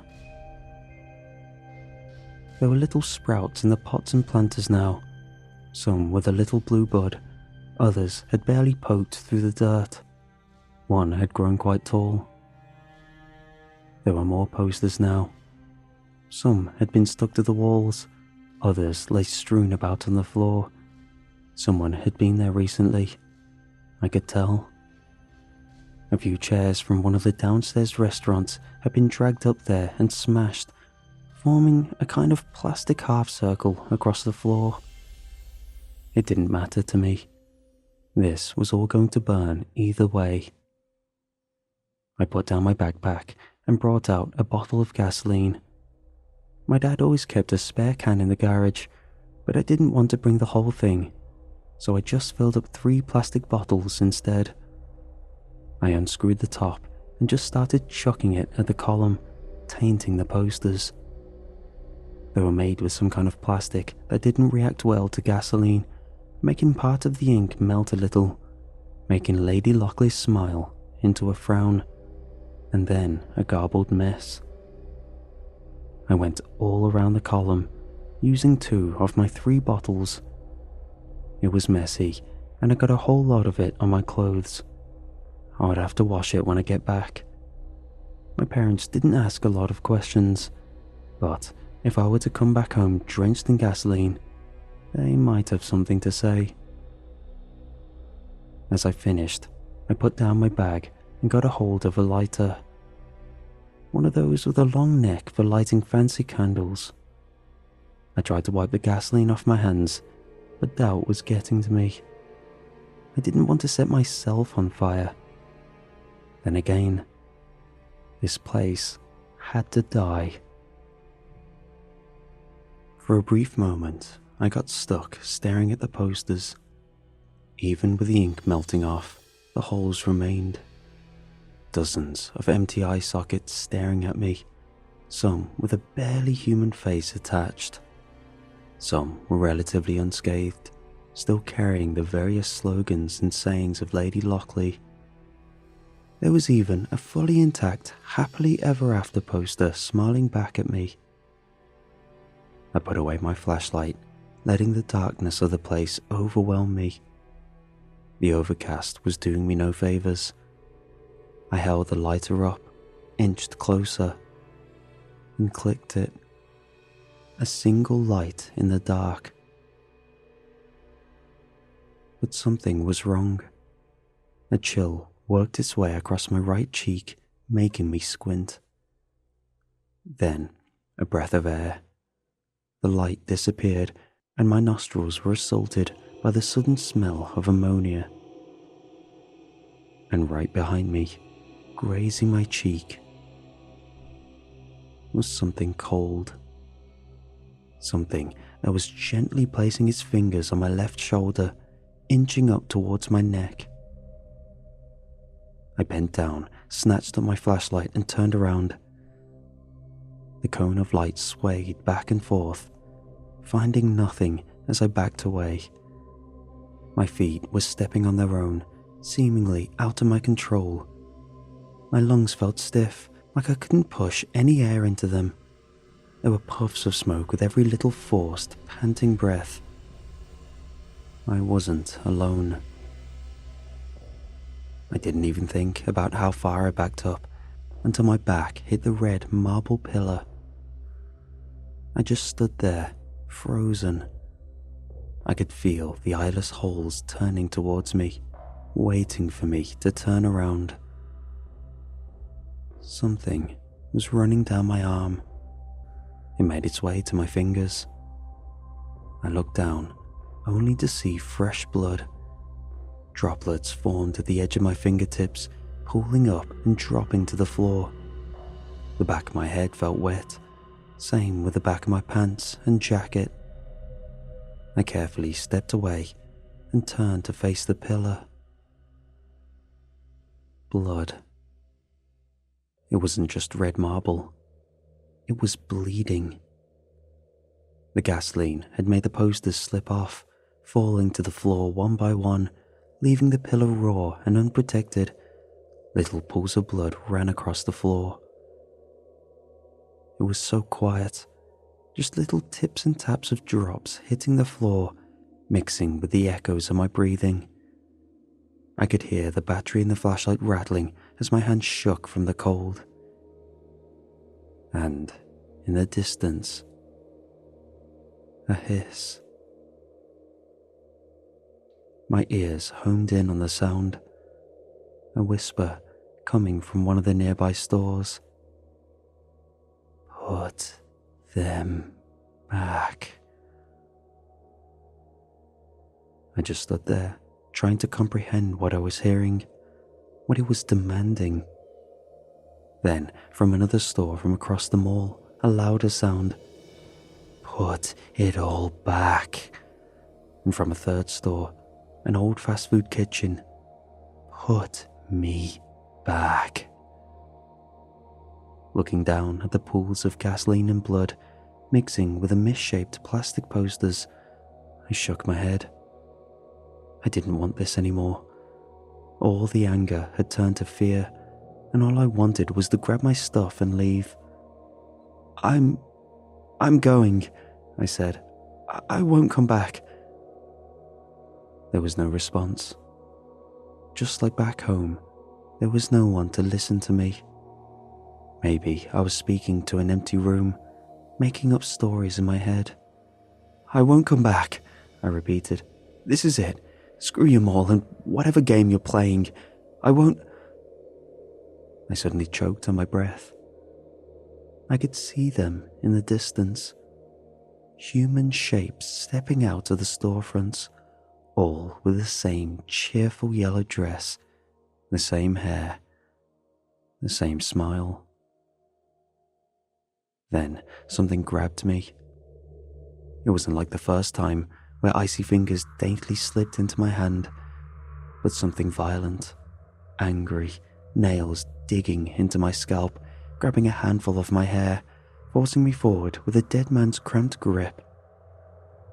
There were little sprouts in the pots and planters now, some with a little blue bud, others had barely poked through the dirt. One had grown quite tall. There were more posters now. Some had been stuck to the walls, others lay strewn about on the floor. Someone had been there recently, I could tell. A few chairs from one of the downstairs restaurants had been dragged up there and smashed, forming a kind of plastic half circle across the floor. It didn't matter to me. This was all going to burn either way. I put down my backpack and brought out a bottle of gasoline. My dad always kept a spare can in the garage, but I didn't want to bring the whole thing, so I just filled up 3 plastic bottles instead. I unscrewed the top and just started chucking it at the column, tainting the posters. They were made with some kind of plastic that didn't react well to gasoline, making part of the ink melt a little, making Lady Lockley's smile into a frown, and then a garbled mess. I went all around the column, using 2 of my 3 bottles. It was messy, and I got a whole lot of it on my clothes. I would have to wash it when I get back. My parents didn't ask a lot of questions, but if I were to come back home drenched in gasoline, they might have something to say. As I finished, I put down my bag and got a hold of a lighter. One of those with a long neck for lighting fancy candles. I tried to wipe the gasoline off my hands, but doubt was getting to me. I didn't want to set myself on fire. Then again, this place had to die. For a brief moment, I got stuck staring at the posters. Even with the ink melting off, the holes remained. Dozens of empty eye sockets staring at me, some with a barely human face attached. Some were relatively unscathed, still carrying the various slogans and sayings of Lady Lockley. There was even a fully intact happily ever after poster smiling back at me. I put away my flashlight, letting the darkness of the place overwhelm me. The overcast was doing me no favors. I held the lighter up, inched closer, and clicked it. A single light in the dark. But something was wrong. A chill worked its way across my right cheek, making me squint. Then, a breath of air. The light disappeared, and my nostrils were assaulted by the sudden smell of ammonia. And right behind me, grazing my cheek, was something cold. Something that was gently placing its fingers on my left shoulder, inching up towards my neck. I bent down, snatched up my flashlight, and turned around. The cone of light swayed back and forth, finding nothing as I backed away. My feet were stepping on their own, seemingly out of my control. My lungs felt stiff, like I couldn't push any air into them. There were puffs of smoke with every little forced, panting breath. I wasn't alone. I didn't even think about how far I backed up until my back hit the red marble pillar. I just stood there, frozen. I could feel the eyeless holes turning towards me, waiting for me to turn around. Something was running down my arm. It made its way to my fingers. I looked down, only to see fresh blood. Droplets formed at the edge of my fingertips, pooling up and dropping to the floor. The back of my head felt wet, same with the back of my pants and jacket. I carefully stepped away and turned to face the pillar. Blood. It wasn't just red marble. It was bleeding. The gasoline had made the posters slip off, falling to the floor one by one, leaving the pillar raw and unprotected. Little pools of blood ran across the floor. It was so quiet, just little tips and taps of drops hitting the floor, mixing with the echoes of my breathing. I could hear the battery in the flashlight rattling as my hands shook from the cold. And in the distance, a hiss. My ears homed in on the sound, a whisper coming from one of the nearby stores. Put them back. I just stood there, trying to comprehend what I was hearing, what it was demanding. Then, from another store from across the mall, a louder sound. Put it all back. And from a third store, an old fast food kitchen. Put me back. Looking down at the pools of gasoline and blood mixing with the misshaped plastic posters, I shook my head. I didn't want this anymore. All the anger had turned to fear, and all I wanted was to grab my stuff and leave. I'm going, I said. I won't come back. There was no response. Just like back home, there was no one to listen to me. Maybe I was speaking to an empty room, making up stories in my head. I won't come back, I repeated. This is it. Screw you all and whatever game you're playing. I won't. I suddenly choked on my breath. I could see them in the distance. Human shapes stepping out of the storefronts, all with the same cheerful yellow dress, the same hair, the same smile. Then something grabbed me. It wasn't like the first time, where icy fingers daintily slipped into my hand, but something violent, angry, nails digging into my scalp, grabbing a handful of my hair, forcing me forward with a dead man's cramped grip.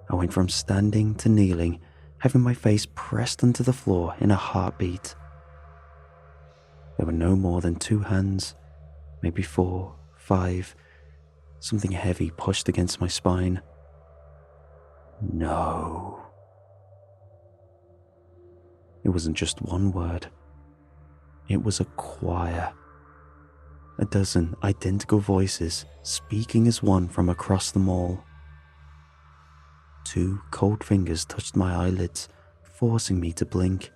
I went from standing to kneeling, having my face pressed onto the floor in a heartbeat. There were no more than 2 hands, maybe 4, 5. Something heavy pushed against my spine. No. It wasn't just one word. It was a choir. A dozen identical voices speaking as one from across the mall. 2 cold fingers touched my eyelids, forcing me to blink.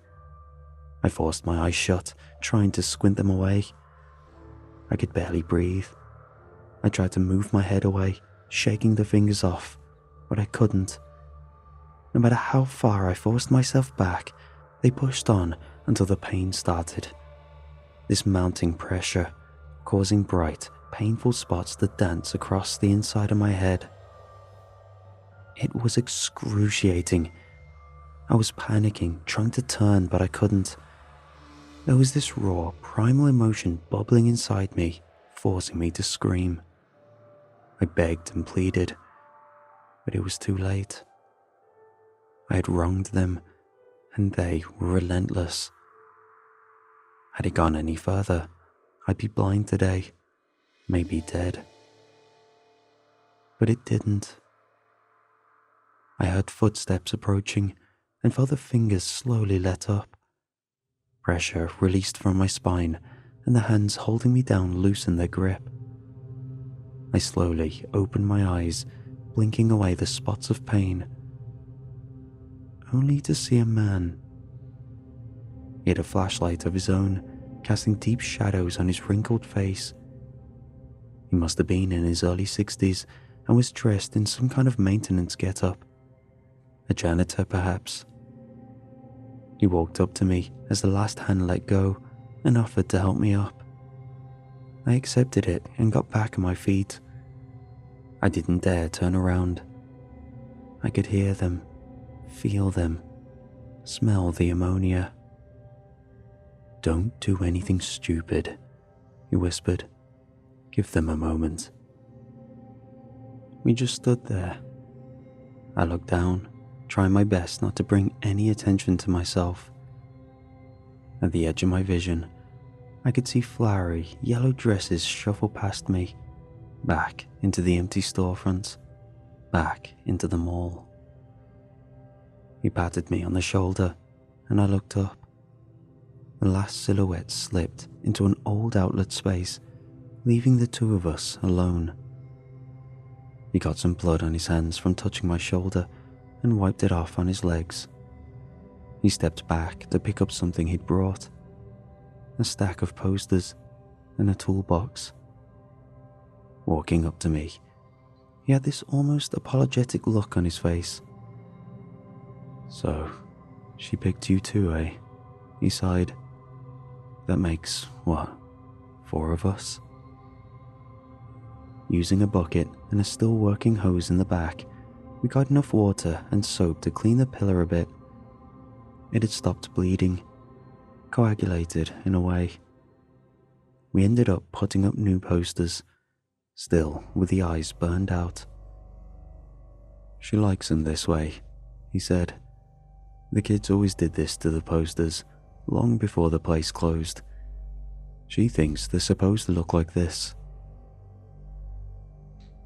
I forced my eyes shut, trying to squint them away. I could barely breathe. I tried to move my head away, shaking the fingers off, but I couldn't. No matter how far I forced myself back, they pushed on until the pain started. This mounting pressure, causing bright, painful spots to dance across the inside of my head. It was excruciating. I was panicking, trying to turn, but I couldn't. There was this raw, primal emotion bubbling inside me, forcing me to scream. I begged and pleaded, but it was too late. I had wronged them, and they were relentless. Had it gone any further, I'd be blind today, maybe dead. But it didn't. I heard footsteps approaching and felt the fingers slowly let up. Pressure released from my spine, and the hands holding me down loosened their grip. I slowly opened my eyes, blinking away the spots of pain, only to see a man. He had a flashlight of his own, casting deep shadows on his wrinkled face. He must have been in his early 60s and was dressed in some kind of maintenance get-up. A janitor, perhaps. He walked up to me as the last hand let go and offered to help me up. I accepted it and got back on my feet. I didn't dare turn around. I could hear them, feel them, smell the ammonia. "Don't do anything stupid," he whispered. "Give them a moment." We just stood there. I looked down, trying my best not to bring any attention to myself. At the edge of my vision, I could see flowery, yellow dresses shuffle past me, back into the empty storefronts, back into the mall. He patted me on the shoulder, and I looked up. The last silhouette slipped into an old outlet space, leaving the 2 of us alone. He got some blood on his hands from touching my shoulder and wiped it off on his legs. He stepped back to pick up something he'd brought, a stack of posters and a toolbox. Walking up to me, he had this almost apologetic look on his face. "So, she picked you too, eh?" he sighed. "That makes, what, 4 of us. Using a bucket and a still working hose in the back, we got enough water and soap to clean the pillar a bit. It had stopped bleeding, coagulated in a way. We ended up putting up new posters, still with the eyes burned out. "She likes them this way," he said. "The kids always did this to the posters, long before the place closed. She thinks they're supposed to look like this."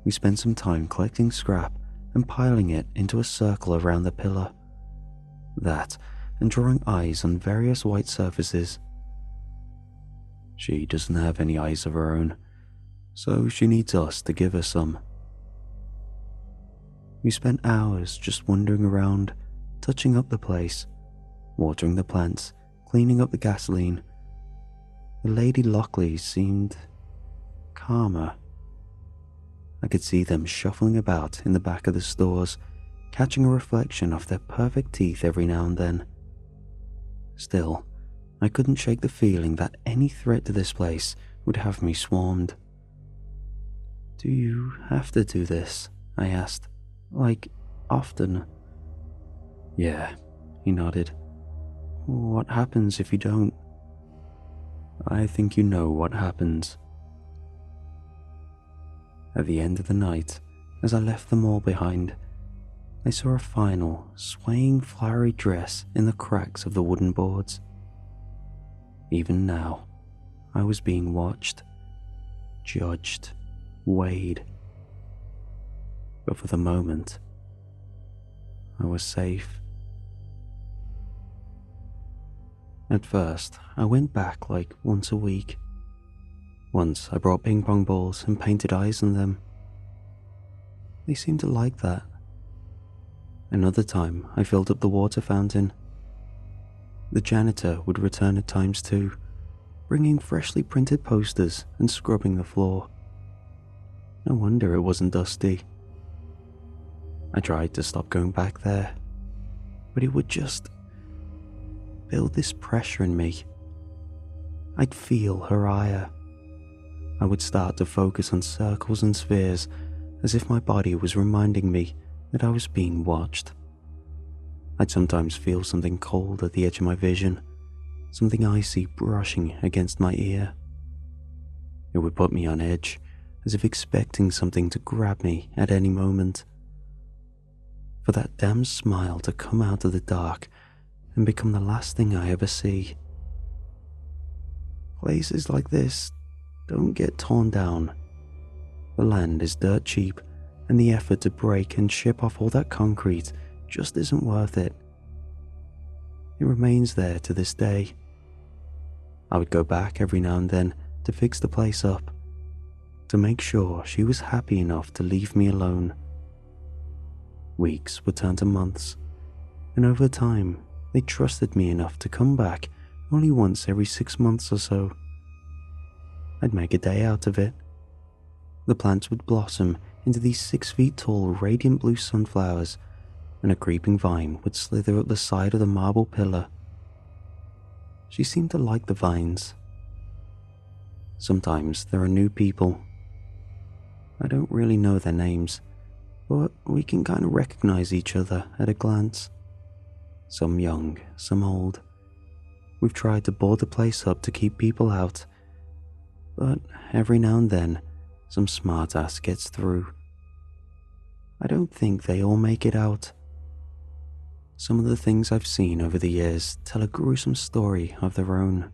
We spent some time collecting scrap and piling it into a circle around the pillar. That, and drawing eyes on various white surfaces. She doesn't have any eyes of her own, so she needs us to give her some. We spent hours just wandering around, touching up the place, watering the plants, cleaning up the gasoline. The Lady Lockleys seemed calmer. I could see them shuffling about in the back of the stores, catching a reflection of their perfect teeth every now and then. Still, I couldn't shake the feeling that any threat to this place would have me swarmed. "Do you have to do this?" I asked. "Like, often?" "Yeah," he nodded. "What happens if you don't?" "I think you know what happens." At the end of the night, as I left them all behind, I saw a final, swaying flowery dress in the cracks of the wooden boards. Even now, I was being watched, judged, weighed. But for the moment, I was safe. At first, I went back like once a week. Once I brought ping pong balls and painted eyes on them. They seemed to like that. Another time, I filled up the water fountain. The janitor would return at times too, bringing freshly printed posters and scrubbing the floor. No wonder it wasn't dusty. I tried to stop going back there, but it would just build this pressure in me. I'd feel her ire. I would start to focus on circles and spheres, as if my body was reminding me that I was being watched. I'd sometimes feel something cold at the edge of my vision, something icy brushing against my ear. It would put me on edge, as if expecting something to grab me at any moment. For that damn smile to come out of the dark and become the last thing I ever see. Places like this don't get torn down. The land is dirt cheap, and the effort to break and ship off all that concrete just isn't worth it. It remains there to this day. I would go back every now and then to fix the place up, to make sure she was happy enough to leave me alone. Weeks would turn to months, and over time, they trusted me enough to come back only once every 6 months or so. I'd make a day out of it. The plants would blossom into these 6 feet tall radiant blue sunflowers, and a creeping vine would slither up the side of the marble pillar. She seemed to like the vines. Sometimes there are new people. I don't really know their names, but we can kind of recognize each other at a glance. Some young, some old. We've tried to board the place up to keep people out, but every now and then, some smartass gets through. I don't think they all make it out. Some of the things I've seen over the years tell a gruesome story of their own.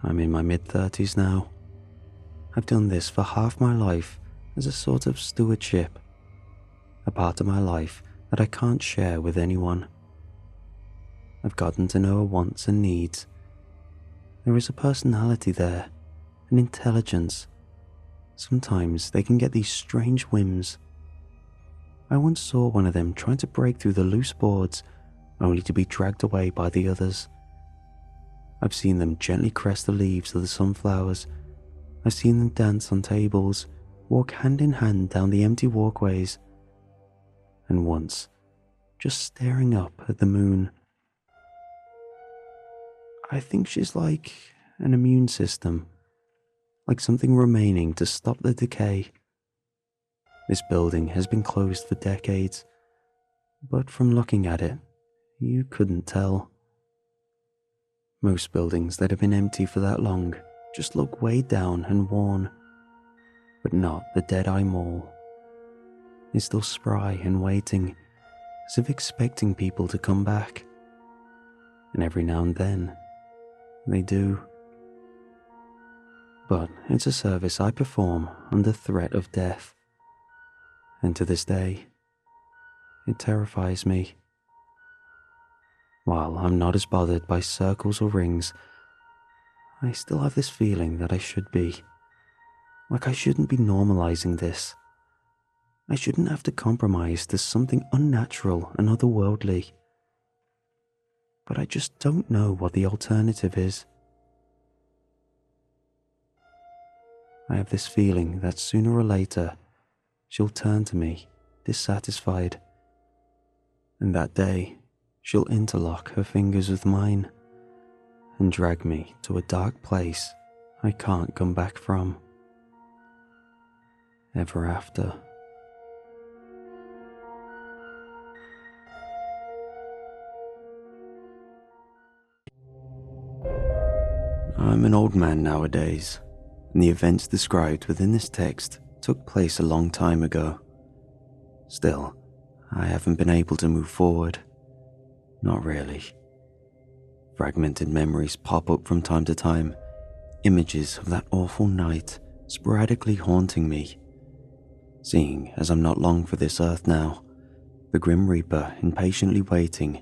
I'm in my mid-30s now. I've done this for half my life as a sort of stewardship, a part of my life that I can't share with anyone. I've gotten to know her wants and needs. There is a personality there, an intelligence. Sometimes they can get these strange whims. I once saw one of them trying to break through the loose boards, only to be dragged away by the others. I've seen them gently caress the leaves of the sunflowers. I've seen them dance on tables, walk hand in hand down the empty walkways, and once, just staring up at the moon. I think she's like an immune system, like something remaining to stop the decay. This building has been closed for decades, but from looking at it, you couldn't tell. Most buildings that have been empty for that long just look weighed down and worn, but not the Dead-Eye Mall. It's still spry and waiting, as if expecting people to come back. And every now and then, they do. But it's a service I perform under threat of death. And to this day, it terrifies me. While I'm not as bothered by circles or rings, I still have this feeling that I should be. Like I shouldn't be normalizing this. I shouldn't have to compromise to something unnatural and otherworldly. But I just don't know what the alternative is. I have this feeling that sooner or later, she'll turn to me, dissatisfied. And that day, she'll interlock her fingers with mine and drag me to a dark place I can't come back from. Ever after. I'm an old man nowadays, and the events described within this text took place a long time ago. Still, I haven't been able to move forward. Not really. Fragmented memories pop up from time to time, images of that awful night sporadically haunting me. Seeing as I'm not long for this earth now, the Grim Reaper impatiently waiting,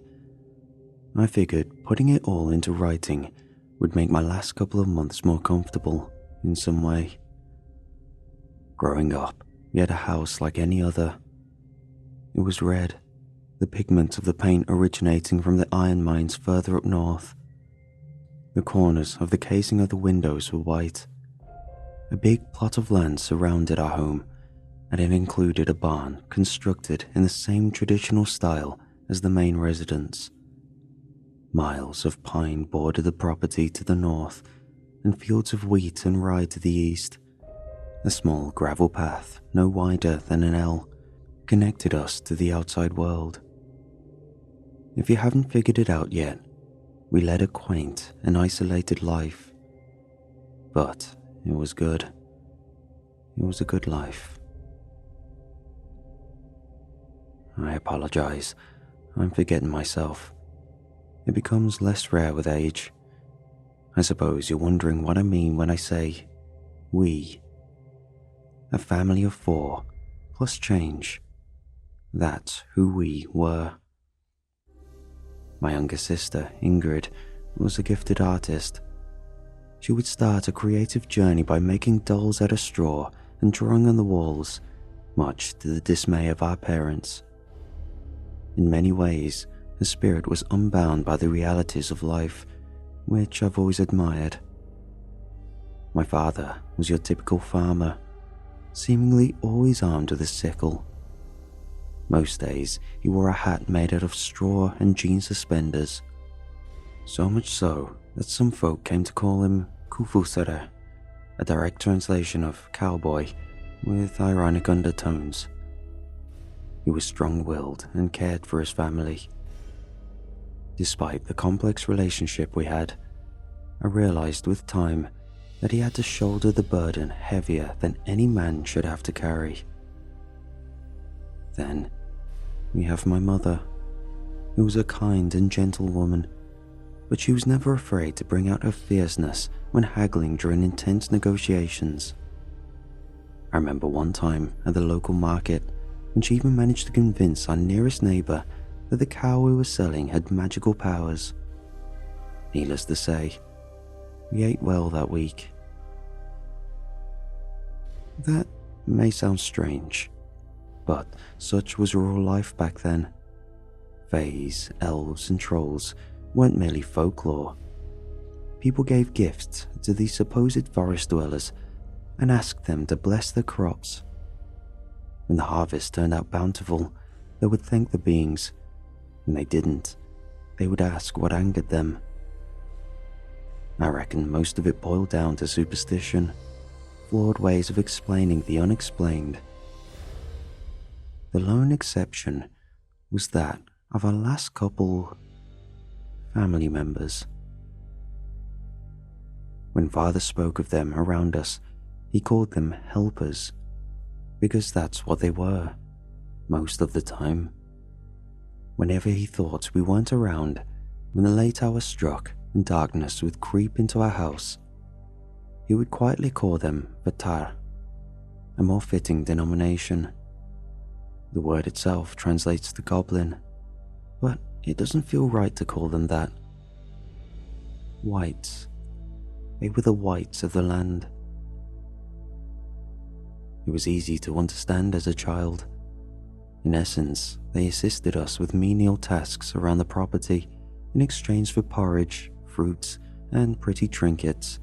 I figured putting it all into writing would make my last couple of months more comfortable in some way. Growing up, we had a house like any other. It was red, the pigment of the paint originating from the iron mines further up north. The corners of the casing of the windows were white. A big plot of land surrounded our home, and it included a barn constructed in the same traditional style as the main residence. Miles of pine bordered the property to the north, and fields of wheat and rye to the east. A small gravel path, no wider than an L, connected us to the outside world. If you haven't figured it out yet, we led a quaint and isolated life. But it was good. It was a good life. I apologize. I'm forgetting myself. It becomes less rare with age. I suppose you're wondering what I mean when I say we. A family of 4, plus change. That's who we were. My younger sister, Ingrid, was a gifted artist. She would start a creative journey by making dolls out of straw and drawing on the walls, much to the dismay of our parents. In many ways, her spirit was unbound by the realities of life, which I've always admired. My father was your typical farmer, seemingly always armed with a sickle. Most days, he wore a hat made out of straw and jean suspenders. So much so that some folk came to call him Kufusere, a direct translation of cowboy, with ironic undertones. He was strong-willed and cared for his family. Despite the complex relationship we had, I realized with time that he had to shoulder the burden heavier than any man should have to carry. Then, we have my mother, who was a kind and gentle woman, but she was never afraid to bring out her fierceness when haggling during intense negotiations. I remember one time at the local market when she even managed to convince our nearest neighbor that the cow we were selling had magical powers. Needless to say, we ate well that week. That may sound strange, but such was rural life back then. Fays, elves, and trolls weren't merely folklore. People gave gifts to these supposed forest dwellers and asked them to bless their crops. When the harvest turned out bountiful, they would thank the beings. When they didn't, they would ask what angered them. I reckon most of it boiled down to superstition, flawed ways of explaining the unexplained. The lone exception was that of our last couple family members. When Father spoke of them around us, he called them helpers, because that's what they were, most of the time. Whenever he thought we weren't around, when the late hour struck and darkness would creep into our house, he would quietly call them Vatar, a more fitting denomination. The word itself translates to goblin, but it doesn't feel right to call them that. Whites. They were the whites of the land. It was easy to understand as a child. In essence, they assisted us with menial tasks around the property in exchange for porridge, fruits, and pretty trinkets,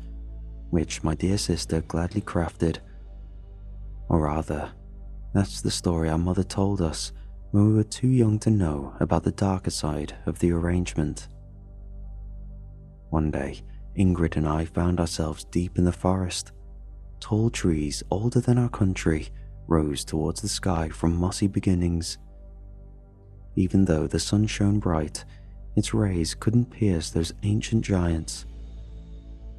which my dear sister gladly crafted. Or rather, that's the story our mother told us when we were too young to know about the darker side of the arrangement. One day, Ingrid and I found ourselves deep in the forest. Tall trees older than our country rose towards the sky from mossy beginnings. Even though the sun shone bright, its rays couldn't pierce those ancient giants.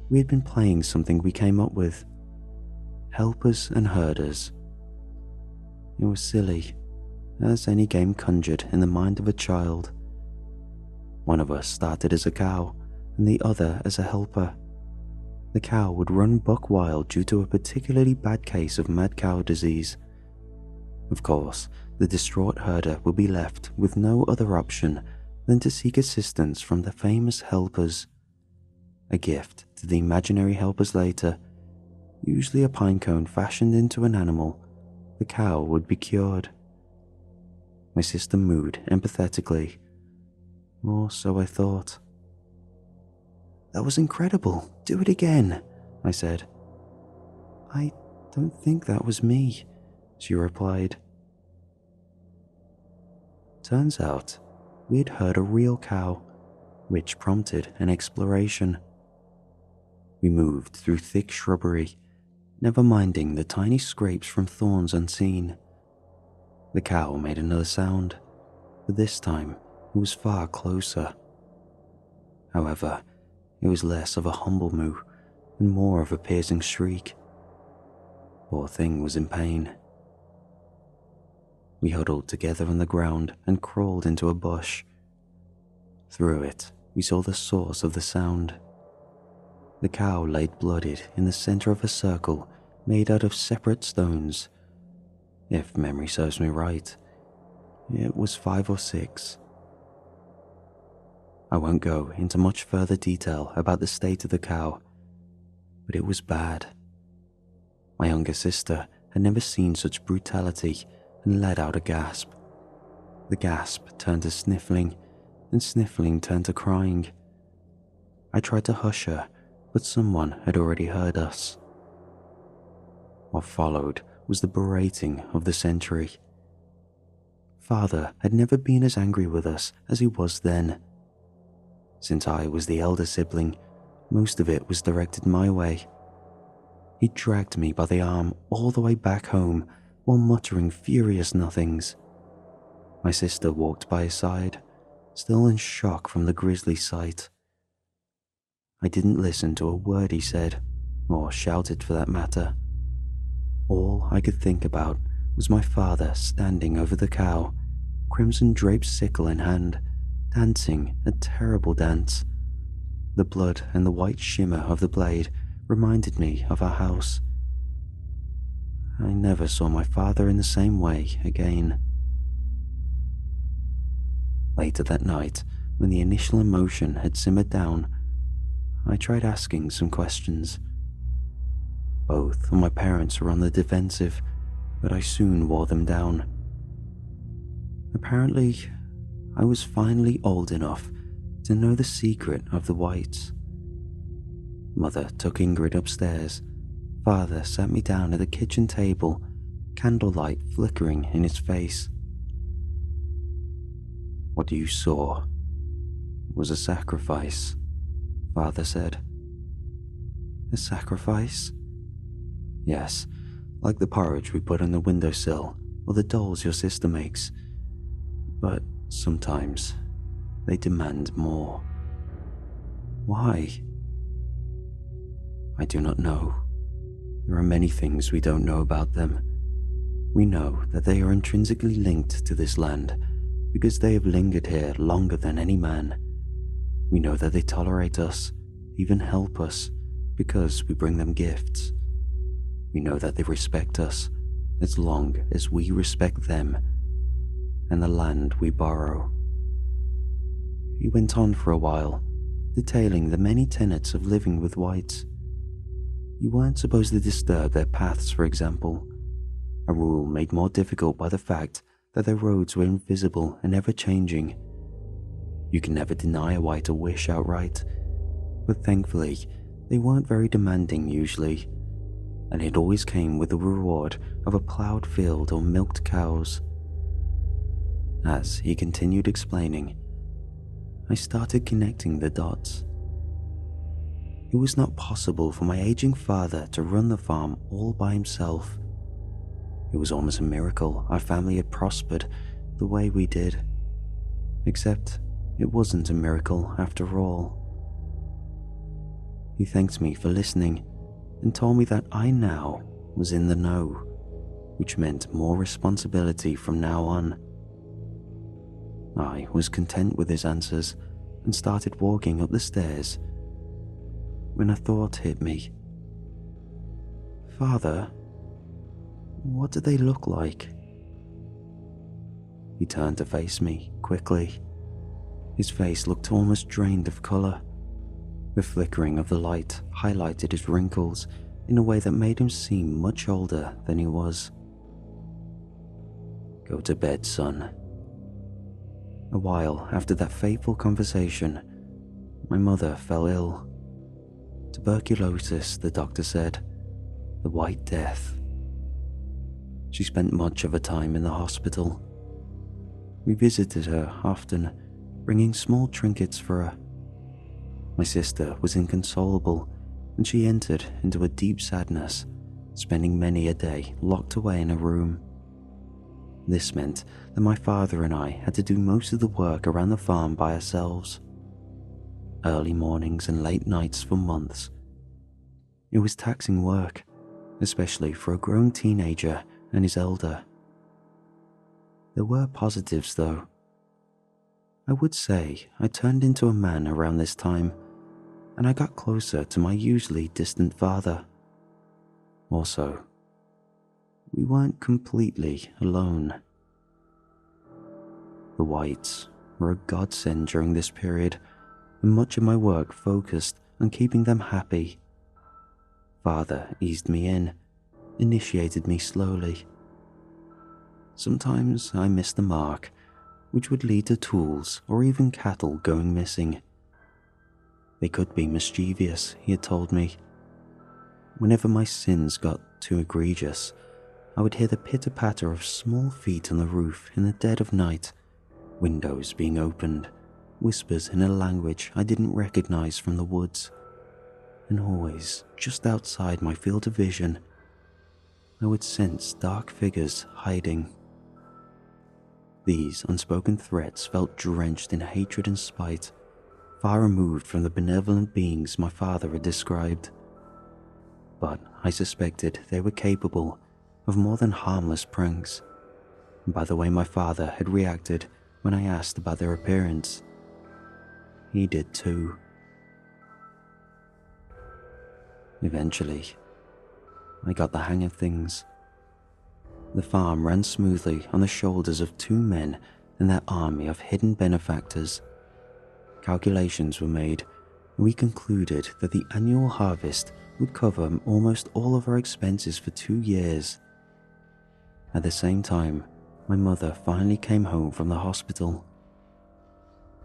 We had been playing something we came up with: helpers and herders. It was silly, as any game conjured in the mind of a child. One of us started as a cow, and the other as a helper. The cow would run buck wild due to a particularly bad case of mad cow disease. Of course, the distraught herder would be left with no other option than to seek assistance from the famous helpers. A gift to the imaginary helpers later, usually a pine cone fashioned into an animal, the cow would be cured. My sister mooed empathetically, or so I thought. "That was incredible. Do it again," I said. "I don't think that was me," she replied. Turns out, we had heard a real cow, which prompted an exploration. We moved through thick shrubbery, never minding the tiny scrapes from thorns unseen. The cow made another sound, but this time it was far closer. However, it was less of a humble moo and more of a piercing shriek. Poor thing was in pain. We huddled together on the ground and crawled into a bush. Through it, we saw the source of the sound. The cow laid bloodied in the center of a circle made out of separate stones. If memory serves me right, it was 5 or 6. I won't go into much further detail about the state of the cow, but it was bad. My younger sister had never seen such brutality and let out a gasp. The gasp turned to sniffling, and sniffling turned to crying. I tried to hush her, but someone had already heard us. What followed was the berating of the century. Father had never been as angry with us as he was then. Since I was the elder sibling, most of it was directed my way. He dragged me by the arm all the way back home while muttering furious nothings. My sister walked by his side, still in shock from the grisly sight. I didn't listen to a word he said, or shouted for that matter. All I could think about was my father standing over the cow, crimson draped sickle in hand, dancing a terrible dance. The blood and the white shimmer of the blade reminded me of our house. I never saw my father in the same way again. Later that night, when the initial emotion had simmered down, I tried asking some questions. Both of my parents were on the defensive, but I soon wore them down. Apparently, I was finally old enough to know the secret of the whites. Mother took Ingrid upstairs. Father sat me down at the kitchen table, candlelight flickering in his face. "What you saw was a sacrifice," Father said. A sacrifice? Yes, like the porridge we put on the windowsill or the dolls your sister makes. But sometimes they demand more. Why? I do not know. There are many things we don't know about them. We know that they are intrinsically linked to this land because they have lingered here longer than any man. We know that they tolerate us, even help us, because we bring them gifts. We know that they respect us as long as we respect them and the land we borrow. He went on for a while, detailing the many tenets of living with whites. You weren't supposed to disturb their paths, for example, a rule made more difficult by the fact that their roads were invisible and ever-changing. You can never deny a white a wish outright, but thankfully, they weren't very demanding usually, and it always came with the reward of a ploughed field or milked cows. As he continued explaining, I started connecting the dots. It was not possible for my aging father to run the farm all by himself. It was almost a miracle our family had prospered the way we did. Except it wasn't a miracle after all. He thanked me for listening and told me that I now was in the know, which meant more responsibility from now on. I was content with his answers and started walking up the stairs when a thought hit me. Father, what do they look like? He turned to face me quickly. His face looked almost drained of colour. The flickering of the light highlighted his wrinkles in a way that made him seem much older than he was. Go to bed, son. A while after that fateful conversation, my mother fell ill. Tuberculosis, the doctor said. The White Death. She spent much of her time in the hospital. We visited her often, bringing small trinkets for her. My sister was inconsolable, and she entered into a deep sadness, spending many a day locked away in a room. This meant that my father and I had to do most of the work around the farm by ourselves. Early mornings and late nights for months. It was taxing work, especially for a growing teenager and his elder. There were positives though. I would say I turned into a man around this time, and I got closer to my usually distant father. Also, we weren't completely alone. The whites were a godsend during this period, and much of my work focused on keeping them happy. Father eased me in, initiated me slowly. Sometimes I missed the mark, which would lead to tools or even cattle going missing. They could be mischievous, he had told me. Whenever my sins got too egregious, I would hear the pitter-patter of small feet on the roof in the dead of night, windows being opened, whispers in a language I didn't recognize from the woods, and always, just outside my field of vision, I would sense dark figures hiding. These unspoken threats felt drenched in hatred and spite, far removed from the benevolent beings my father had described. But I suspected they were capable of more than harmless pranks, and by the way my father had reacted when I asked about their appearance, he did too. Eventually, I got the hang of things. The farm ran smoothly on the shoulders of 2 men and their army of hidden benefactors. Calculations were made, and we concluded that the annual harvest would cover almost all of our expenses for 2 years. At the same time, my mother finally came home from the hospital.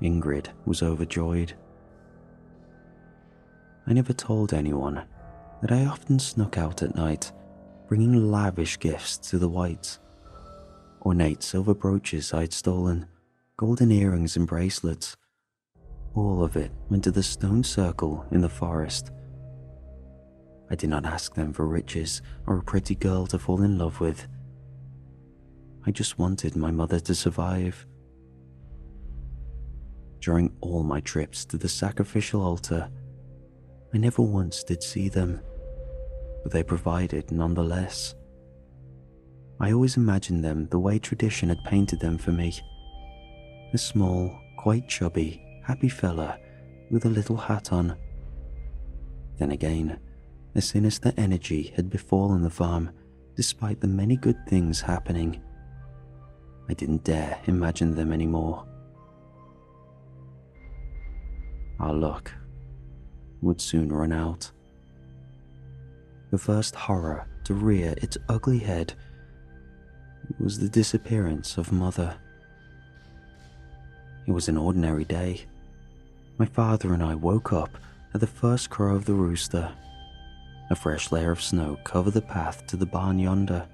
Ingrid was overjoyed. I never told anyone that I often snuck out at night, bringing lavish gifts to the whites. Ornate silver brooches I'd stolen, golden earrings and bracelets. All of it went to the stone circle in the forest. I did not ask them for riches or a pretty girl to fall in love with. I just wanted my mother to survive. During all my trips to the sacrificial altar, I never once did see them, but they provided nonetheless. I always imagined them the way tradition had painted them for me. A small, quite chubby, happy fella with a little hat on. Then again, a sinister energy had befallen the farm despite the many good things happening. I didn't dare imagine them anymore. Our luck would soon run out. The first horror to rear its ugly head was the disappearance of Mother. It was an ordinary day. My father and I woke up at the first crow of the rooster. A fresh layer of snow covered the path to the barn yonder,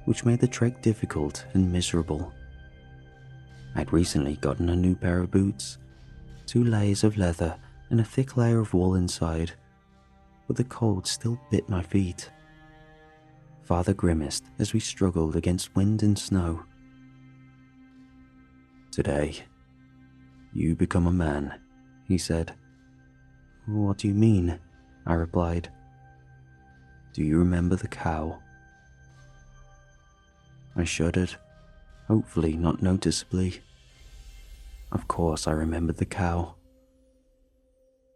which made the trek difficult and miserable. I'd recently gotten a new pair of boots, 2 layers of leather and a thick layer of wool inside, but the cold still bit my feet. Father grimaced as we struggled against wind and snow. "Today, you become a man," he said. "What do you mean?" I replied. "Do you remember the cow?" I shuddered, hopefully not noticeably. Of course I remembered the cow.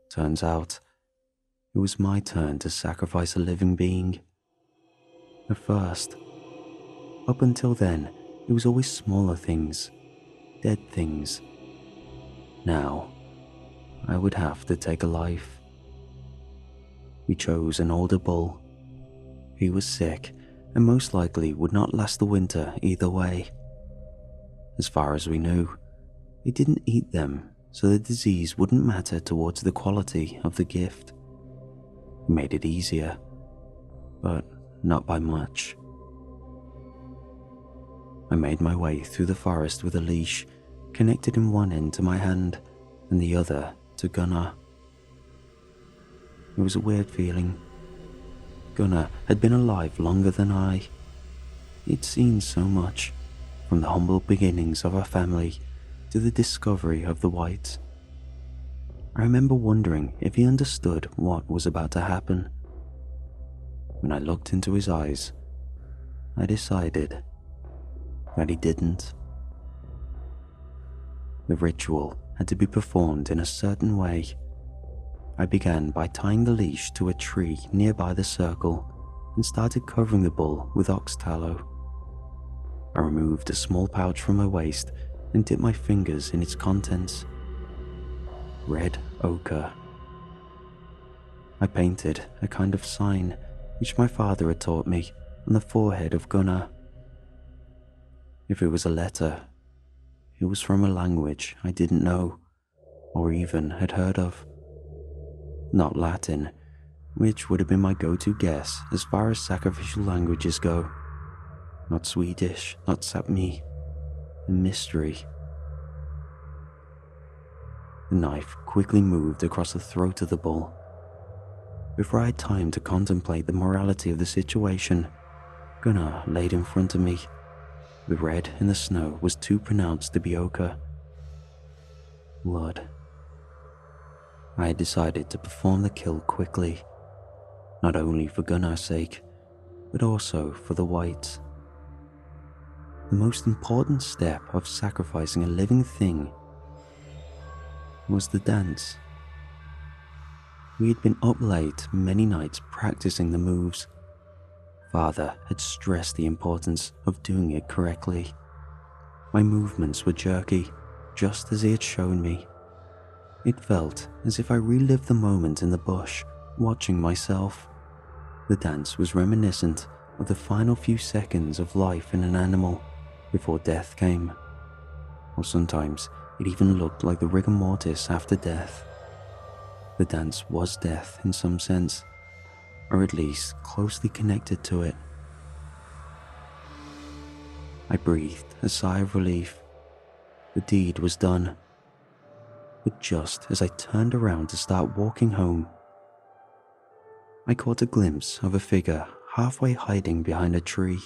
Turns out, it was my turn to sacrifice a living being. At first, up until then, it was always smaller things, dead things. Now, I would have to take a life. We chose an older bull. He was sick and most likely would not last the winter either way. As far as we knew, it didn't eat them, so the disease wouldn't matter towards the quality of the gift. It made it easier, but not by much. I made my way through the forest with a leash, connected in one end to my hand and the other to Gunnar. It was a weird feeling. Gunnar had been alive longer than I. He'd seen so much, from the humble beginnings of our family to the discovery of the whites. I remember wondering if he understood what was about to happen. When I looked into his eyes, I decided that he didn't. The ritual had to be performed in a certain way. I began by tying the leash to a tree nearby the circle and started covering the bull with ox tallow. I removed a small pouch from my waist and dipped my fingers in its contents. Red ochre. I painted a kind of sign, which my father had taught me, on the forehead of Gunnar. If it was a letter, it was from a language I didn't know, or even had heard of. Not Latin, which would have been my go-to guess as far as sacrificial languages go. Not Swedish, not Sapmi. A mystery. The knife quickly moved across the throat of the bull. Before I had time to contemplate the morality of the situation, Gunnar laid in front of me. The red in the snow was too pronounced to be ochre. Blood. I had decided to perform the kill quickly, not only for Gunnar's sake, but also for the whites. The most important step of sacrificing a living thing was the dance. We had been up late many nights practicing the moves. Father had stressed the importance of doing it correctly. My movements were jerky, just as he had shown me. It felt as if I relived the moment in the bush, watching myself. The dance was reminiscent of the final few seconds of life in an animal before death came. Or sometimes it even looked like the rigor mortis after death. The dance was death in some sense, or at least closely connected to it. I breathed a sigh of relief. The deed was done. But just as I turned around to start walking home, I caught a glimpse of a figure halfway hiding behind a tree,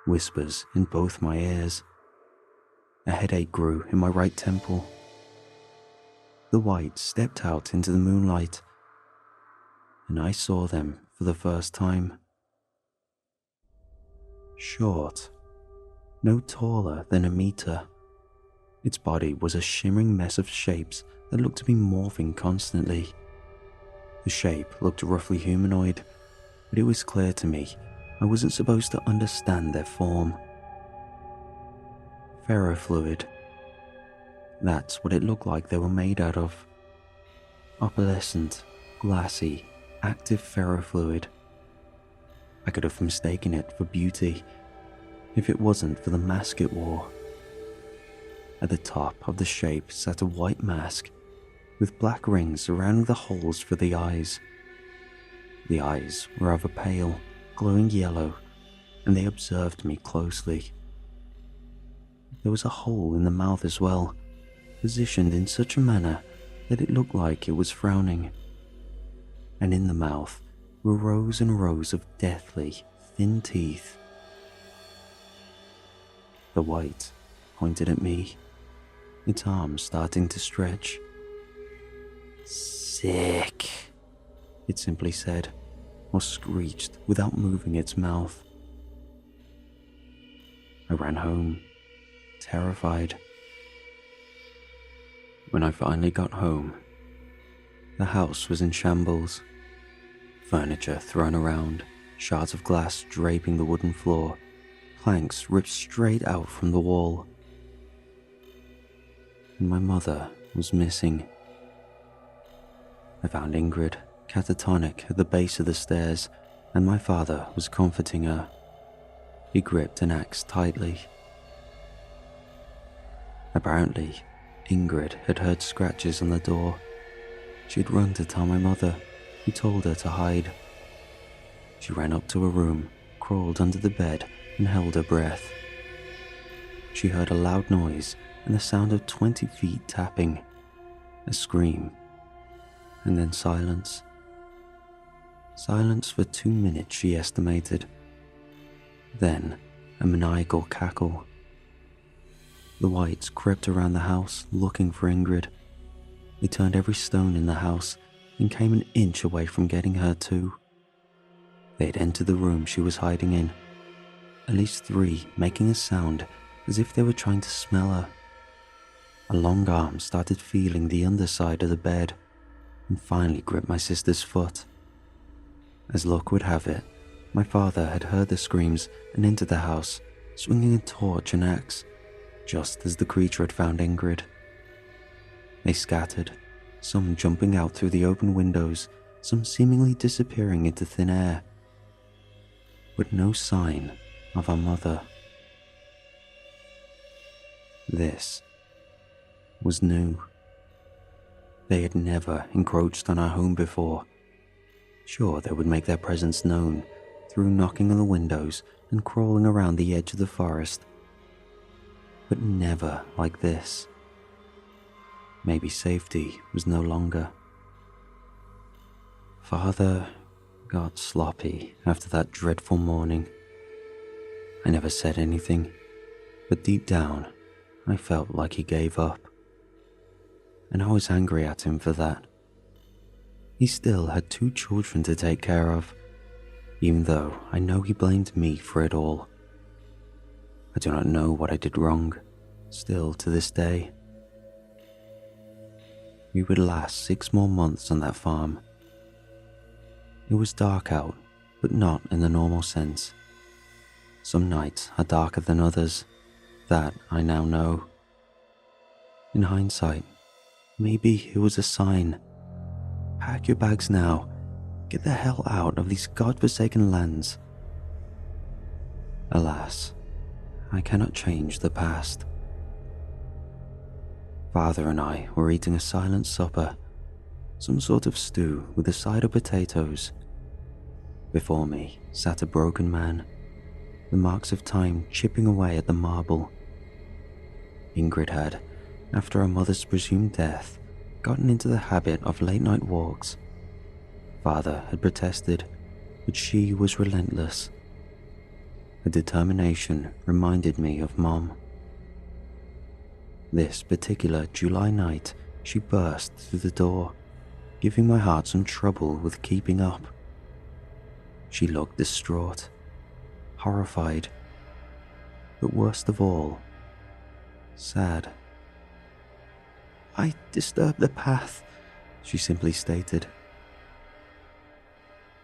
whispers in both my ears. A headache grew in my right temple. The whites stepped out into the moonlight, and I saw them for the first time. Short, no taller than a meter. Its body was a shimmering mess of shapes that looked to be morphing constantly. The shape looked roughly humanoid, but it was clear to me I wasn't supposed to understand their form. Ferrofluid. That's what it looked like they were made out of. Opalescent, glassy, active ferrofluid. I could have mistaken it for beauty if it wasn't for the mask it wore. At the top of the shape sat a white mask with black rings surrounding the holes for the eyes. The eyes were of a pale, glowing yellow, and they observed me closely. There was a hole in the mouth as well, positioned in such a manner that it looked like it was frowning. And in the mouth were rows and rows of deathly, thin teeth. The white pointed at me, its arms starting to stretch. "Sick," it simply said, or screeched without moving its mouth. I ran home, terrified. When I finally got home, the house was in shambles. Furniture thrown around, shards of glass draping the wooden floor, planks ripped straight out from the wall. And my mother was missing. I found Ingrid catatonic at the base of the stairs, and my father was comforting her. He gripped an axe tightly. Apparently, Ingrid had heard scratches on the door. She'd run to tell my mother, who told her to hide. She ran up to her room, crawled under the bed, and held her breath. She heard a loud noise and the sound of 20 feet tapping, a scream, and then silence. Silence for 2 minutes, she estimated. Then a maniacal cackle. The whites crept around the house looking for Ingrid. They turned every stone in the house and came an inch away from getting her too. They had entered the room she was hiding in, at least 3 making a sound as if they were trying to smell her. A long arm started feeling the underside of the bed and finally gripped my sister's foot. As luck would have it, my father had heard the screams and entered the house, swinging a torch and axe, just as the creature had found Ingrid. They scattered, some jumping out through the open windows, some seemingly disappearing into thin air. But no sign of our mother. This was new. They had never encroached on our home before. Sure, they would make their presence known through knocking on the windows and crawling around the edge of the forest, but never like this. Maybe safety was no longer. Father got sloppy after that dreadful morning. I never said anything, but deep down, I felt like he gave up. And I was angry at him for that. He still had 2 children to take care of, even though I know he blamed me for it all. I do not know what I did wrong, still to this day. We would last 6 more months on that farm. It was dark out, but not in the normal sense. Some nights are darker than others, that I now know. In hindsight, maybe it was a sign. Pack your bags now. Get the hell out of these godforsaken lands. Alas, I cannot change the past. Father and I were eating a silent supper, some sort of stew with a side of potatoes. Before me sat a broken man, the marks of time chipping away at the marble. Ingrid had, after her mother's presumed death, gotten into the habit of late-night walks. Father had protested, but she was relentless. Her determination reminded me of Mom. This particular July night, she burst through the door, giving my heart some trouble with keeping up. She looked distraught, horrified, but worst of all, sad. "I disturbed the path," she simply stated.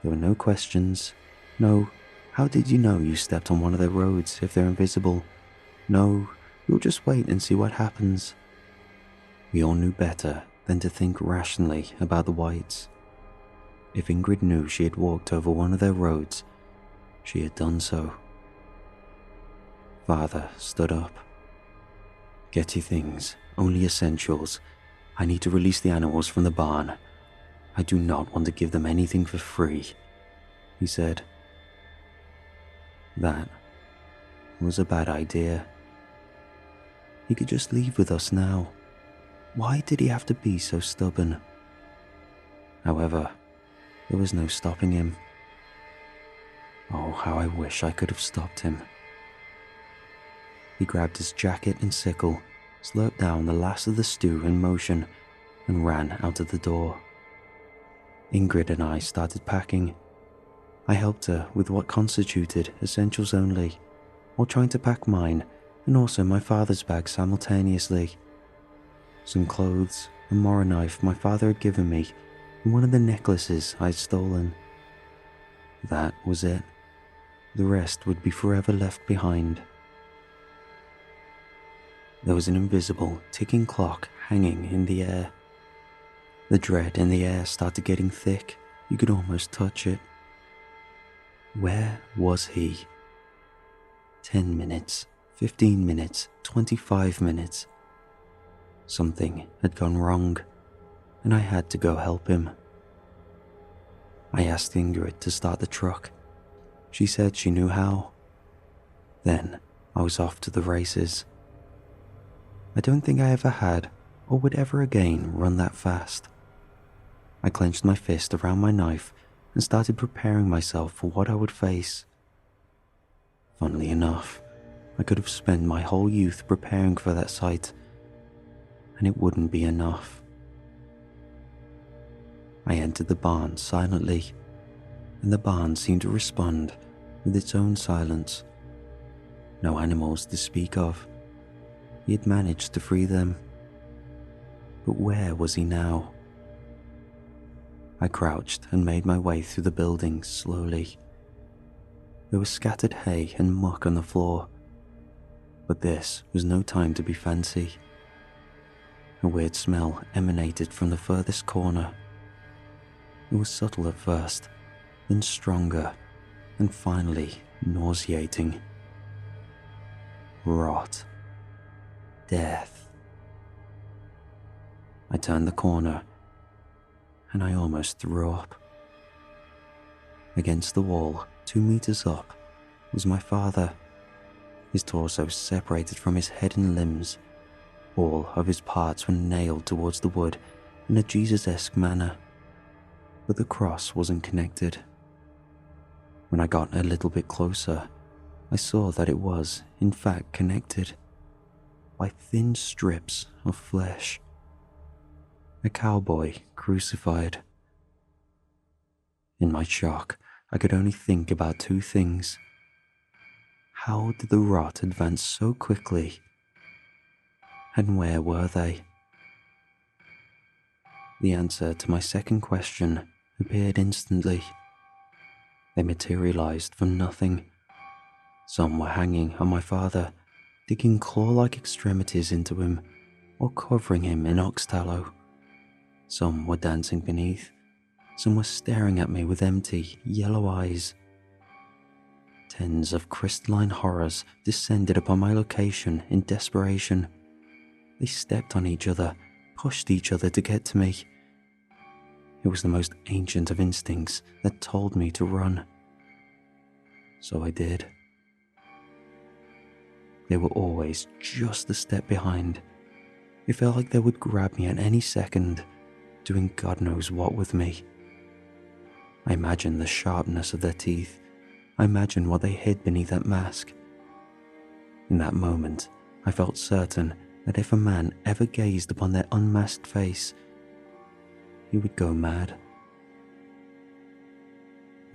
There were no questions. No, "How did you know you stepped on one of their roads if they're invisible?" No, "We'll just wait and see what happens." We all knew better than to think rationally about the Whites. If Ingrid knew she had walked over one of their roads, she had done so. Father stood up. "Get your things, only essentials. I need to release the animals from the barn. I do not want to give them anything for free," he said. That was a bad idea. He could just leave with us now. Why did he have to be so stubborn? However, there was no stopping him. Oh, how I wish I could have stopped him. He grabbed his jacket and sickle, slurped down the last of the stew in motion, and ran out of the door. Ingrid and I started packing. I helped her with what constituted essentials only, while trying to pack mine and also my father's bag simultaneously. Some clothes, a Mora knife my father had given me, and one of the necklaces I had stolen. That was it. The rest would be forever left behind. There was an invisible, ticking clock hanging in the air. The dread in the air started getting thick. You could almost touch it. Where was he? 10 minutes, 15 minutes, 25 minutes. Something had gone wrong, and I had to go help him. I asked Ingrid to start the truck. She said she knew how. Then I was off to the races. I don't think I ever had, or would ever again, run that fast. I clenched my fist around my knife and started preparing myself for what I would face. Funnily enough, I could have spent my whole youth preparing for that sight, and it wouldn't be enough. I entered the barn silently, and the barn seemed to respond with its own silence. No animals to speak of. He had managed to free them. But where was he now? I crouched and made my way through the buildings slowly. There was scattered hay and muck on the floor, but this was no time to be fancy. A weird smell emanated from the furthest corner. It was subtle at first, then stronger, and finally nauseating. Rot. Death. I turned the corner, and I almost threw up. Against the wall, 2 meters up, was my father, his torso separated from his head and limbs. All of his parts were nailed towards the wood in a Jesus-esque manner, but the cross wasn't connected. When I got a little bit closer, I saw that it was, in fact, connected by thin strips of flesh. A cowboy crucified. In my shock, I could only think about 2 things. How did the rot advance so quickly? And where were they? The answer to my second question appeared instantly. They materialized from nothing. Some were hanging on my father, digging claw-like extremities into him, or covering him in ox tallow. Some were dancing beneath. Some were staring at me with empty, yellow eyes. Tens of crystalline horrors descended upon my location in desperation. They stepped on each other, pushed each other to get to me. It was the most ancient of instincts that told me to run. So I did. They were always just a step behind. It felt like they would grab me at any second, doing God knows what with me. I imagined the sharpness of their teeth. I imagined what they hid beneath that mask. In that moment, I felt certain that if a man ever gazed upon their unmasked face, he would go mad.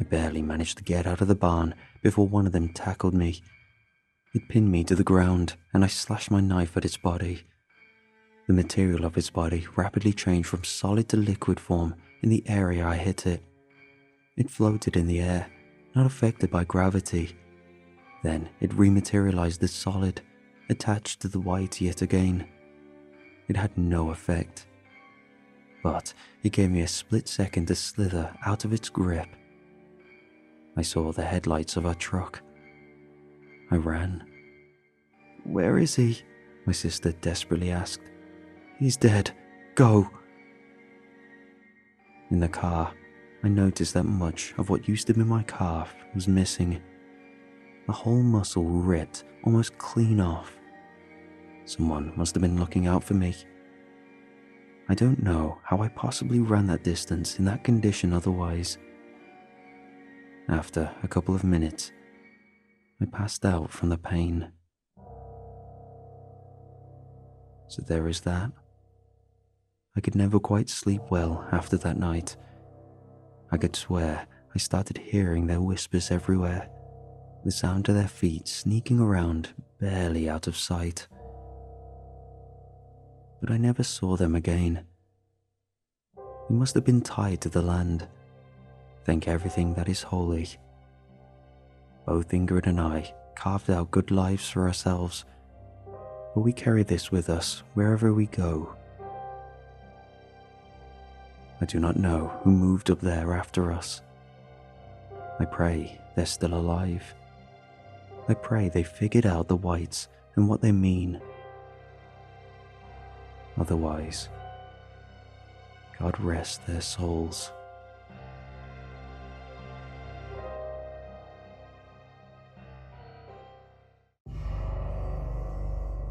I barely managed to get out of the barn before one of them tackled me. It pinned me to the ground, and I slashed my knife at its body. The material of its body rapidly changed from solid to liquid form in the area I hit it. It floated in the air, not affected by gravity. Then it rematerialized as solid, attached to the white yet again. It had no effect, but it gave me a split second to slither out of its grip. I saw the headlights of our truck. I ran. "Where is he?" my sister desperately asked. "He's dead. Go." In the car, I noticed that much of what used to be my calf was missing. The whole muscle ripped almost clean off. Someone must have been looking out for me. I don't know how I possibly ran that distance in that condition otherwise. After a couple of minutes, I passed out from the pain. So there is that. I could never quite sleep well after that night. I could swear I started hearing their whispers everywhere, the sound of their feet sneaking around barely out of sight. But I never saw them again. They must have been tied to the land. Thank everything that is holy. Both Ingrid and I carved out good lives for ourselves, but we carry this with us wherever we go. I do not know who moved up there after us. I pray they're still alive. I pray they figured out the whites and what they mean. Otherwise, God rest their souls.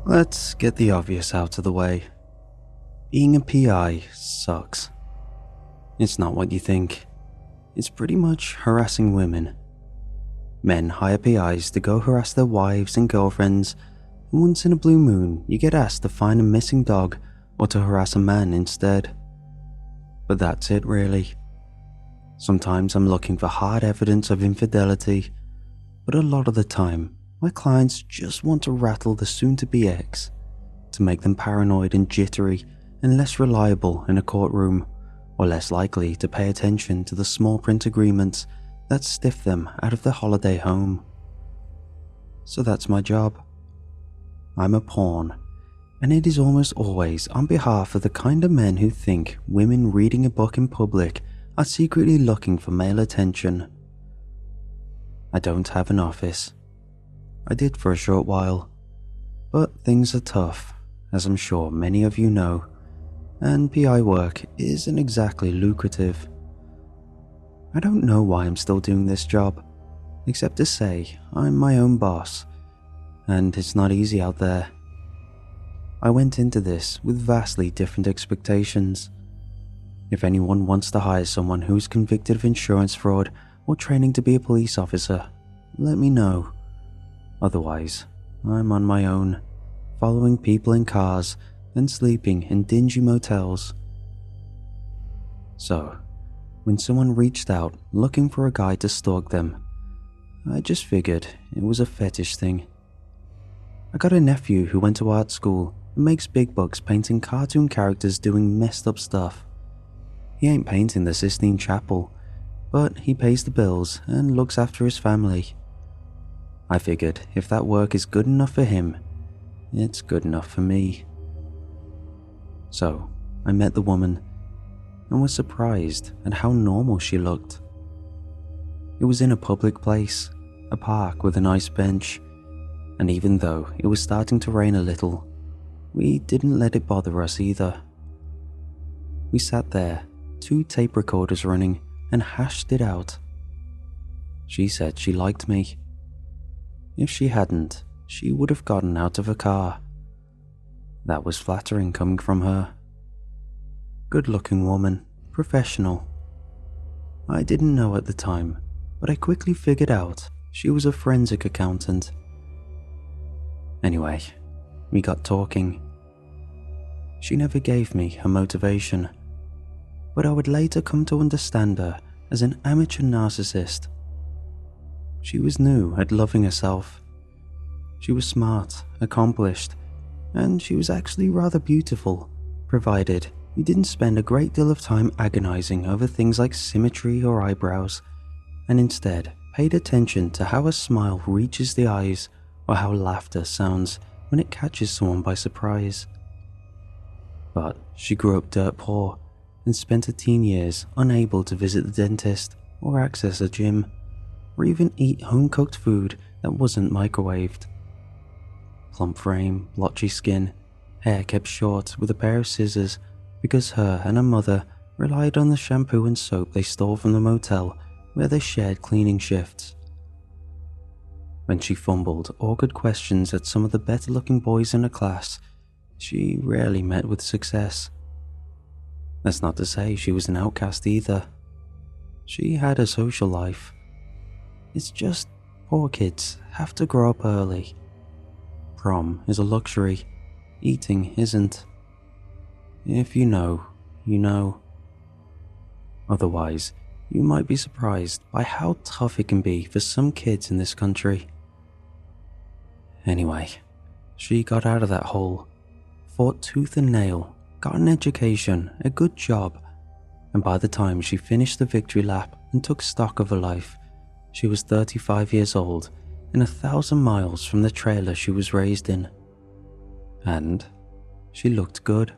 Let's get the obvious out of the way. Being a PI sucks. It's not what you think. It's pretty much harassing women. Men hire PIs to go harass their wives and girlfriends, and once in a blue moon you get asked to find a missing dog or to harass a man instead. But that's it really. Sometimes I'm looking for hard evidence of infidelity, but a lot of the time my clients just want to rattle the soon-to-be ex, to make them paranoid and jittery and less reliable in a courtroom, or less likely to pay attention to the small print agreements that stiff them out of their holiday home. So that's my job. I'm a pawn, and it is almost always on behalf of the kind of men who think women reading a book in public are secretly looking for male attention. I don't have an office. I did for a short while, but things are tough, as I'm sure many of you know, and PI work isn't exactly lucrative. I don't know why I'm still doing this job, except to say I'm my own boss, and it's not easy out there. I went into this with vastly different expectations. If anyone wants to hire someone who's convicted of insurance fraud or training to be a police officer, let me know. Otherwise, I'm on my own, following people in cars and sleeping in dingy motels. So, when someone reached out looking for a guy to stalk them, I just figured it was a fetish thing. I got a nephew who went to art school and makes big bucks painting cartoon characters doing messed up stuff. He ain't painting the Sistine Chapel, but he pays the bills and looks after his family. I figured if that work is good enough for him, it's good enough for me. So, I met the woman and was surprised at how normal she looked. It was in a public place, a park with a nice bench, and even though it was starting to rain a little, we didn't let it bother us either. We sat there, 2 tape recorders running, and hashed it out. She said she liked me. If she hadn't, she would have gotten out of her car. That was flattering coming from her. Good-looking woman, professional. I didn't know at the time, but I quickly figured out she was a forensic accountant. Anyway, we got talking. She never gave me her motivation, but I would later come to understand her as an amateur narcissist. She was new at loving herself. She was smart, accomplished, and she was actually rather beautiful, provided you didn't spend a great deal of time agonizing over things like symmetry or eyebrows, and instead paid attention to how a smile reaches the eyes or how laughter sounds when it catches someone by surprise. But she grew up dirt poor and spent her teen years unable to visit the dentist or access a gym, or even eat home-cooked food that wasn't microwaved. Plump frame, blotchy skin, hair kept short with a pair of scissors because her and her mother relied on the shampoo and soap they stole from the motel where they shared cleaning shifts. When she fumbled awkward questions at some of the better-looking boys in her class, she rarely met with success. That's not to say she was an outcast either. She had a social life. It's just poor kids have to grow up early. Prom is a luxury. Eating isn't. If you know, you know. Otherwise, you might be surprised by how tough it can be for some kids in this country. Anyway, she got out of that hole, fought tooth and nail, got an education, a good job, and by the time she finished the victory lap and took stock of her life, she was 35 years old and 1,000 miles from the trailer she was raised in. And she looked good.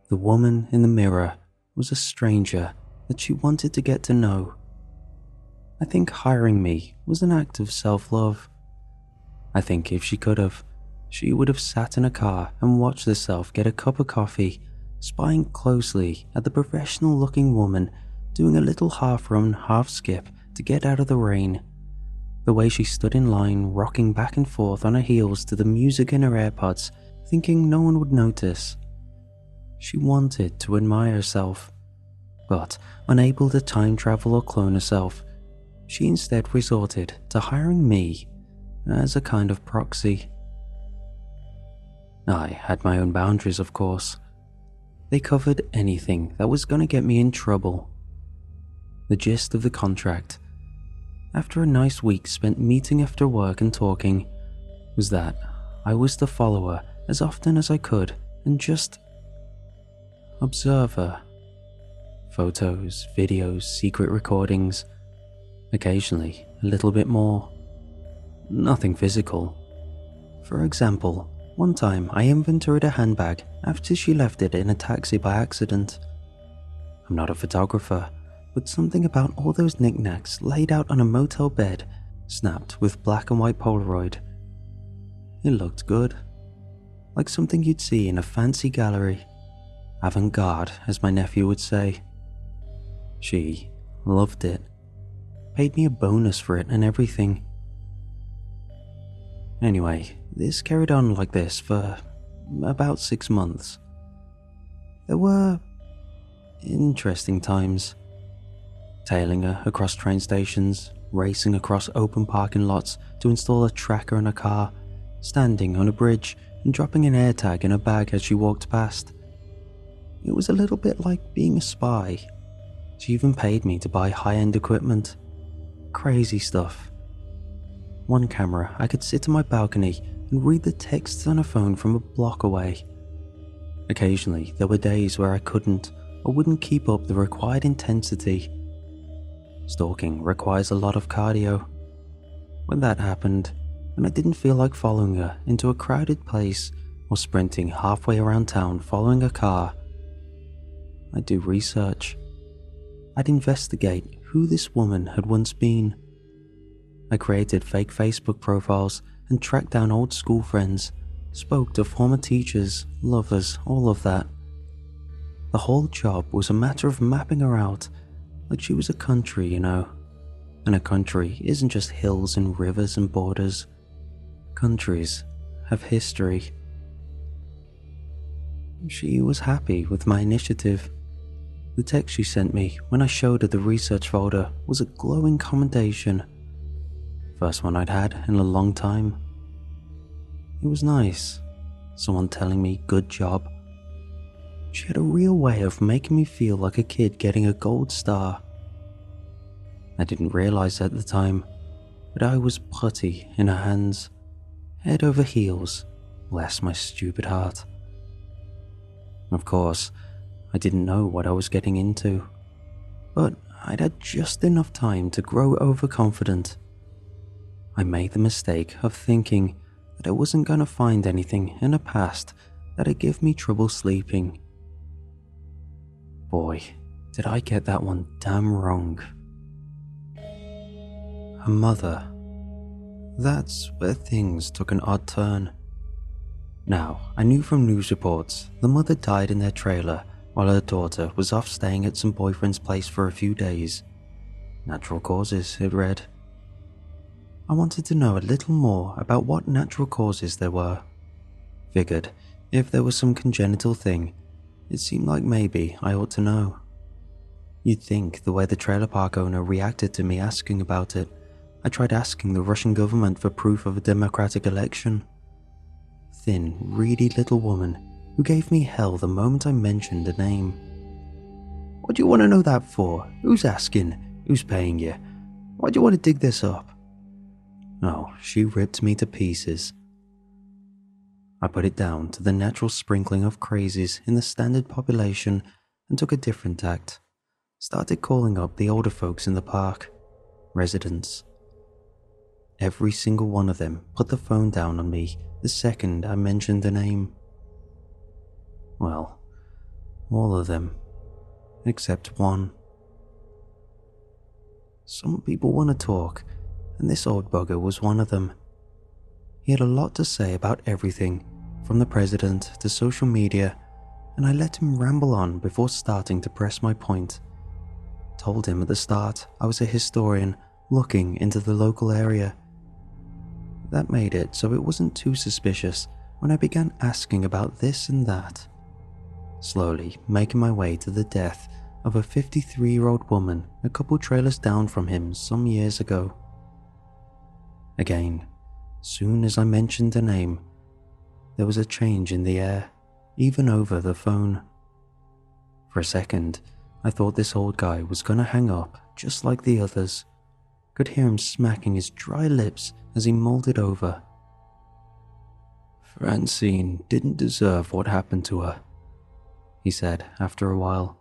The woman in the mirror was a stranger that she wanted to get to know. I think hiring me was an act of self-love. I think if she could have, she would have sat in a car and watched herself get a cup of coffee, spying closely at the professional-looking woman doing a little half-run, half-skip to get out of the rain. The way she stood in line, rocking back and forth on her heels to the music in her AirPods, thinking no one would notice. She wanted to admire herself, but unable to time travel or clone herself, she instead resorted to hiring me as a kind of proxy. I had my own boundaries, of course. They covered anything that was going to get me in trouble. The gist of the contract, after a nice week spent meeting after work and talking, was that I was to follow her as often as I could and just observe her. Photos, videos, secret recordings, occasionally a little bit more. Nothing physical. For example, one time I inventoried a handbag after she left it in a taxi by accident. I'm not a photographer, but something about all those knickknacks laid out on a motel bed, snapped with black and white Polaroid. It looked good, like something you'd see in a fancy gallery. Avant-garde, as my nephew would say. She loved it, paid me a bonus for it and everything. Anyway, this carried on like this for about 6 months. There were interesting times. Tailing her across train stations, racing across open parking lots to install a tracker in her car, standing on a bridge and dropping an AirTag in her bag as she walked past. It was a little bit like being a spy. She even paid me to buy high-end equipment. Crazy stuff. One camera, I could sit on my balcony and read the texts on her phone from a block away. Occasionally, there were days where I couldn't or wouldn't keep up the required intensity. Stalking requires a lot of cardio. When that happened, and I didn't feel like following her into a crowded place or sprinting halfway around town following a car, I'd do research. I'd investigate who this woman had once been. I created fake Facebook profiles and tracked down old school friends, spoke to former teachers, lovers, all of that. The whole job was a matter of mapping her out, like she was a country, you know. And a country isn't just hills and rivers and borders. Countries have history. She was happy with my initiative. The text she sent me when I showed her the research folder was a glowing commendation. First one I'd had in a long time. It was nice. Someone telling me good job. She had a real way of making me feel like a kid getting a gold star. I didn't realize at the time, but I was putty in her hands, head over heels, bless my stupid heart. Of course, I didn't know what I was getting into, but I'd had just enough time to grow overconfident. I made the mistake of thinking that I wasn't going to find anything in her past that'd give me trouble sleeping. Boy, did I get that one damn wrong. Her mother. That's where things took an odd turn. Now, I knew from news reports the mother died in their trailer while her daughter was off staying at some boyfriend's place for a few days. Natural causes, it read. I wanted to know a little more about what natural causes there were. Figured, if there was some congenital thing, it seemed like maybe I ought to know. You'd think the way the trailer park owner reacted to me asking about it, I tried asking the Russian government for proof of a democratic election. Thin, reedy little woman who gave me hell the moment I mentioned a name. What do you want to know that for? Who's asking? Who's paying you? Why do you want to dig this up? Oh, she ripped me to pieces. I put it down to the natural sprinkling of crazies in the standard population and took a different tact. Started calling up the older folks in the park, residents. Every single one of them put the phone down on me the second I mentioned the name. Well, all of them, except one. Some people want to talk, and this old bugger was one of them. He had a lot to say about everything, from the president to social media, and I let him ramble on before starting to press my point. Told him at the start I was a historian looking into the local area. That made it so it wasn't too suspicious when I began asking about this and that, slowly making my way to the death of a 53-year-old woman a couple trailers down from him some years ago. Again, soon as I mentioned the name, there was a change in the air, even over the phone. For a second, I thought this old guy was gonna hang up just like the others. Could hear him smacking his dry lips as he mulled it over. Francine didn't deserve what happened to her, he said after a while.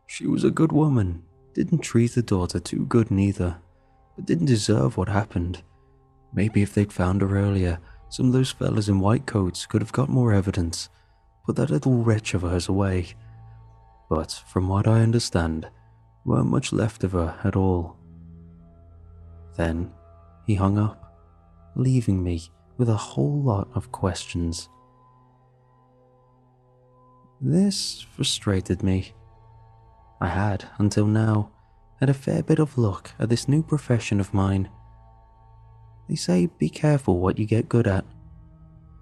She was a good woman, didn't treat the daughter too good neither, but didn't deserve what happened. Maybe if they'd found her earlier, some of those fellas in white coats could have got more evidence, put that little wretch of hers away. But from what I understand, weren't much left of her at all. Then he hung up, leaving me with a whole lot of questions. This frustrated me. I had, until now, had a fair bit of luck at this new profession of mine. They say be careful what you get good at.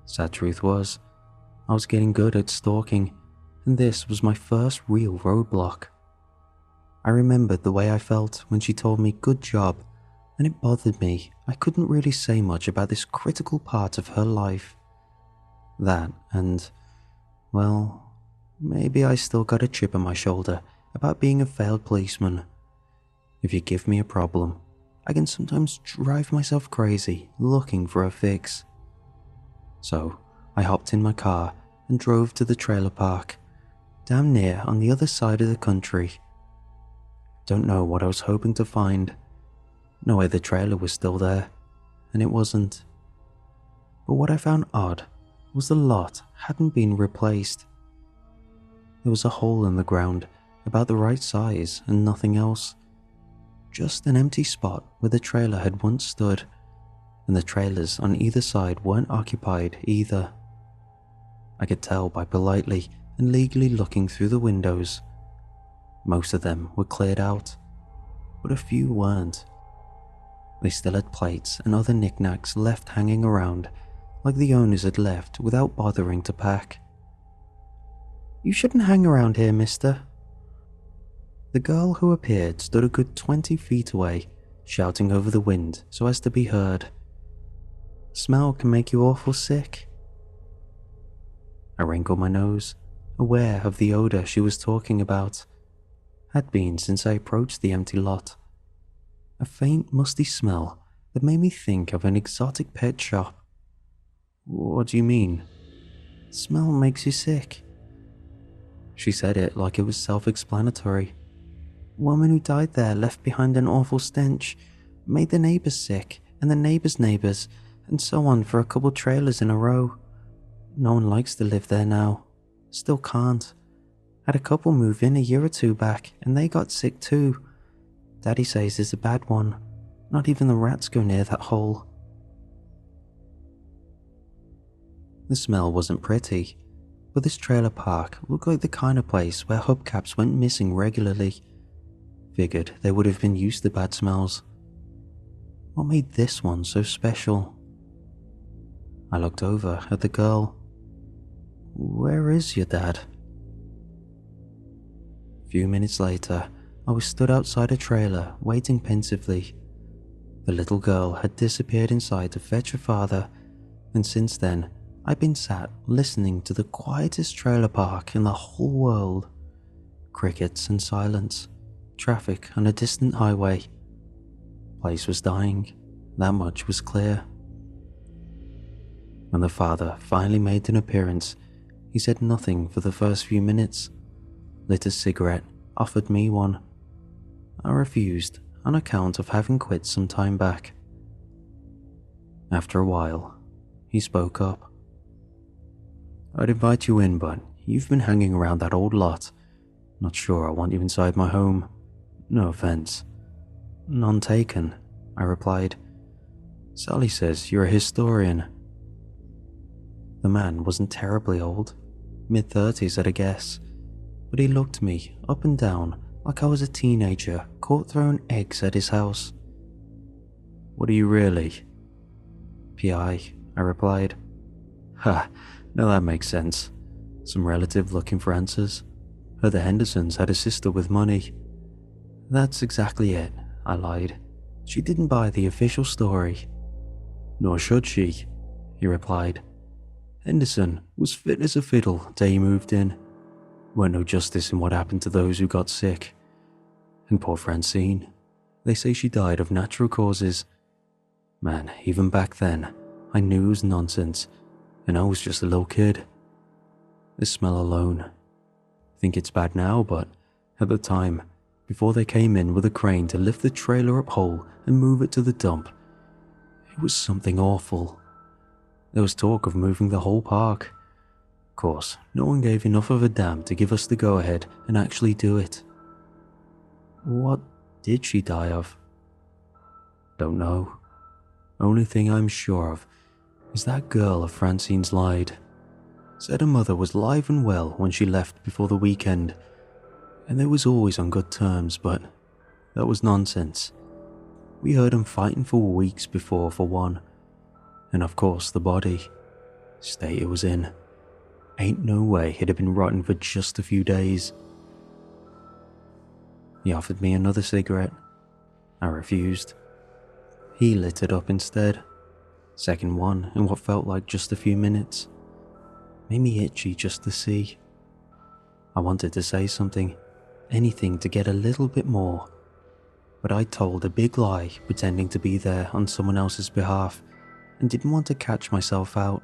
Sad truth was, I was getting good at stalking, and this was my first real roadblock. I remembered the way I felt when she told me good job, and it bothered me I couldn't really say much about this critical part of her life. That and, well, maybe I still got a chip on my shoulder about being a failed policeman. If you give me a problem, I can sometimes drive myself crazy looking for a fix. So I hopped in my car and drove to the trailer park, damn near on the other side of the country. Don't know what I was hoping to find. No way the trailer was still there, and it wasn't. But what I found odd was the lot hadn't been replaced. There was a hole in the ground about the right size and nothing else. Just an empty spot where the trailer had once stood, and the trailers on either side weren't occupied either. I could tell by politely and legally looking through the windows. Most of them were cleared out, but a few weren't. They still had plates and other knickknacks left hanging around, like the owners had left without bothering to pack. "You shouldn't hang around here, mister," The girl who appeared stood a good 20 feet away, shouting over the wind so as to be heard. "Smell can make you awful sick." I wrinkled my nose, aware of the odor she was talking about. Had been since I approached the empty lot. A faint, musty smell that made me think of an exotic pet shop. "What do you mean?" "Smell makes you sick." She said it like it was self-explanatory. "Woman who died there left behind an awful stench, made the neighbors sick, and the neighbors' neighbors, and so on for a couple trailers in a row. No one likes to live there now. Still can't. Had a couple move in a year or two back, and they got sick too. Daddy says it's a bad one. Not even the rats go near that hole." The smell wasn't pretty, but this trailer park looked like the kind of place where hubcaps went missing regularly. Figured they would have been used to bad smells. What made this one so special? I looked over at the girl. "Where is your dad?" A few minutes later, I was stood outside a trailer, waiting pensively. The little girl had disappeared inside to fetch her father, and since then, I'd been sat listening to the quietest trailer park in the whole world. Crickets and silence, traffic on a distant highway. Place was dying, that much was clear. When the father finally made an appearance, he said nothing for the first few minutes, lit a cigarette, offered me one. I refused on account of having quit some time back. After a while, he spoke up. "I'd invite you in, but you've been hanging around that old lot. Not sure I want you inside my home. No offense." "None taken," I replied. "Sally says you're a historian." The man wasn't terribly old, mid-30s at a guess, but he looked me up and down like I was a teenager caught throwing eggs at his house. "What are you really?" "PI," I replied. "Ha, now that makes sense. Some relative looking for answers. Heard the Hendersons had a sister with money." "That's exactly it," I lied. "She didn't buy the official story." "Nor should she," he replied. "Henderson was fit as a fiddle day he moved in. Weren't no justice in what happened to those who got sick. And poor Francine, they say she died of natural causes. Man, even back then, I knew it was nonsense, and I was just a little kid. The smell alone. Think it's bad now, but at the time, before they came in with a crane to lift the trailer up whole and move it to the dump, it was something awful. There was talk of moving the whole park. Of course, no one gave enough of a damn to give us the go-ahead and actually do it." "What did she die of?" "Don't know. Only thing I'm sure of is that girl of Francine's lied. Said her mother was live and well when she left before the weekend, and they was always on good terms, but that was nonsense. We heard 'em fighting for weeks before, for one. And of course the body, state it was in. Ain't no way it had been rotten for just a few days." He offered me another cigarette. I refused. He lit it up instead. Second one in what felt like just a few minutes. Made me itchy just to see. I wanted to say something, anything to get a little bit more, but I told a big lie pretending to be there on someone else's behalf and didn't want to catch myself out.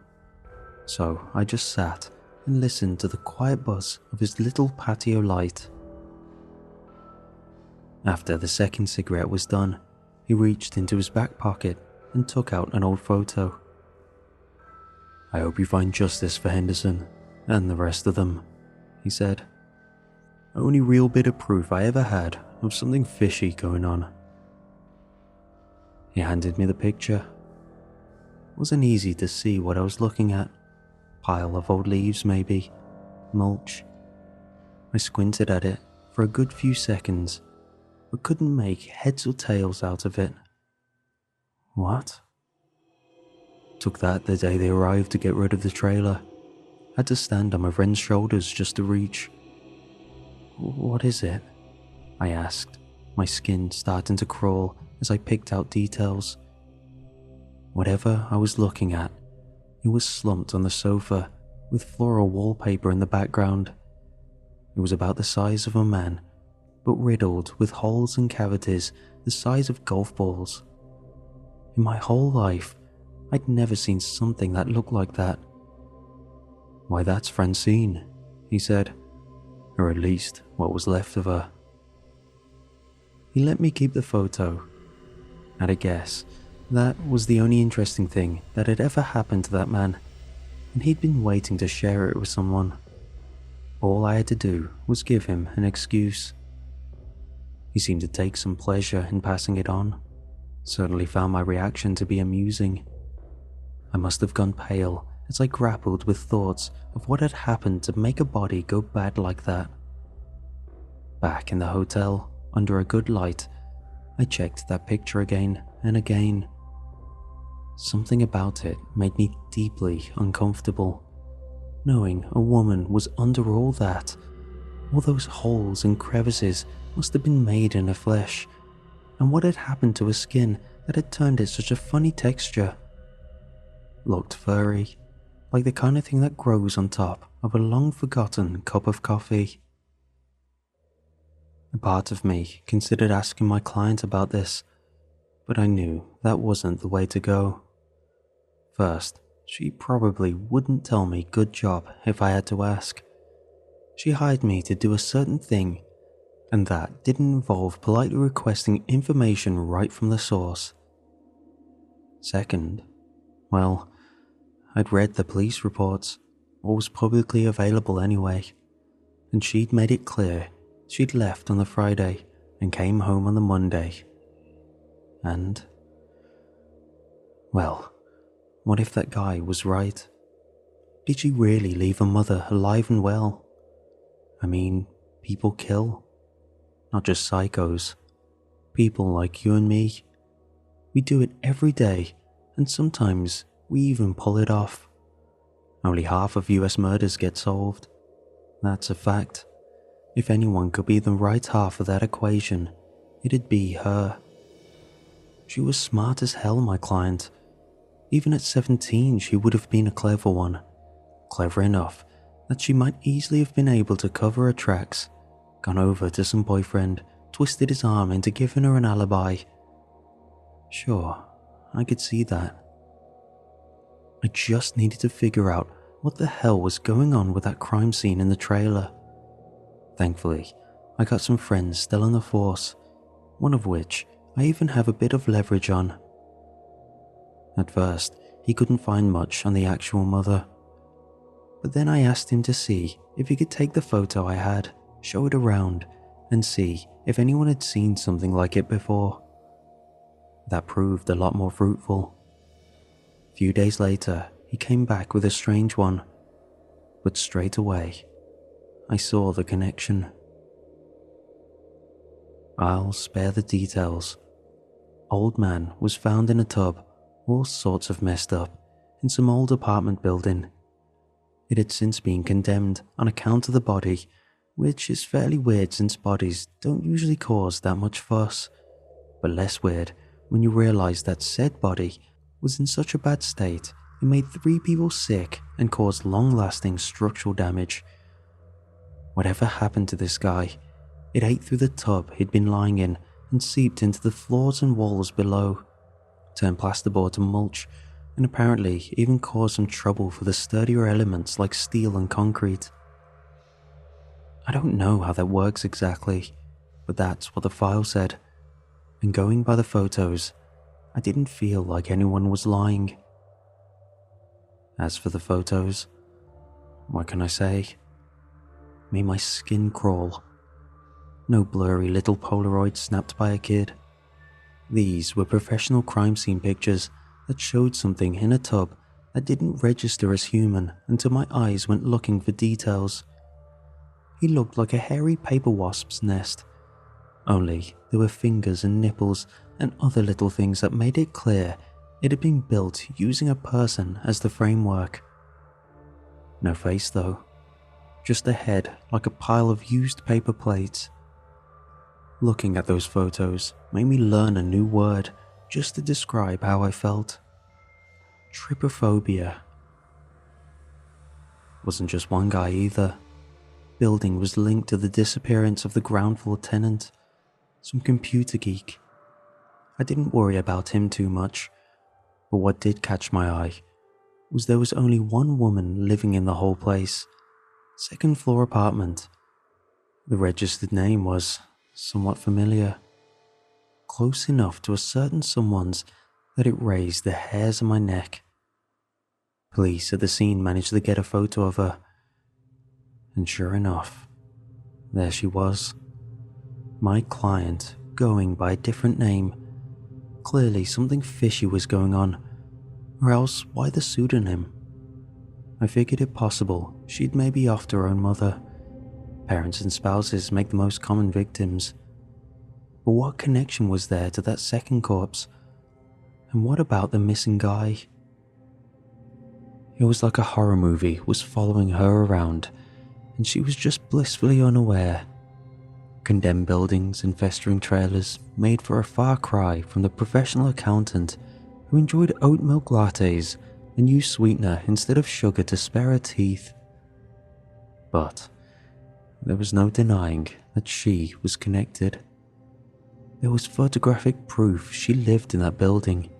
So I just sat and listened to the quiet buzz of his little patio light. After the second cigarette was done, he reached into his back pocket and took out an old photo. "I hope you find justice for Henderson and the rest of them," he said. "Only real bit of proof I ever had of something fishy going on." He handed me the picture. It wasn't easy to see what I was looking at. Pile of old leaves maybe, mulch. I squinted at it for a good few seconds, but couldn't make heads or tails out of it. What? Took that the day they arrived to get rid of the trailer. Had to stand on my friend's shoulders just to reach. "What is it?" I asked, my skin starting to crawl as I picked out details. Whatever I was looking at, it was slumped on the sofa with floral wallpaper in the background. It was about the size of a man, but riddled with holes and cavities the size of golf balls. In my whole life, I'd never seen something that looked like that. "Why, that's Francine," he said, "or at least what was left of her." He let me keep the photo. At a guess, that was the only interesting thing that had ever happened to that man, and he'd been waiting to share it with someone. All I had to do was give him an excuse. He seemed to take some pleasure in passing it on, certainly found my reaction to be amusing. I must have gone pale as I grappled with thoughts of what had happened to make a body go bad like that. Back in the hotel, under a good light, I checked that picture again and again. Something about it made me deeply uncomfortable, knowing a woman was under all that. All those holes and crevices must have been made in her flesh, and what had happened to her skin that had turned it such a funny texture? Looked furry, like the kind of thing that grows on top of a long-forgotten cup of coffee. A part of me considered asking my client about this, but I knew that wasn't the way to go. First, she probably wouldn't tell me good job if I had to ask. She hired me to do a certain thing, and that didn't involve politely requesting information right from the source. Second, well, I'd read the police reports, what was publicly available anyway, and she'd made it clear she'd left on the Friday and came home on the Monday. And, well, what if that guy was right? Did she really leave her mother alive and well? I mean, people kill. Not just psychos. People like you and me. We do it every day, and sometimes we even pull it off. Only half of US murders get solved. That's a fact. If anyone could be the right half of that equation, it'd be her. She was smart as hell, my client. Even at 17, she would have been a clever one. Clever enough that she might easily have been able to cover her tracks, gone over to some boyfriend, twisted his arm into giving her an alibi. Sure, I could see that. I just needed to figure out what the hell was going on with that crime scene in the trailer. Thankfully, I got some friends still on the force, one of which I even have a bit of leverage on. At first, he couldn't find much on the actual mother. But then I asked him to see if he could take the photo I had, show it around, and see if anyone had seen something like it before. That proved a lot more fruitful. A few days later, he came back with a strange one, but straight away, I saw the connection. I'll spare the details. Old man was found in a tub, all sorts of messed up, in some old apartment building. It had since been condemned on account of the body, which is fairly weird since bodies don't usually cause that much fuss, but less weird when you realize that said body was in such a bad state it made 3 people sick and caused long-lasting structural damage. Whatever happened to this guy, it ate through the tub he'd been lying in and seeped into the floors and walls below, turned plasterboard to mulch, and apparently even caused some trouble for the sturdier elements like steel and concrete. I don't know how that works exactly, but that's what the file said, and going by the photos, I didn't feel like anyone was lying. As for the photos, what can I say? Made my skin crawl. No blurry little Polaroids snapped by a kid. These were professional crime scene pictures that showed something in a tub that didn't register as human until my eyes went looking for details. He looked like a hairy paper wasp's nest, only there were fingers and nipples and other little things that made it clear it had been built using a person as the framework. No face though, just a head like a pile of used paper plates. Looking at those photos made me learn a new word just to describe how I felt. Trypophobia. Wasn't just one guy either. Building was linked to the disappearance of the ground floor tenant, some computer geek. I didn't worry about him too much, but what did catch my eye was there was only one woman living in the whole place, second floor apartment. The registered name was somewhat familiar, close enough to a certain someone's that it raised the hairs on my neck. Police at the scene managed to get a photo of her, and sure enough, there she was. My client going by a different name. Clearly something fishy was going on, or else why the pseudonym? I figured it possible she'd maybe offed her own mother. Parents and spouses make the most common victims. But what connection was there to that second corpse? And what about the missing guy? It was like a horror movie was following her around, and she was just blissfully unaware. Condemned buildings and festering trailers made for a far cry from the professional accountant who enjoyed oat milk lattes and used sweetener instead of sugar to spare her teeth. But there was no denying that she was connected. There was photographic proof she lived in that building.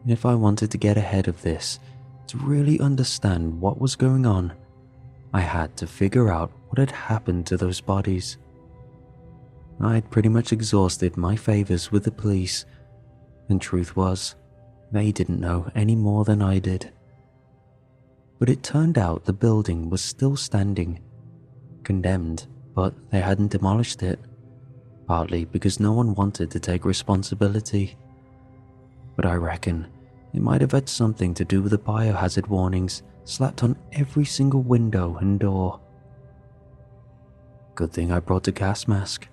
If I wanted to get ahead of this, to really understand what was going on, I had to figure out what had happened to those bodies. I'd pretty much exhausted my favors with the police, and truth was, they didn't know any more than I did. But it turned out the building was still standing, condemned, but they hadn't demolished it, partly because no one wanted to take responsibility. But I reckon it might have had something to do with the biohazard warnings slapped on every single window and door. Good thing I brought a gas mask.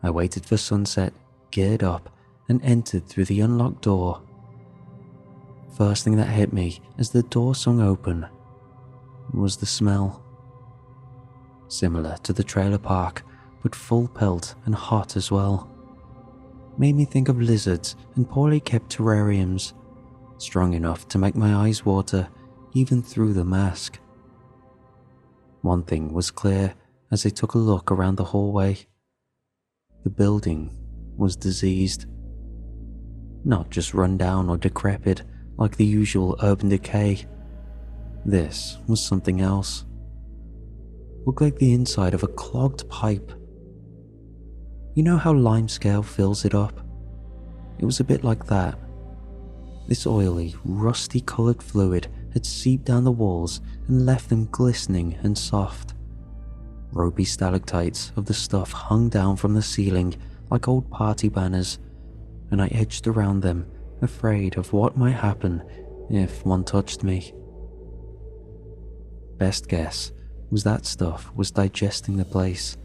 I waited for sunset, geared up, and entered through the unlocked door. First thing that hit me as the door swung open was the smell. Similar to the trailer park, but full pelt and hot as well. Made me think of lizards and poorly kept terrariums, strong enough to make my eyes water even through the mask. One thing was clear as I took a look around the hallway. The building was diseased. Not just run down or decrepit like the usual urban decay. This was something else. Looked like the inside of a clogged pipe. You know how limescale fills it up? It was a bit like that. This oily, rusty-coloured fluid had seeped down the walls and left them glistening and soft. Ropey stalactites of the stuff hung down from the ceiling like old party banners, and I edged around them, afraid of what might happen if one touched me. Best guess was that stuff was digesting the place.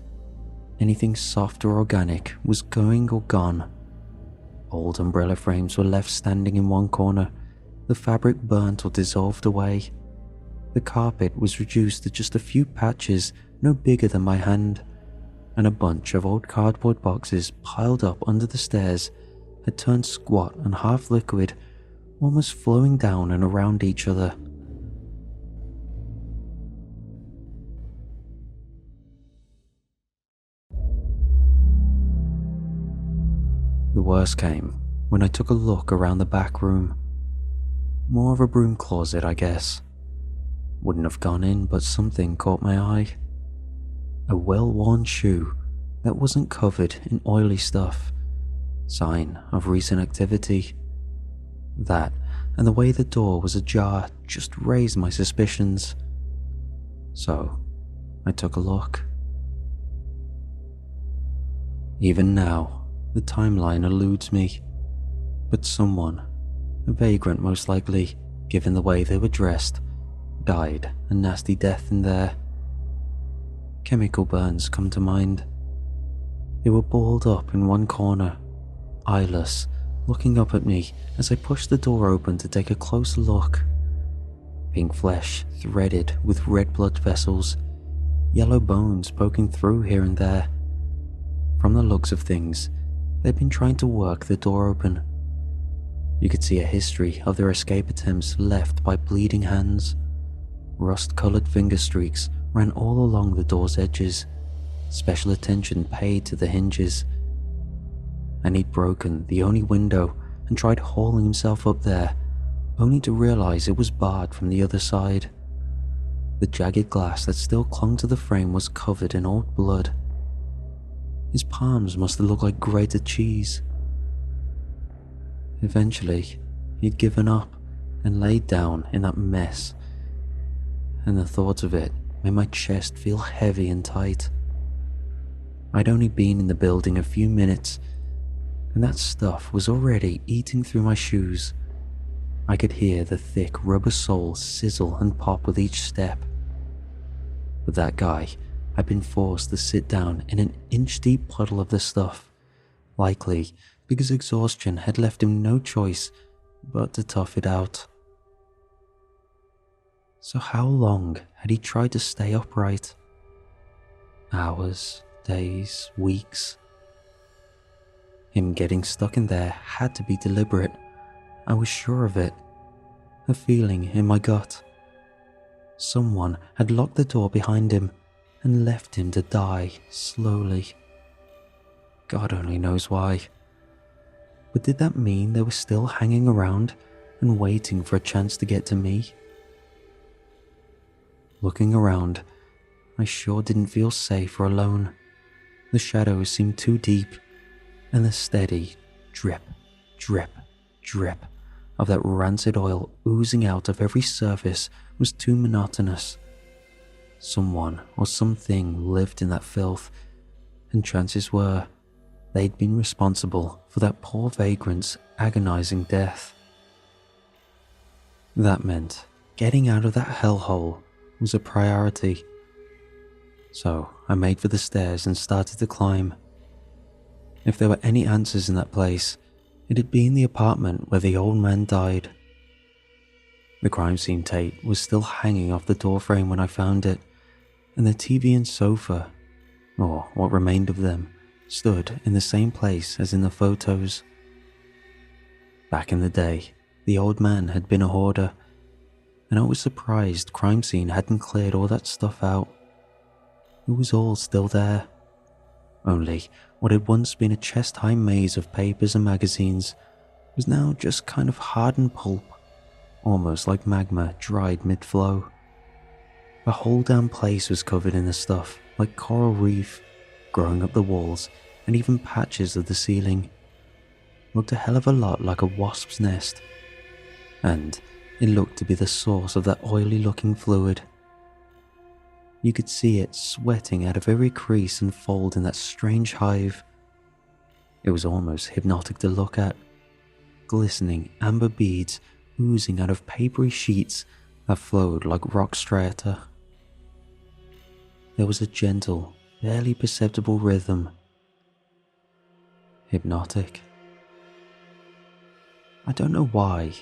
Anything soft or organic was going or gone. Old umbrella frames were left standing in one corner, the fabric burnt or dissolved away. The carpet was reduced to just a few patches no bigger than my hand, and a bunch of old cardboard boxes piled up under the stairs had turned squat and half liquid, almost flowing down and around each other. The worst came when I took a look around the back room. More of a broom closet, I guess. Wouldn't have gone in, but something caught my eye. A well-worn shoe that wasn't covered in oily stuff, sign of recent activity. That, and the way the door was ajar, just raised my suspicions. So, I took a look. Even now, the timeline eludes me, but someone, a vagrant most likely, given the way they were dressed, died a nasty death in there. Chemical burns come to mind. They were balled up in one corner, eyeless, looking up at me as I pushed the door open to take a closer look. Pink flesh threaded with red blood vessels, yellow bones poking through here and there. From the looks of things, they'd been trying to work the door open. You could see a history of their escape attempts left by bleeding hands. Rust-colored finger streaks ran all along the door's edges, special attention paid to the hinges. And he'd broken the only window and tried hauling himself up there, only to realize it was barred from the other side. The jagged glass that still clung to the frame was covered in old blood. His palms must have looked like grated cheese. Eventually, he'd given up and laid down in that mess, and the thought of it made my chest feel heavy and tight. I'd only been in the building a few minutes, and that stuff was already eating through my shoes. I could hear the thick rubber soles sizzle and pop with each step. But that guy had been forced to sit down in an inch-deep puddle of the stuff, likely because exhaustion had left him no choice but to tough it out. So how long had he tried to stay upright? Hours, days, weeks. Him getting stuck in there had to be deliberate. I was sure of it. A feeling in my gut. Someone had locked the door behind him and left him to die slowly. God only knows why. But did that mean they were still hanging around and waiting for a chance to get to me? Looking around, I sure didn't feel safe or alone. The shadows seemed too deep, and the steady drip, drip, drip of that rancid oil oozing out of every surface was too monotonous. Someone or something lived in that filth, and chances were they'd been responsible for that poor vagrant's agonizing death. That meant getting out of that hellhole was a priority. So I made for the stairs and started to climb. If there were any answers in that place, it had been the apartment where the old man died. The crime scene tape was still hanging off the doorframe when I found it, and the TV and sofa, or what remained of them, stood in the same place as in the photos. Back in the day, the old man had been a hoarder, and I was surprised crime scene hadn't cleared all that stuff out. It was all still there. Only what had once been a chest-high maze of papers and magazines was now just kind of hardened pulp, almost like magma dried mid-flow. The whole damn place was covered in the stuff, like coral reef, growing up the walls and even patches of the ceiling. Looked a hell of a lot like a wasp's nest, and it looked to be the source of that oily-looking fluid. You could see it sweating out of every crease and fold in that strange hive. It was almost hypnotic to look at. Glistening amber beads oozing out of papery sheets that flowed like rock strata. There was a gentle, barely perceptible rhythm. Hypnotic. I don't know why,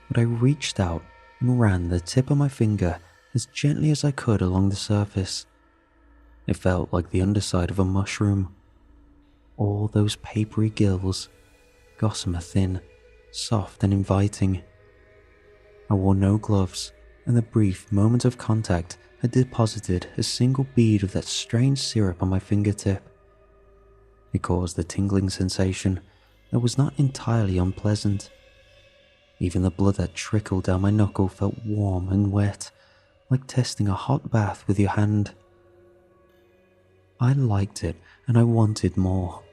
but I reached out and ran the tip of my finger as gently as I could along the surface. It felt like the underside of a mushroom. All those papery gills, gossamer thin, soft and inviting. I wore no gloves, and the brief moment of contact had deposited a single bead of that strange syrup on my fingertip. It caused a tingling sensation that was not entirely unpleasant. Even the blood that trickled down my knuckle felt warm and wet, like testing a hot bath with your hand. I liked it, and I wanted more.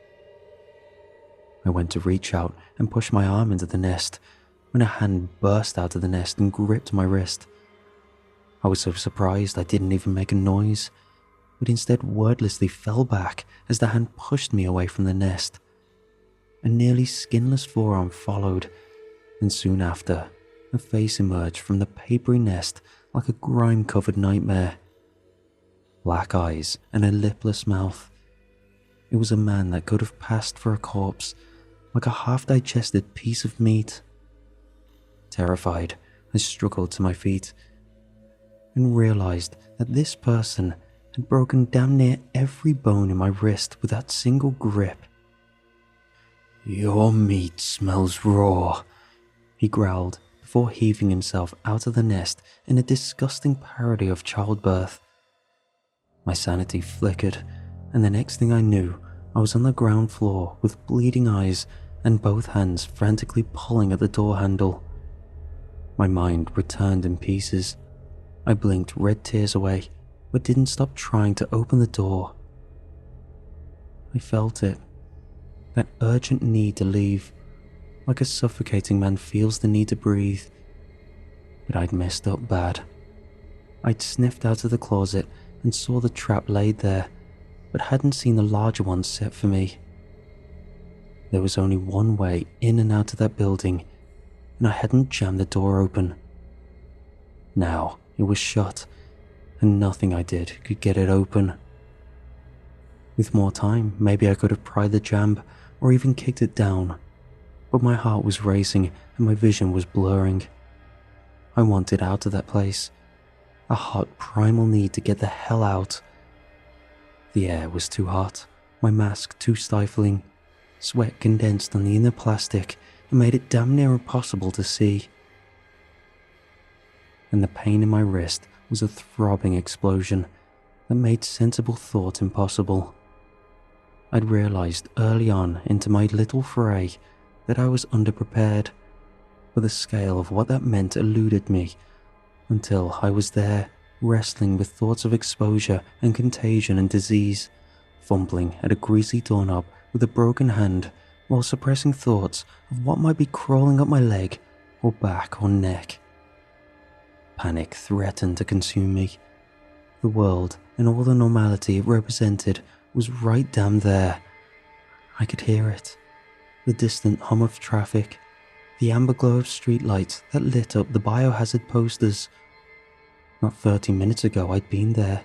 I went to reach out and push my arm into the nest when a hand burst out of the nest and gripped my wrist. I was so surprised I didn't even make a noise, but instead wordlessly fell back as the hand pushed me away from the nest. A nearly skinless forearm followed, and soon after, a face emerged from the papery nest like a grime-covered nightmare. Black eyes and a lipless mouth. It was a man that could have passed for a corpse, like a half-digested piece of meat. Terrified, I struggled to my feet and realized that this person had broken damn near every bone in my wrist with that single grip. "Your meat smells raw," he growled before heaving himself out of the nest in a disgusting parody of childbirth. My sanity flickered, and the next thing I knew, I was on the ground floor with bleeding eyes and both hands frantically pulling at the door handle. My mind returned in pieces. I blinked red tears away, but didn't stop trying to open the door. I felt it, that urgent need to leave, like a suffocating man feels the need to breathe. But I'd messed up bad. I'd sniffed out of the closet and saw the trap laid there, but hadn't seen the larger one set for me. There was only one way in and out of that building, and I hadn't jammed the door open. Now it was shut, and nothing I did could get it open. With more time, maybe I could have pried the jamb or even kicked it down, but my heart was racing and my vision was blurring. I wanted out of that place, a hot primal need to get the hell out. The air was too hot, my mask too stifling. Sweat condensed on the inner plastic and made it damn near impossible to see. And the pain in my wrist was a throbbing explosion that made sensible thought impossible. I'd realized early on into my little foray that I was underprepared, but the scale of what that meant eluded me until I was there, wrestling with thoughts of exposure and contagion and disease, fumbling at a greasy doorknob with a broken hand while suppressing thoughts of what might be crawling up my leg or back or neck. Panic threatened to consume me. The world and all the normality it represented was right damn there. I could hear it. The distant hum of traffic, the amber glow of streetlights that lit up the biohazard posters. Not 30 minutes ago I'd been there,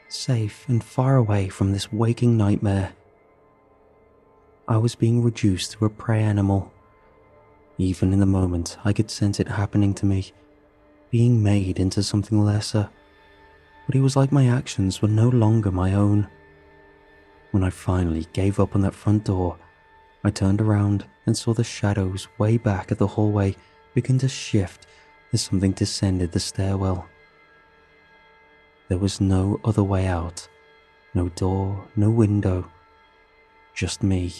safe and far away from this waking nightmare. I was being reduced to a prey animal. Even in the moment I could sense it happening to me, being made into something lesser. But it was like my actions were no longer my own. When I finally gave up on that front door, I turned around and saw the shadows way back at the hallway begin to shift as something descended the stairwell. There was no other way out, no door, no window, just me,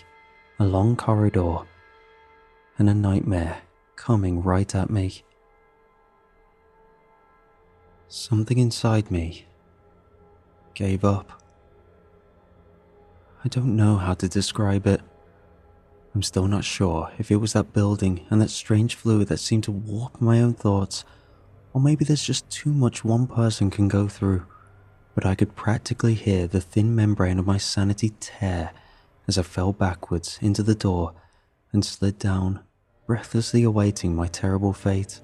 a long corridor, and a nightmare coming right at me. Something inside me gave up. I don't know how to describe it. I'm still not sure if it was that building and that strange fluid that seemed to warp my own thoughts, or maybe there's just too much one person can go through, but I could practically hear the thin membrane of my sanity tear as I fell backwards into the door and slid down, breathlessly awaiting my terrible fate.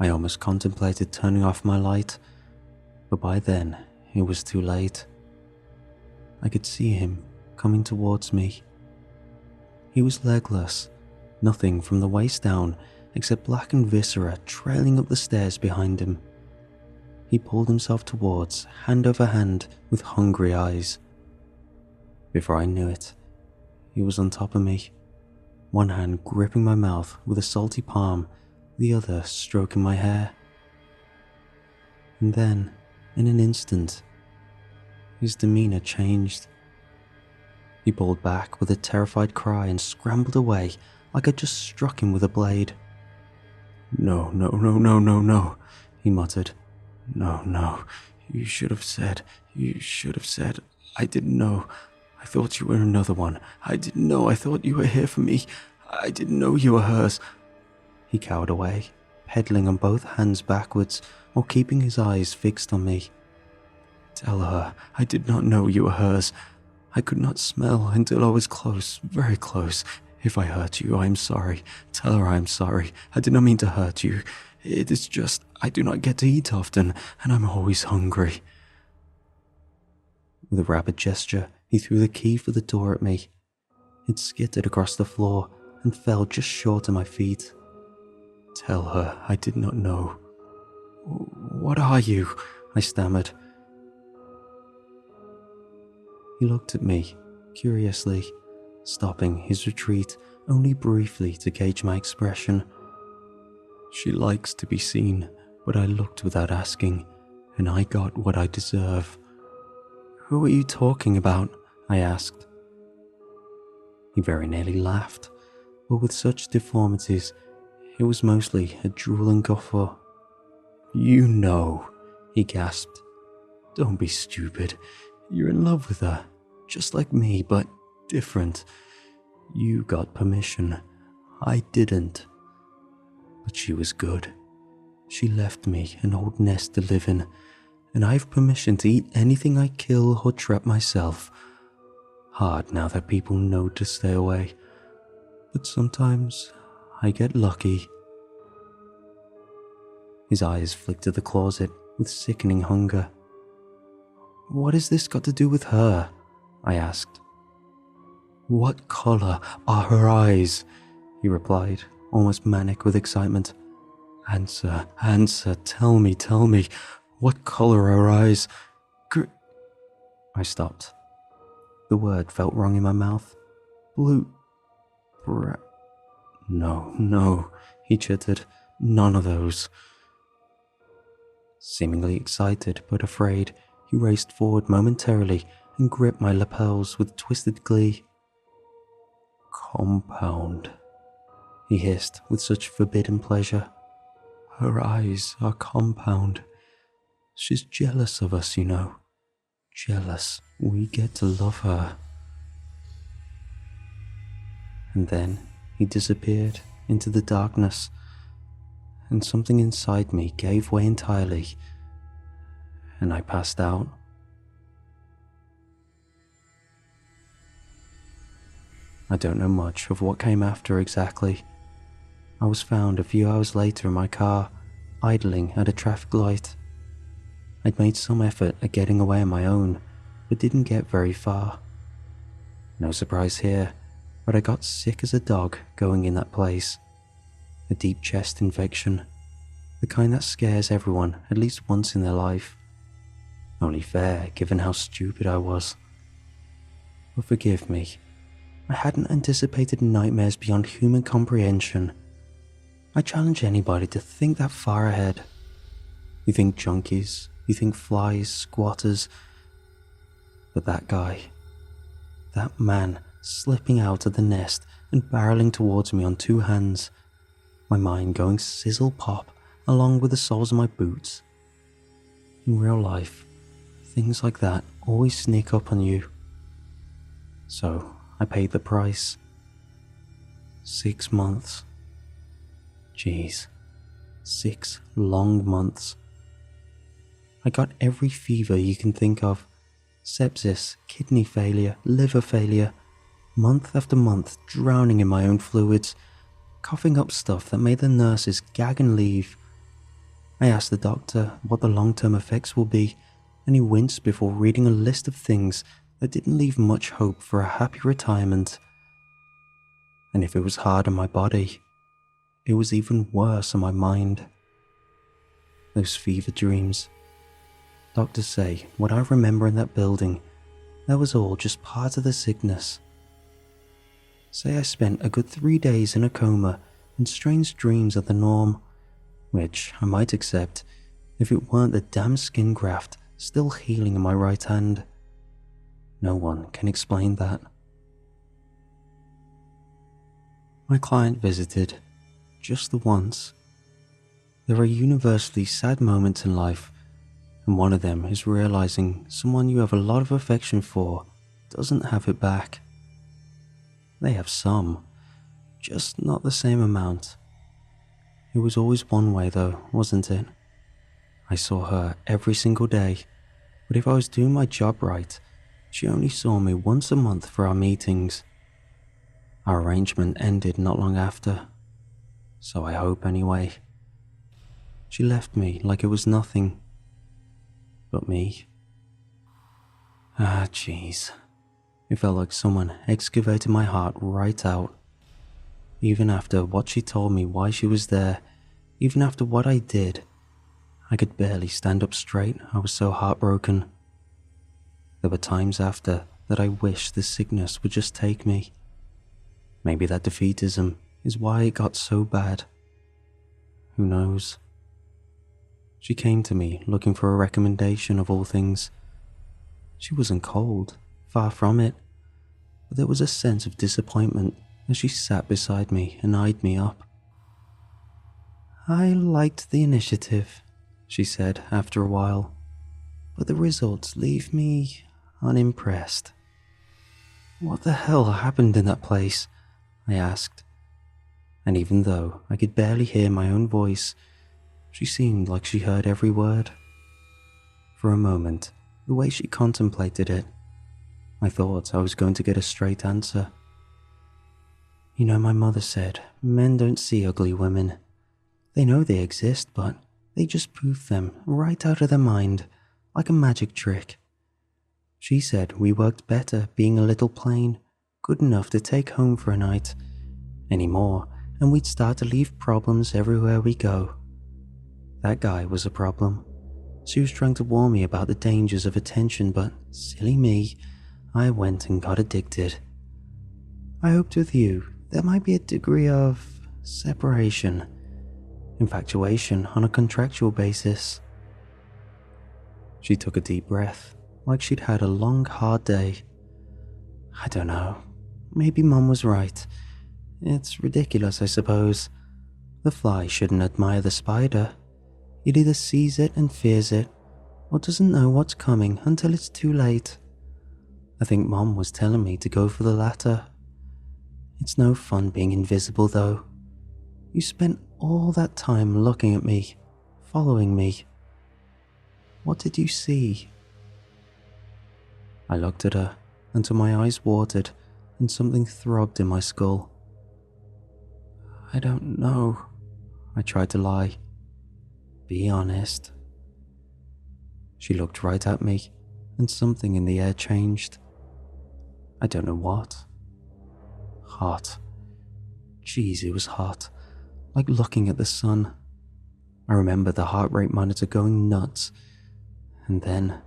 I almost contemplated turning off my light, but by then it was too late. I could see him coming towards me. He was legless, nothing from the waist down except blackened viscera trailing up the stairs behind him. He pulled himself towards, hand over hand, with hungry eyes. Before I knew it, he was on top of me, one hand gripping my mouth with a salty palm, the other stroking my hair. And then, in an instant, his demeanor changed. He pulled back with a terrified cry and scrambled away like I'd just struck him with a blade. No, no, no, no, no, no, he muttered. No, no, you should have said, I didn't know. I thought you were another one. I didn't know, I thought you were here for me. I didn't know you were hers. He cowered away, pedaling on both hands backwards while keeping his eyes fixed on me. Tell her I did not know you were hers. I could not smell until I was close, very close. If I hurt you, I am sorry. Tell her I am sorry. I did not mean to hurt you. It is just, I do not get to eat often, and I'm always hungry. With a rapid gesture, he threw the key for the door at me. It skittered across the floor and fell just short of my feet. Tell her I did not know. What are you? I stammered. He looked at me, curiously, stopping his retreat only briefly to gauge my expression. She likes to be seen, but I looked without asking, and I got what I deserve. Who are you talking about? I asked. He very nearly laughed, but with such deformities, it was mostly a drooling guffaw. You know, he gasped. Don't be stupid. You're in love with her, just like me, but different. You got permission. I didn't. But she was good. She left me an old nest to live in, and I have permission to eat anything I kill or trap myself. Hard now that people know to stay away, but sometimes I get lucky. His eyes flicked to the closet with sickening hunger. What has this got to do with her? I asked. What colour are her eyes? He replied, almost manic with excitement. Answer, tell me, what colour are her eyes? I stopped. The word felt wrong in my mouth. Blue. No, he chittered. None of those. Seemingly excited but afraid, he raced forward momentarily and gripped my lapels with twisted glee. Compound, he hissed with such forbidden pleasure. Her eyes are compound. She's jealous of us, you know. Jealous we get to love her. And then he disappeared into the darkness, and something inside me gave way entirely, and I passed out. I don't know much of what came after exactly. I was found a few hours later in my car, idling at a traffic light. I'd made some effort at getting away on my own, but didn't get very far. No surprise here, but I got sick as a dog going in that place. A deep chest infection, the kind that scares everyone at least once in their life. Only fair, given how stupid I was. But forgive me, I hadn't anticipated nightmares beyond human comprehension. I challenge anybody to think that far ahead. You think junkies, you think flies, squatters. But that guy, that man slipping out of the nest and barreling towards me on two hands, my mind going sizzle pop along with the soles of my boots. In real life, things like that always sneak up on you. So I paid the price. 6 months. Jeez, 6 long months. I got every fever you can think of. Sepsis, kidney failure, liver failure. Month after month drowning in my own fluids, coughing up stuff that made the nurses gag and leave. I asked the doctor what the long-term effects will be, and he winced before reading a list of things that didn't leave much hope for a happy retirement. And if it was hard on my body, it was even worse on my mind. Those fever dreams. Doctors say what I remember in that building, that was all just part of the sickness. Say I spent a good 3 days in a coma and strange dreams are the norm, which I might accept if it weren't the damn skin graft still healing in my right hand. No one can explain that. My client visited, just the once. There are universally sad moments in life, and one of them is realizing someone you have a lot of affection for doesn't have it back. They have some, just not the same amount. It was always one way though, wasn't it? I saw her every single day, but if I was doing my job right, she only saw me once a month for our meetings. Our arrangement ended not long after, so I hope anyway. She left me like it was nothing. But me? Jeez. It felt like someone excavated my heart right out. Even after what she told me why she was there, even after what I did, I could barely stand up straight. I was so heartbroken. There were times after that I wish this sickness would just take me. Maybe that defeatism is why it got so bad. Who knows? She came to me looking for a recommendation of all things. She wasn't cold, far from it, but there was a sense of disappointment as she sat beside me and eyed me up. "I liked the initiative," she said after a while, "but the results leave me unimpressed." "What the hell happened in that place?" I asked. And even though I could barely hear my own voice, she seemed like she heard every word. For a moment, the way she contemplated it, I thought I was going to get a straight answer. "You know, my mother said men don't see ugly women. They know they exist, but they just poof them right out of their mind, like a magic trick. She said we worked better being a little plain, good enough to take home for a night, anymore, and we'd start to leave problems everywhere we go. That guy was a problem. She was trying to warn me about the dangers of attention, but silly me, I went and got addicted. I hoped with you there might be a degree of separation, infatuation on a contractual basis." She took a deep breath, like she'd had a long, hard day. "I don't know. Maybe Mum was right. It's ridiculous, I suppose. The fly shouldn't admire the spider. It either sees it and fears it, or doesn't know what's coming until it's too late. I think Mom was telling me to go for the latter. It's no fun being invisible, though. You spent all that time looking at me, following me. What did you see?" I looked at her until my eyes watered and something throbbed in my skull. "I don't know," I tried to lie. "Be honest." She looked right at me, and something in the air changed. I don't know what. Hot. Jeez, it was hot, like looking at the sun. I remember the heart rate monitor going nuts, and then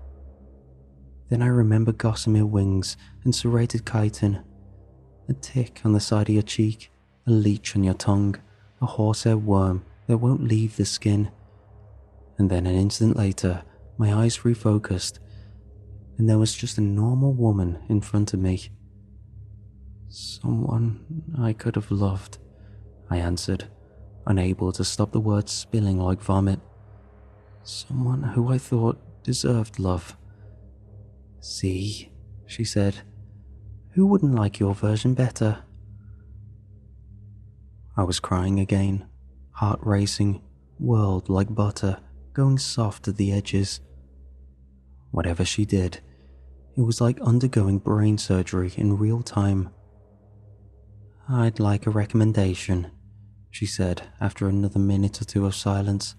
I remember gossamer wings and serrated chitin, a tick on the side of your cheek, a leech on your tongue, a horsehair worm that won't leave the skin. And then an instant later, my eyes refocused, and there was just a normal woman in front of me. "Someone I could have loved," I answered, unable to stop the words spilling like vomit. "Someone who I thought deserved love." "See," she said, "who wouldn't like your version better?" I was crying again, heart racing, world like butter, going soft at the edges. Whatever she did, it was like undergoing brain surgery in real time. "I'd like a recommendation," she said after another minute or two of silence.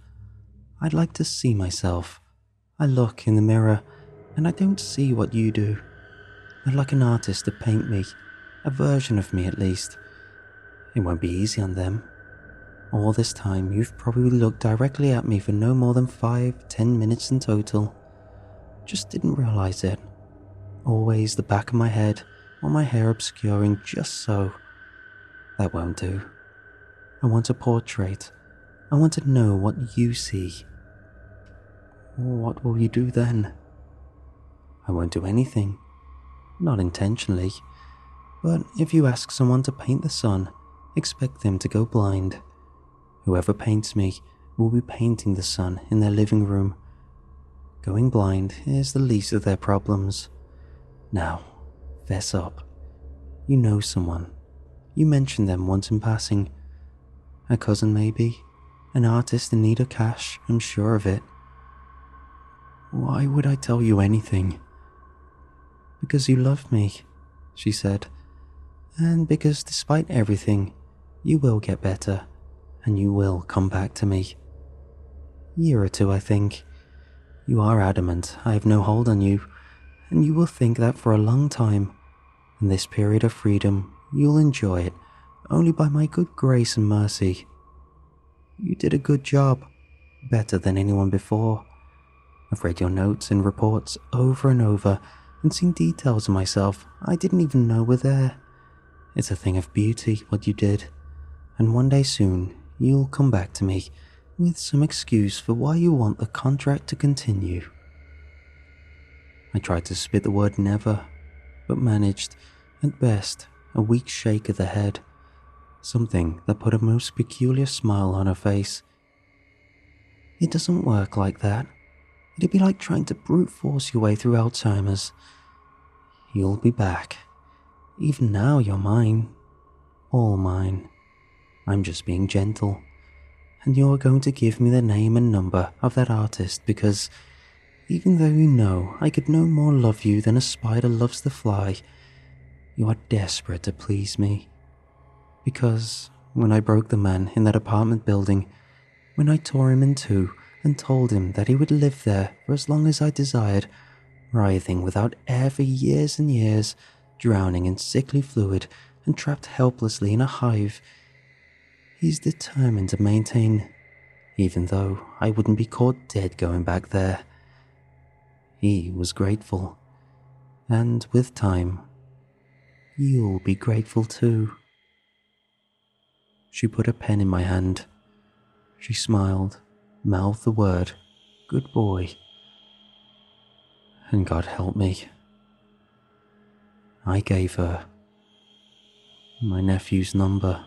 "I'd like to see myself. I look in the mirror and I don't see what you do. I'd like an artist to paint me, a version of me at least. It won't be easy on them. All this time you've probably looked directly at me for no more than 5-10 minutes in total. Just didn't realize it. Always the back of my head or my hair obscuring just so. That won't do. I want a portrait. I want to know what you see." "What will you do then?" "I won't do anything. Not intentionally. But if you ask someone to paint the sun, expect them to go blind. Whoever paints me will be painting the sun in their living room. Going blind is the least of their problems. Now, fess up. You know someone. You mentioned them once in passing. A cousin maybe. An artist in need of cash, I'm sure of it." "Why would I tell you anything?" "Because you love me," she said. "And because despite everything, you will get better, and you will come back to me. Year or two, I think. You are adamant I have no hold on you, and you will think that for a long time. In this period of freedom, you'll enjoy it only by my good grace and mercy. You did a good job, better than anyone before. I've read your notes and reports over and over, and seen details of myself I didn't even know were there. It's a thing of beauty, what you did, and one day soon you'll come back to me with some excuse for why you want the contract to continue. I tried to spit the word never, but managed, at best, a weak shake of the head, something that put a most peculiar smile on her face. It doesn't work like that. It'd be like trying to brute force your way through Alzheimer's. You'll be back. Even now you're mine. All mine. I'm just being gentle. And you're going to give me the name and number of that artist because even though you know I could no more love you than a spider loves the fly, you are desperate to please me. Because when I broke the man in that apartment building, when I tore him in two and told him that he would live there for as long as I desired, writhing without air for years and years, drowning in sickly fluid and trapped helplessly in a hive, he's determined to maintain, even though I wouldn't be caught dead going back there. He was grateful, and with time, you'll be grateful too. She put a pen in my hand. She smiled, mouthed the word, "Good boy." And God help me, I gave her my nephew's number.